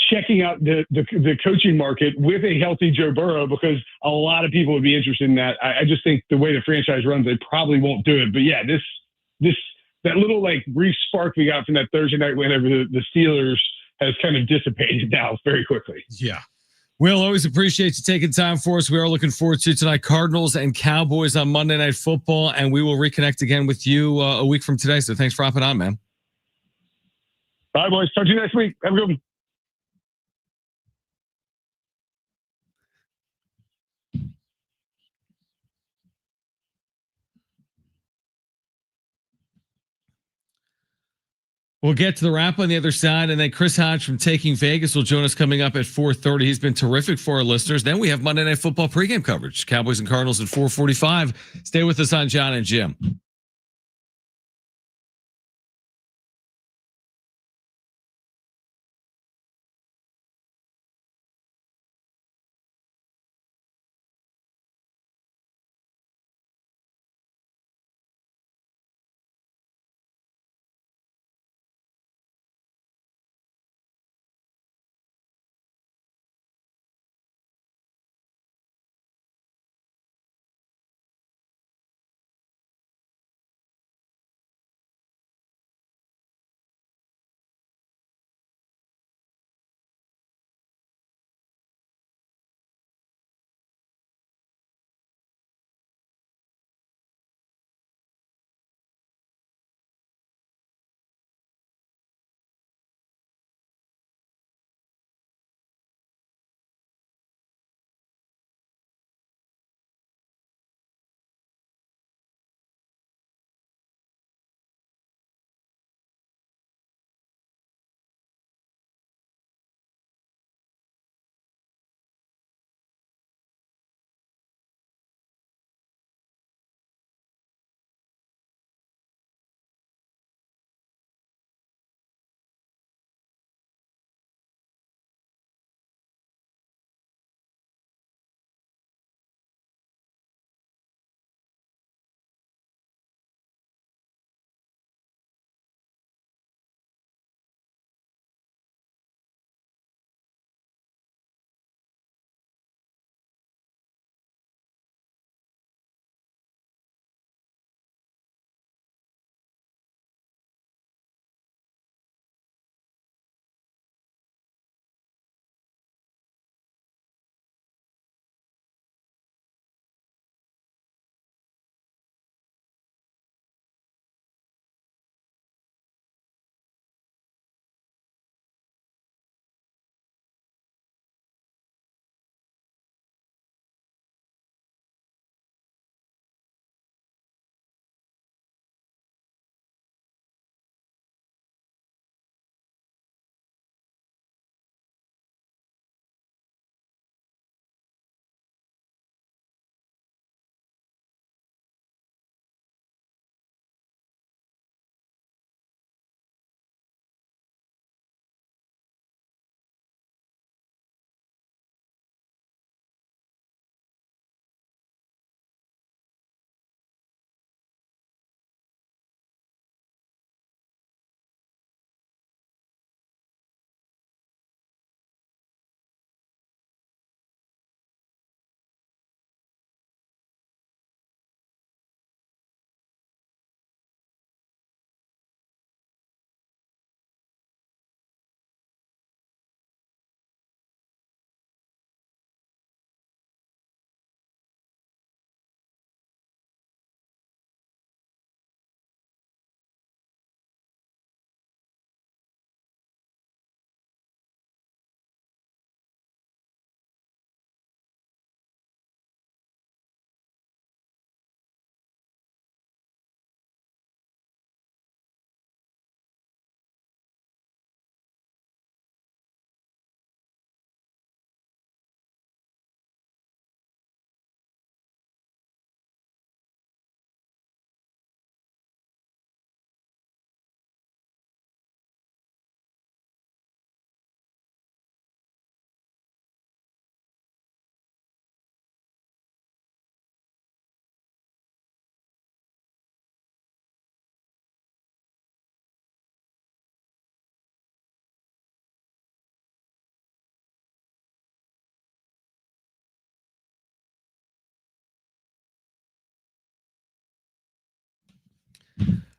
checking out the coaching market with a healthy Joe Burrow, because a lot of people would be interested in that. I just think the way the franchise runs, they probably won't do it. But yeah, that little like brief spark we got from that Thursday night win over the Steelers has kind of dissipated now very quickly. Yeah. We'll always appreciate you taking time for us. We are looking forward to tonight, Cardinals and Cowboys on Monday Night Football, and we will reconnect again with you a week from today. So thanks for hopping on, man. All right, boys. Talk to you next week. Have a good one. We'll get to the wrap on the other side, and then Chris Hodge from Taking Vegas will join us coming up at 4:30. He's been terrific for our listeners. Then we have Monday Night Football pregame coverage, Cowboys and Cardinals at 4:45. Stay with us on Jon and Jim.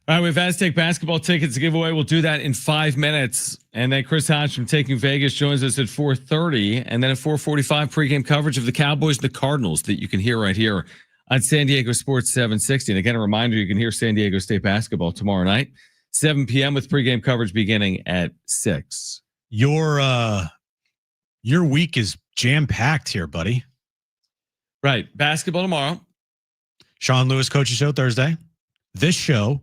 All right, we have Aztec basketball tickets to give away. We'll do that in 5 minutes. And then Chris Hodge from Taking Vegas joins us at 4:30. And then at 4:45, pregame coverage of the Cowboys and the Cardinals that you can hear right here on San Diego Sports 760. And again, a reminder, you can hear San Diego State basketball tomorrow night, 7 p.m. with pregame coverage beginning at 6. Your week is jam-packed here, buddy. Right. Basketball tomorrow. Sean Lewis Coaching Show Thursday. This show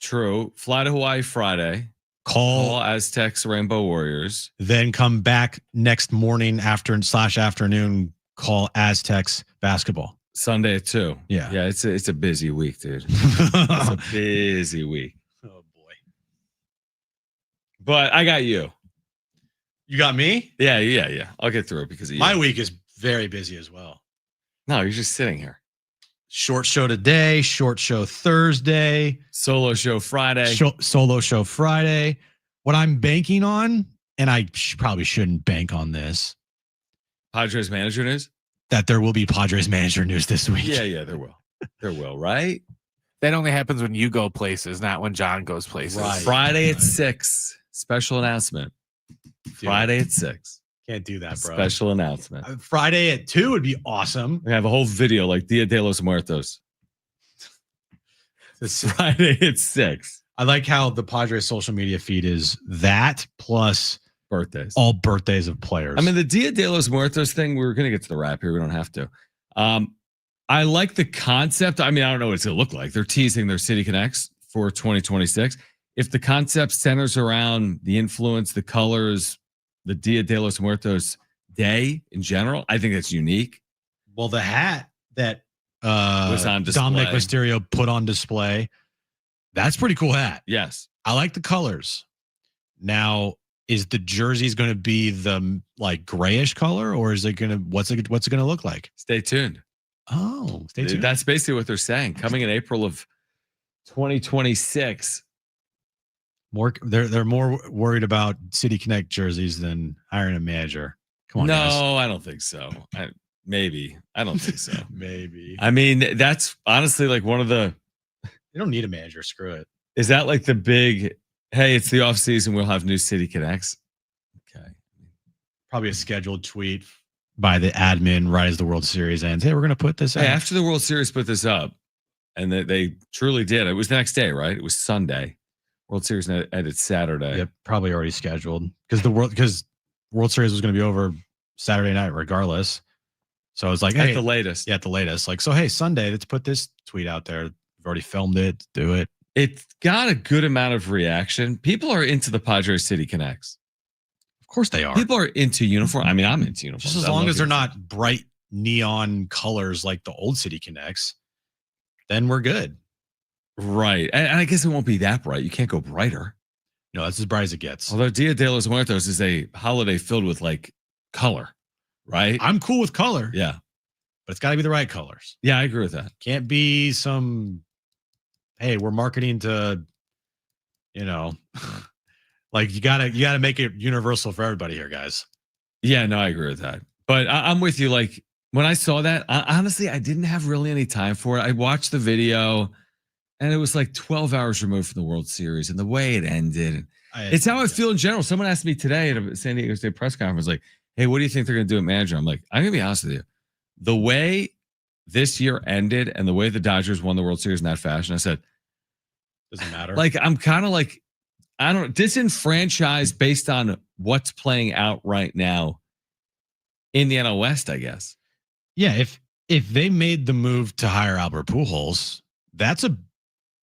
True. Fly to Hawaii Friday. Call Aztecs Rainbow Warriors. Then come back next morning afternoon. Call Aztecs basketball. Sunday at 2. Yeah. Yeah, it's a busy week, dude. It's a busy week. Oh boy. But I got you. You got me? Yeah. I'll get through it because of you. My week is very busy as well. No, you're just sitting here. Short show today, short show Thursday, Solo show Friday. Solo show Friday. What I'm banking on, and I probably shouldn't bank on this, Padres manager news? that there will be Padres manager news this week. Yeah, there will. There will, right? That only happens when you go places, not when John goes places. Right. Friday at 6. Special announcement. Friday at 6. Can't do that, bro. Special announcement. Friday at 2 would be awesome. We have a whole video like Dia de los Muertos. Friday at 6. I like how the Padres social media feed is that plus Birthdays. all birthdays of players. I mean, the Dia de los Muertos thing, we're going to get to the wrap here. We don't have to. I like the concept. I mean, I don't know what it's going to look like. They're teasing their City Connects for 2026. If the concept centers around the influence, the colors, the Dia de los Muertos day in general, I think that's unique. well, the hat that Was on display. Dominic Mysterio put on display, that's a pretty cool hat. Yes. I like the colors. Now, is the jerseys going to be the like grayish color, or is it going to what's it going to look like? Stay tuned. Oh, stay tuned. That's basically what they're saying. Coming in April of 2026. They're more worried about City Connect jerseys than hiring a manager. Come on, No, guys. I don't think so. Maybe. I don't think so. Maybe. I mean, that's honestly like one of the. They don't need a manager. Screw it. Is that like the big? Hey, it's the off season. We'll have new City Connects. Okay. Probably a scheduled tweet by the admin right as the World Series ends. Hey, we're going to put this Hey, out. after the World Series put this up, and they truly did. It was the next day, right? It was Sunday. World Series ended Saturday. Yep, probably already scheduled because World Series was going to be over Saturday night regardless. So it's like, At hey, the latest. yeah, at the latest. Like, so hey, Sunday, let's put this tweet out there. We've already filmed it. Do it. It got a good amount of reaction. People are into the Padres City Connects. Of course they are. People are into uniform. I mean, I'm into uniforms. Just as I long love as they're uniforms. not bright neon colors like the old City Connects, then we're good. Right. And I guess it won't be that bright. You can't go brighter. No, that's as bright as it gets. Although Dia de los Muertos is a holiday filled with like color, right? I'm cool with color, Yeah. but it's got to be the right colors. Yeah, I agree with that. Can't be hey, we're marketing to, like you gotta make it universal for everybody here, guys. Yeah, no, I agree with that. But I'm with you. Like when I saw that, honestly, I didn't have really any time for it. I watched the video and it was like 12 hours removed from the World Series and the way it ended. It's how I feel in general. Someone asked me today at a San Diego State press conference, like, hey, what do you think they're going to do at manager? I'm like, I'm going to be honest with you. The way this year ended and the way the Dodgers won the World Series in that fashion, I said, Doesn't matter. like, I'm kind of like, I don't disenfranchised based on what's playing out right now in the NL West, I guess. Yeah, if they made the move to hire Albert Pujols, that's a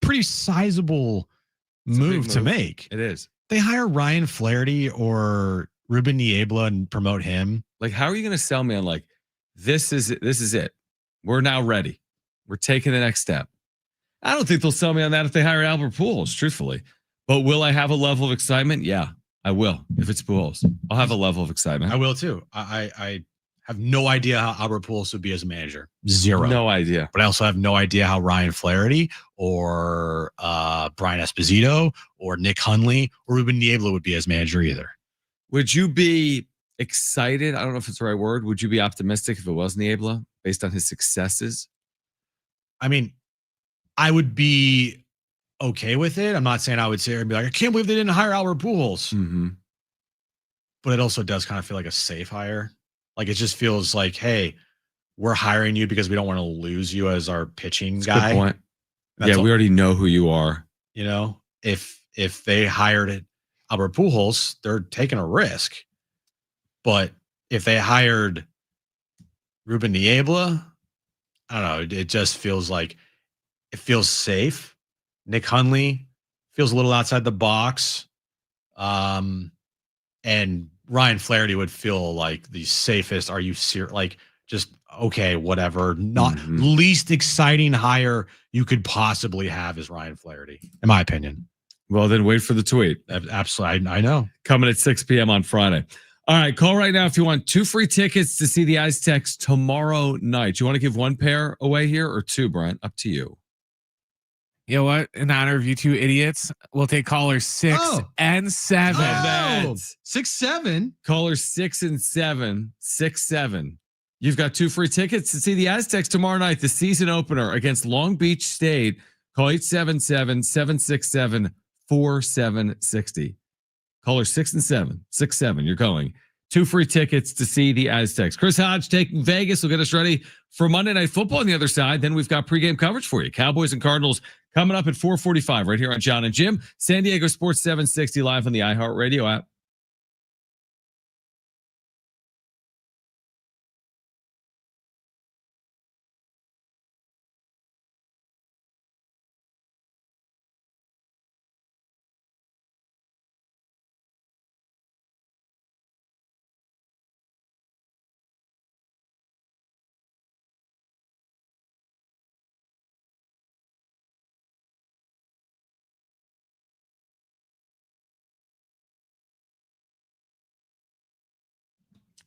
pretty sizable move to make. It is. They hire Ryan Flaherty or Ruben Niebla and promote him. Like, how are you going to sell me on like, this is it. We're now ready. We're taking the next step. I don't think they'll sell me on that if they hire Albert Pujols, truthfully. But will I have a level of excitement? Yeah, I will. If it's Pujols, I'll have a level of excitement. I will too. I have no idea how Albert Pujols would be as a manager. Zero. No idea. But I also have no idea how Ryan Flaherty or Brian Esposito or Nick Hundley or Ruben Niebla would be as manager either. Would you be excited? I don't know if it's the right word. Would you be optimistic if it was Niebla based on his successes? I mean, I would be okay with it. I'm not saying I would sit here and be like, I can't believe they didn't hire Albert Pujols. Mm-hmm. But it also does kind of feel like a safe hire. Like it just feels like, hey, we're hiring you because we don't want to lose you as our pitching guy. Good point. That's We already know who you are. You know, if they hired Albert Pujols, they're taking a risk. But if they hired Ruben Niebla, I don't know. It just feels like it feels safe. Nick Hundley, feels a little outside the box. And Ryan Flaherty would feel like the safest. Are you serious? Like, just okay, whatever. Not least exciting hire you could possibly have is Ryan Flaherty, in my opinion. Well, then wait for the tweet. Absolutely. I know. Coming at 6 p.m. on Friday. All right, call right now if you want 2 free tickets to see the Aztecs tomorrow night. You want to give 1 pair away here or 2, Brent? Up to you. You know what? In honor of you two idiots, we'll take callers 6 and 7. Oh, 6, 7. Callers 6 and 7. 6, 7. You've got 2 free tickets to see the Aztecs tomorrow night, the season opener against Long Beach State. Call 877-767-4760. Caller 6 and 7. 6, 7. You're going. 2 free tickets to see the Aztecs. Chris Hodge taking Vegas will get us ready for Monday Night Football on the other side. Then we've got pregame coverage for you. Cowboys and Cardinals coming up at 4:45 right here on Jon and Jim. San Diego Sports 760 live on the iHeartRadio app.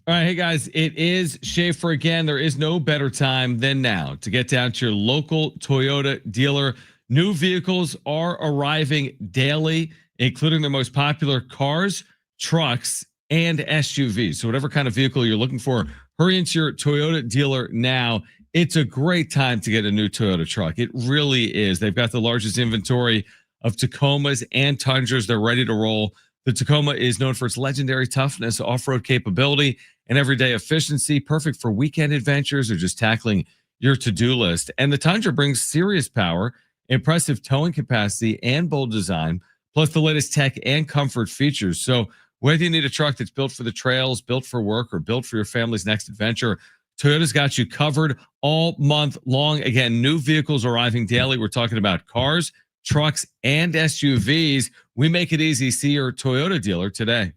All right, hey guys, it is Schaefer again. There is no better time than now to get down to your local Toyota dealer. New vehicles are arriving daily, including their most popular cars, trucks, and SUVs. So whatever kind of vehicle you're looking for, hurry into your Toyota dealer now. It's a great time to get a new Toyota truck. It really is. They've got the largest inventory of Tacomas and Tundras. They're ready to roll. The Tacoma is known for its legendary toughness, off-road capability, and everyday efficiency, perfect for weekend adventures or just tackling your to-do list. And the Tundra brings serious power, impressive towing capacity, and bold design, plus the latest tech and comfort features. So whether you need a truck that's built for the trails, built for work, or built for your family's next adventure, Toyota's got you covered all month long. Again, new vehicles arriving daily. We're talking about cars, trucks, and SUVs. We make it easy. See your Toyota dealer today.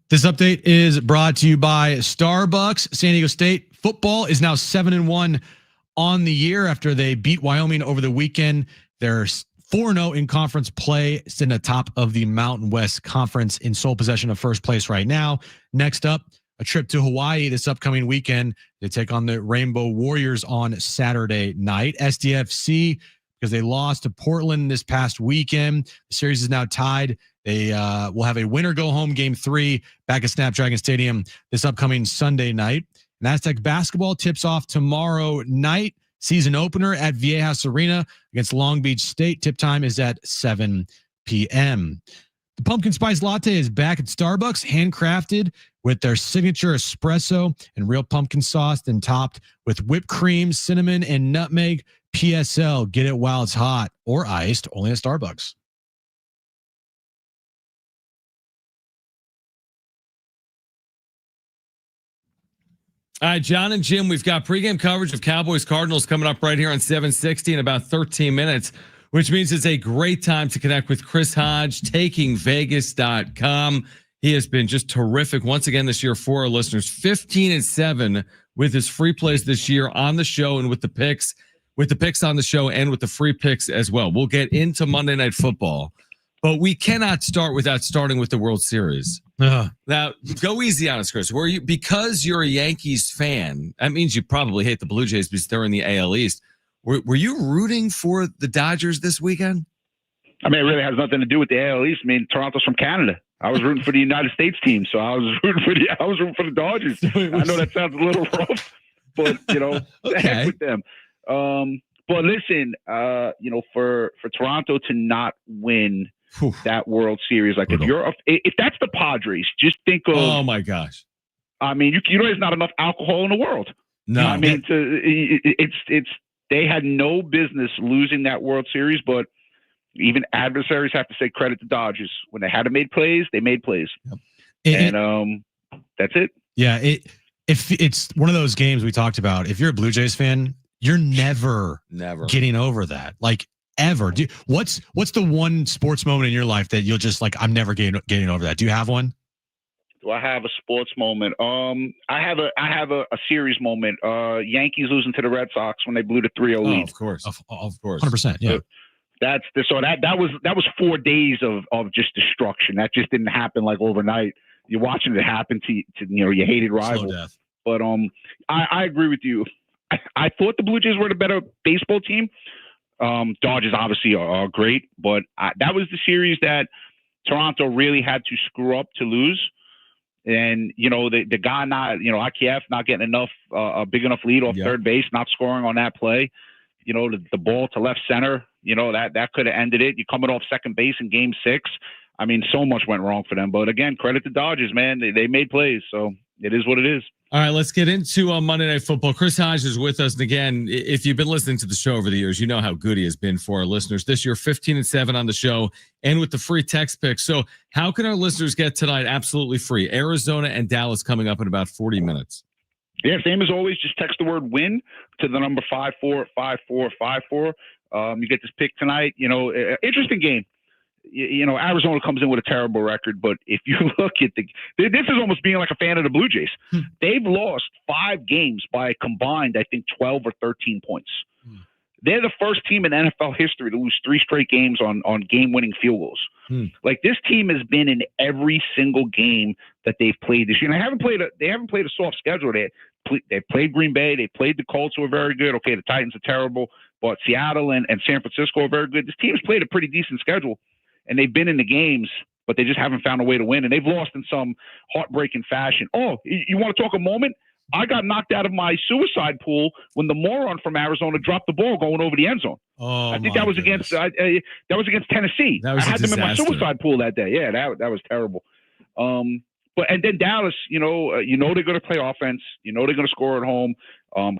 This update is brought to you by Starbucks. San Diego State football is now 7-1 on the year after they beat Wyoming over the weekend. They're 4-0 in conference play, sitting atop of the Mountain West Conference in sole possession of first place right now. Next up, a trip to Hawaii this upcoming weekend. They take on the Rainbow Warriors on Saturday night. SDFC, because they lost to Portland this past weekend. The series is now tied. They will have a winner go home game 3 back at Snapdragon Stadium this upcoming Sunday night. And Aztec basketball tips off tomorrow night. Season opener at Viejas Arena against Long Beach State. Tip time is at 7 p.m. The pumpkin spice latte is back at Starbucks, handcrafted with their signature espresso and real pumpkin sauce, then topped with whipped cream, cinnamon, and nutmeg. PSL, get it while it's hot or iced, only at Starbucks. All right, Jon and Jim, we've got pregame coverage of Cowboys Cardinals coming up right here on 760 in about 13 minutes, which means it's a great time to connect with Chris Hodge, takingvegas.com. He has been just terrific once again this year for our listeners. 15-7 with his free plays this year on the show and with the picks on the show and with the free picks as well. We'll get into Monday Night Football, but we cannot start without starting with the World Series. Now, go easy on us, Chris. Because you're a Yankees fan, that means you probably hate the Blue Jays because they're in the AL East. Were you rooting for the Dodgers this weekend? I mean, it really has nothing to do with the AL East. I mean, Toronto's from Canada. I was rooting for the United States team, so I was rooting for the Dodgers. I know that sounds a little rough, but the heck with them. But listen, for Toronto to not win that World Series, like if that's the Padres, just think of. Oh my gosh! I mean, there's not enough alcohol in the world. No, I mean, it's they had no business losing that World Series, but even adversaries have to say credit to Dodgers. When they had to make plays, they made plays, and that's it. Yeah, if it's one of those games we talked about, if you're a Blue Jays fan, you're never getting over that. Like ever. What's the one sports moment in your life that you'll just like, I'm never getting over that? Do you have one? Do I have a sports moment? I have a series moment. Yankees losing to the Red Sox when they blew the 3-0 lead. Of course. Of course. 100%. Yeah. That was 4 days of just destruction. That just didn't happen like overnight. You're watching it happen to your hated rival. Slow death. But I agree with you. I thought the Blue Jays were the better baseball team. Dodgers obviously are great, but that was the series that Toronto really had to screw up to lose. And, the guy not, IKF not getting enough, a big enough lead off third base, not scoring on that play, the ball to left center, that could have ended it. You're coming off second base in game 6. I mean, so much went wrong for them. But again, credit to Dodgers, man. They made plays. So it is what it is. All right, let's get into Monday Night Football. Chris Hodge is with us. And again, if you've been listening to the show over the years, you know how good he has been for our listeners. This year, 15-7 on the show and with the free text pick. So how can our listeners get tonight absolutely free? Arizona and Dallas coming up in about 40 minutes. Yeah, same as always. Just text the word win to the number 545454. You get this pick tonight. Interesting game. Arizona comes in with a terrible record, but if you look at this is almost being like a fan of the Blue Jays. They've lost 5 games by a combined, I think, 12 or 13 points. They're the first team in NFL history to lose 3 straight games on game-winning field goals. Like, this team has been in every single game that they've played this year. And they haven't played a soft schedule. They played Green Bay. They played the Colts, who are very good. Okay, the Titans are terrible, but Seattle and San Francisco are very good. This team's played a pretty decent schedule. And they've been in the games, but they just haven't found a way to win. And they've lost in some heartbreaking fashion. Oh, you want to talk a moment? I got knocked out of my suicide pool when the moron from Arizona dropped the ball going over the end zone. Oh, I think that was against Tennessee. I had them in my suicide pool that day. Yeah, that was terrible. And then Dallas, they're going to play offense. They're going to score at home.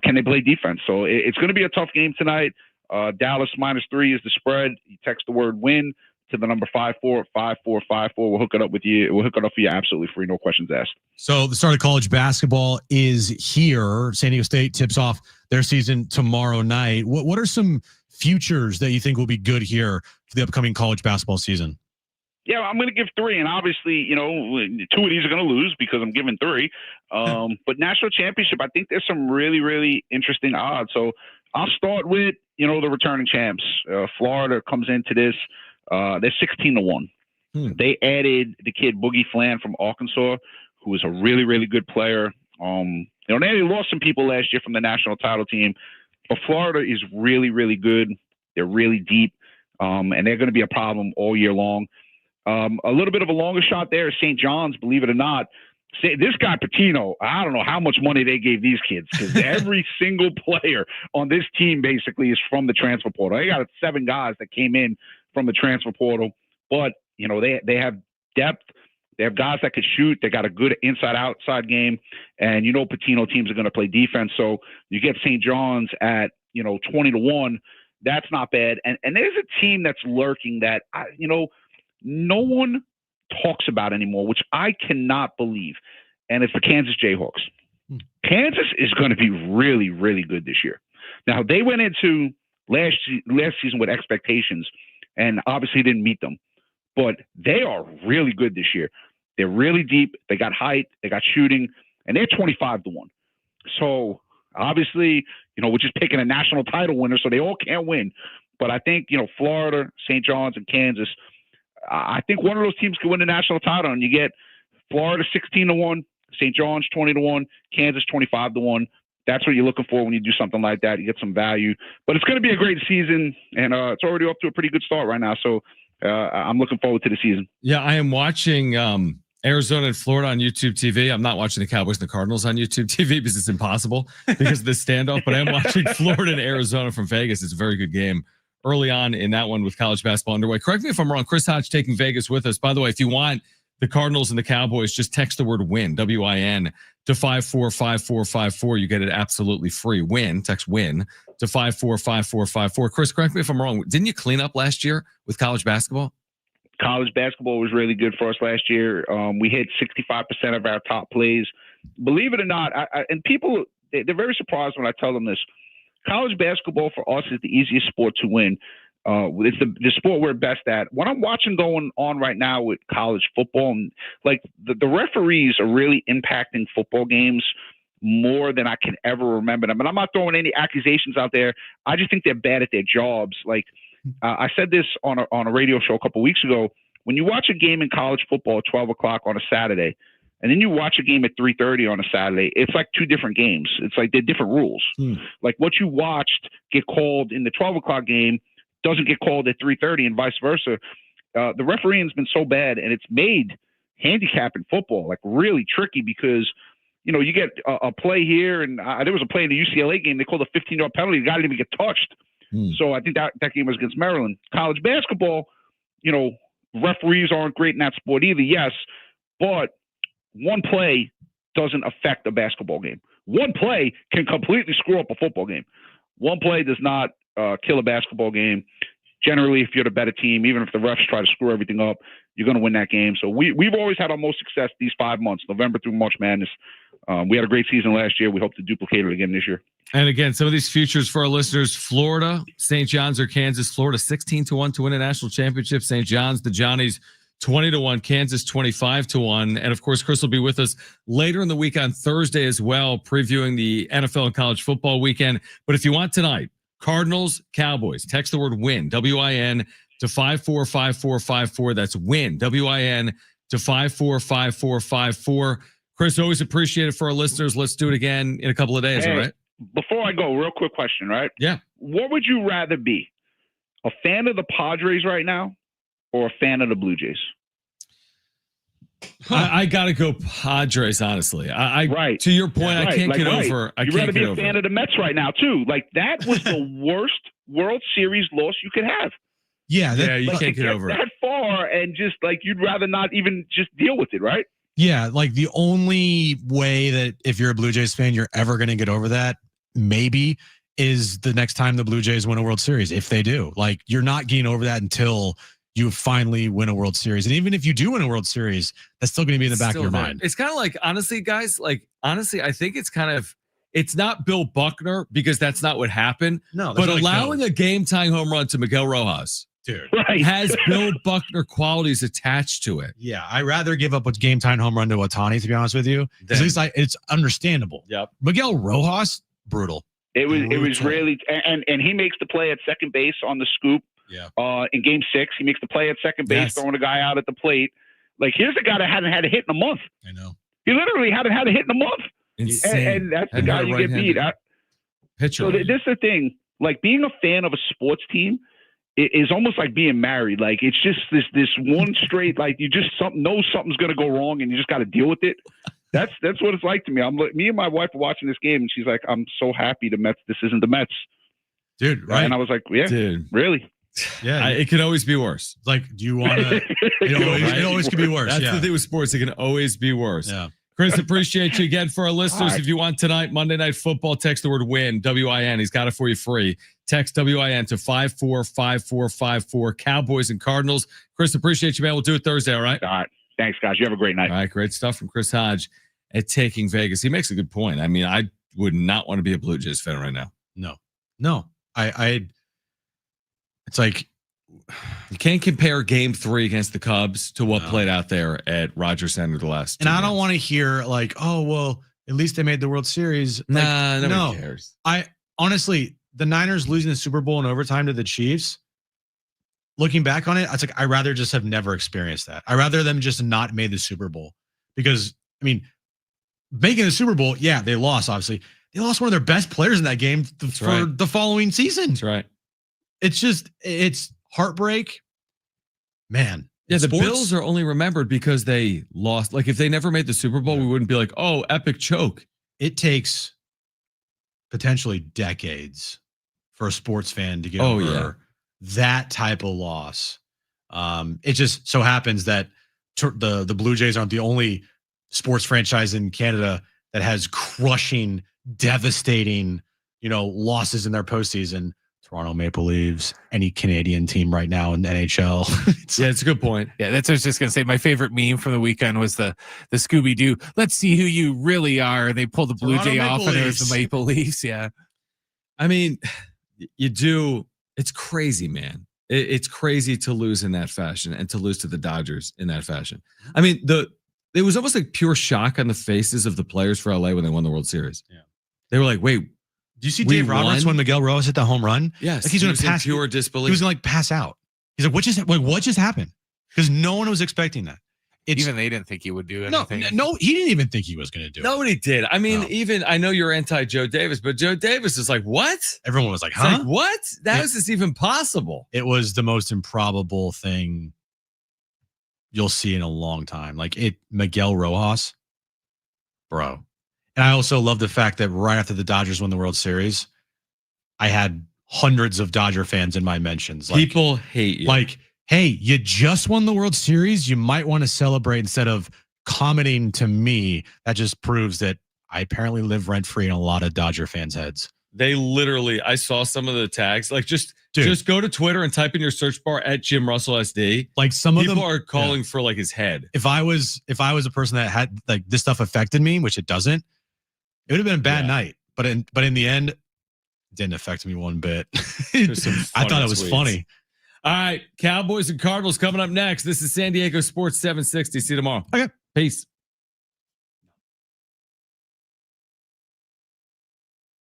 Can they play defense? So it's going to be a tough game tonight. Dallas -3 is the spread. You text the word win to the number 545454. We'll hook it up with you. We'll hook it up for you absolutely free, no questions asked. So the start of college basketball is here. San Diego State tips off their season tomorrow night. What are some futures that you think will be good here for the upcoming college basketball season? Yeah, I'm going to give 3, and obviously, 2 of these are going to lose because I'm giving 3. But national championship, I think there's some really, really interesting odds. So I'll start with, the returning champs. Florida comes into this. They're 16-1. They added the kid Boogie Flan from Arkansas, who is a really, really good player. They lost some people last year from the national title team, but Florida is really, really good. They're really deep, and they're going to be a problem all year long. A little bit of a longer shot there is St. John's, believe it or not. This guy Patino, I don't know how much money they gave these kids, because every single player on this team basically is from the transfer portal. They got 7 guys that came in from the transfer portal, but they have depth. They have guys that could shoot. They got a good inside-outside game, and Patino teams are going to play defense. So you get St. John's at 20-1. That's not bad. And there's a team that's lurking that no one talks about anymore, which I cannot believe, and it's the Kansas Jayhawks. Kansas is going to be really, really good this year. Now, they went into last season with expectations, and obviously didn't meet them, but they are really good this year. They're really deep. They got height. They got shooting, and they're 25-1. So obviously, we're just picking a national title winner, so they all can't win. But I think, Florida, St. John's, and Kansas, I think one of those teams could win the national title, and you get Florida 16-1, St. John's 20-1, Kansas 25-1. That's what you're looking for when you do something like that. You get some value. But it's going to be a great season, and it's already off to a pretty good start right now. So I'm looking forward to the season. Yeah, I am watching Arizona and Florida on YouTube TV. I'm not watching the Cowboys and the Cardinals on YouTube TV because it's impossible because of this standoff. But I am watching Florida and Arizona from Vegas. It's a very good game early on in that one with college basketball underway. Correct me if I'm wrong. Chris Hodge taking Vegas with us. By the way, if you want the Cardinals and the Cowboys, just text the word WIN, W-I-N, to 545454. You get it absolutely free. WIN, text WIN to 545454. Chris, correct me if I'm wrong. Didn't you clean up last year with college basketball? College basketball was really good for us last year. We hit 65% of our top plays. Believe it or not, and people, they're very surprised when I tell them this. College basketball for us is the easiest sport to win. It's the sport we're best at. What I'm watching going on right now with college football, and like the referees are really impacting football games more than I can ever remember them. And I'm not throwing any accusations out there. I just think they're bad at their jobs. Like I said this on a radio show a couple of weeks ago. When you watch a game in college football at 12 o'clock on a Saturday, and then you watch a game at 3:30 on a Saturday, it's like 2 different games. It's like they're different rules. Like what you watched get called in the 12 o'clock game doesn't get called at 3:30 and vice versa. The refereeing's been so bad, and it's made handicapping football like really tricky because, you get a play here, and there was a play in the UCLA game. They called a 15-yard penalty. The guy didn't even get touched. So I think that game was against Maryland. College basketball, referees aren't great in that sport either, yes, but one play doesn't affect a basketball game. One play can completely screw up a football game. One play does not kill a basketball game. Generally, if you're the better team, even if the refs try to screw everything up, you're going to win that game. So we've always had our most success these 5 months, November through March Madness. We had a great season last year. We hope to duplicate it again this year. And again, some of these futures for our listeners: Florida, St. John's, or Kansas. Florida 16-1 to win a national championship. St. John's, the Johnnies, 20-1. Kansas 25-1. And of course, Chris will be with us later in the week on Thursday as well, previewing the NFL and college football weekend. But if you want tonight, Cardinals, Cowboys, text the word WIN, W-I-N, to 545454. That's WIN, W-I-N, to 545454. Chris, always appreciate it for our listeners. Let's do it again in a couple of days, all right? Before I go, real quick question, right? Yeah. What would you rather be, a fan of the Padres right now or a fan of the Blue Jays? I got to go Padres, honestly. Right. To your point, I can't get over. You'd rather be a fan of the Mets right now, too. Like, that was the worst World Series loss you could have. Yeah. You can't get over it. That far, and just, like, you'd rather not even just deal with it, right? Yeah, like the only way that if you're a Blue Jays fan, you're ever going to get over that, maybe, is the next time the Blue Jays win a World Series, if they do. Like, you're not getting over that until you finally win a World Series. And even if you do win a World Series, that's still going to be in the back of your mind. It's kind of like, honestly, guys, I think it's not Bill Buckner, because that's not what happened. No, but allowing a game-tying home run to Miguel Rojas Dude. Right. has Bill Buckner qualities attached to it. Yeah, I'd rather give up a game time home run to Ohtani, to be honest with you. At least it's understandable. Yep. Miguel Rojas, brutal. It was really, and he makes the play at second base on the scoop. Yeah. In Game 6, he makes the play at second base, Yes. throwing a guy out at the plate. Like, here's a guy that hadn't had a hit in a month. I know. He literally hadn't had a hit in a month. Insane. And that's the And guy that you get beat. pitcher. So this is the thing. Like, being a fan of a sports team is almost like being married. Like, it's just this one straight, like, you just know something's going to go wrong and you just got to deal with it. That's what it's like to me. Me and my wife are watching this game and she's like, I'm so happy this isn't the Mets. Dude, right? And I was like, yeah, Dude. really? Yeah. It can always be worse. Like, do you want to? It always could be worse. That's yeah. the thing with sports. It can always be worse. Yeah. Chris, appreciate you again. For our listeners, Right. if you want tonight, Monday Night Football, text the word WIN, WIN. He's got it for you free. Text WIN to 545454. Cowboys and Cardinals. Chris, appreciate you, man. We'll do it Thursday, all right? All right. Thanks, guys. You have a great night. All right, great stuff from Chris Hodge at Taking Vegas. He makes a good point. I mean, I would not want to be a Blue Jays fan right now. No. It's like, you can't compare Game 3 against the Cubs to what played out there at Rogers Center the last. and I don't want to hear like, oh, well, at least they made the World Series. Like, Nah, nobody cares. I honestly, the Niners losing the Super Bowl in overtime to the Chiefs, looking back on it, it's like, I'd rather just have never experienced that. I'd rather them just not made the Super Bowl because, I mean, making the Super Bowl, yeah, they lost, obviously. They lost one of their best players in that game for the following season. That's right. It's heartbreak. Man. Yeah, the sports, Bills are only remembered because they lost. Like, if they never made the Super Bowl, we wouldn't be like, oh, epic choke. it takes potentially decades for a sports fan to get Oh, over yeah. that type of loss. It just so happens that the Blue Jays aren't the only sports franchise in Canada that has crushing, devastating, losses in their postseason. Toronto Maple Leafs, any Canadian team right now in the NHL. It's a good point. Yeah, that's what I was just gonna say. My favorite meme from the weekend was the Scooby Doo. Let's see who you really are. They pull the Blue Toronto Jay Maple off, and it was Leafs. the Maple Leafs. Yeah, I mean, you do. It's crazy, man. It's crazy to lose in that fashion and to lose to the Dodgers in that fashion. I mean, it was almost like pure shock on the faces of the players for LA when they won the World Series. Yeah. They were like, wait. Do you see We Dave Roberts won? when Miguel Rojas hit the home run? Yes. Like he's he going was to in pass. pure He disbelief. was going to pass out. He's like, what just happened? Because no one was expecting that. even they didn't think he would do no, anything. no, he didn't even think he was going to do it. Nobody did. I mean, No. even I know you're anti Joe Davis, but Joe Davis is like, what? Everyone was like, It's huh? like, what? How is this even possible? It was the most improbable thing you'll see in a long time. Like Miguel Rojas, bro. And I also love the fact that right after the Dodgers won the World Series, I had hundreds of Dodger fans in my mentions. Like, People hate you. like, hey, you just won the World Series. You might want to celebrate instead of commenting to me. That just proves that I apparently live rent free in a lot of Dodger fans' heads. They literally, I saw some of the tags. Like, just go to Twitter and type in your search bar at Jim Russell SD. Like some of People them are calling for like his head. If I was a person that had like this stuff affected me, which it doesn't, it would have been a bad night. But in the end, it didn't affect me one bit. There's some I thought funny it was tweets. funny. All right, Cowboys and Cardinals coming up next. This is San Diego Sports 760. See you tomorrow. Okay. Peace.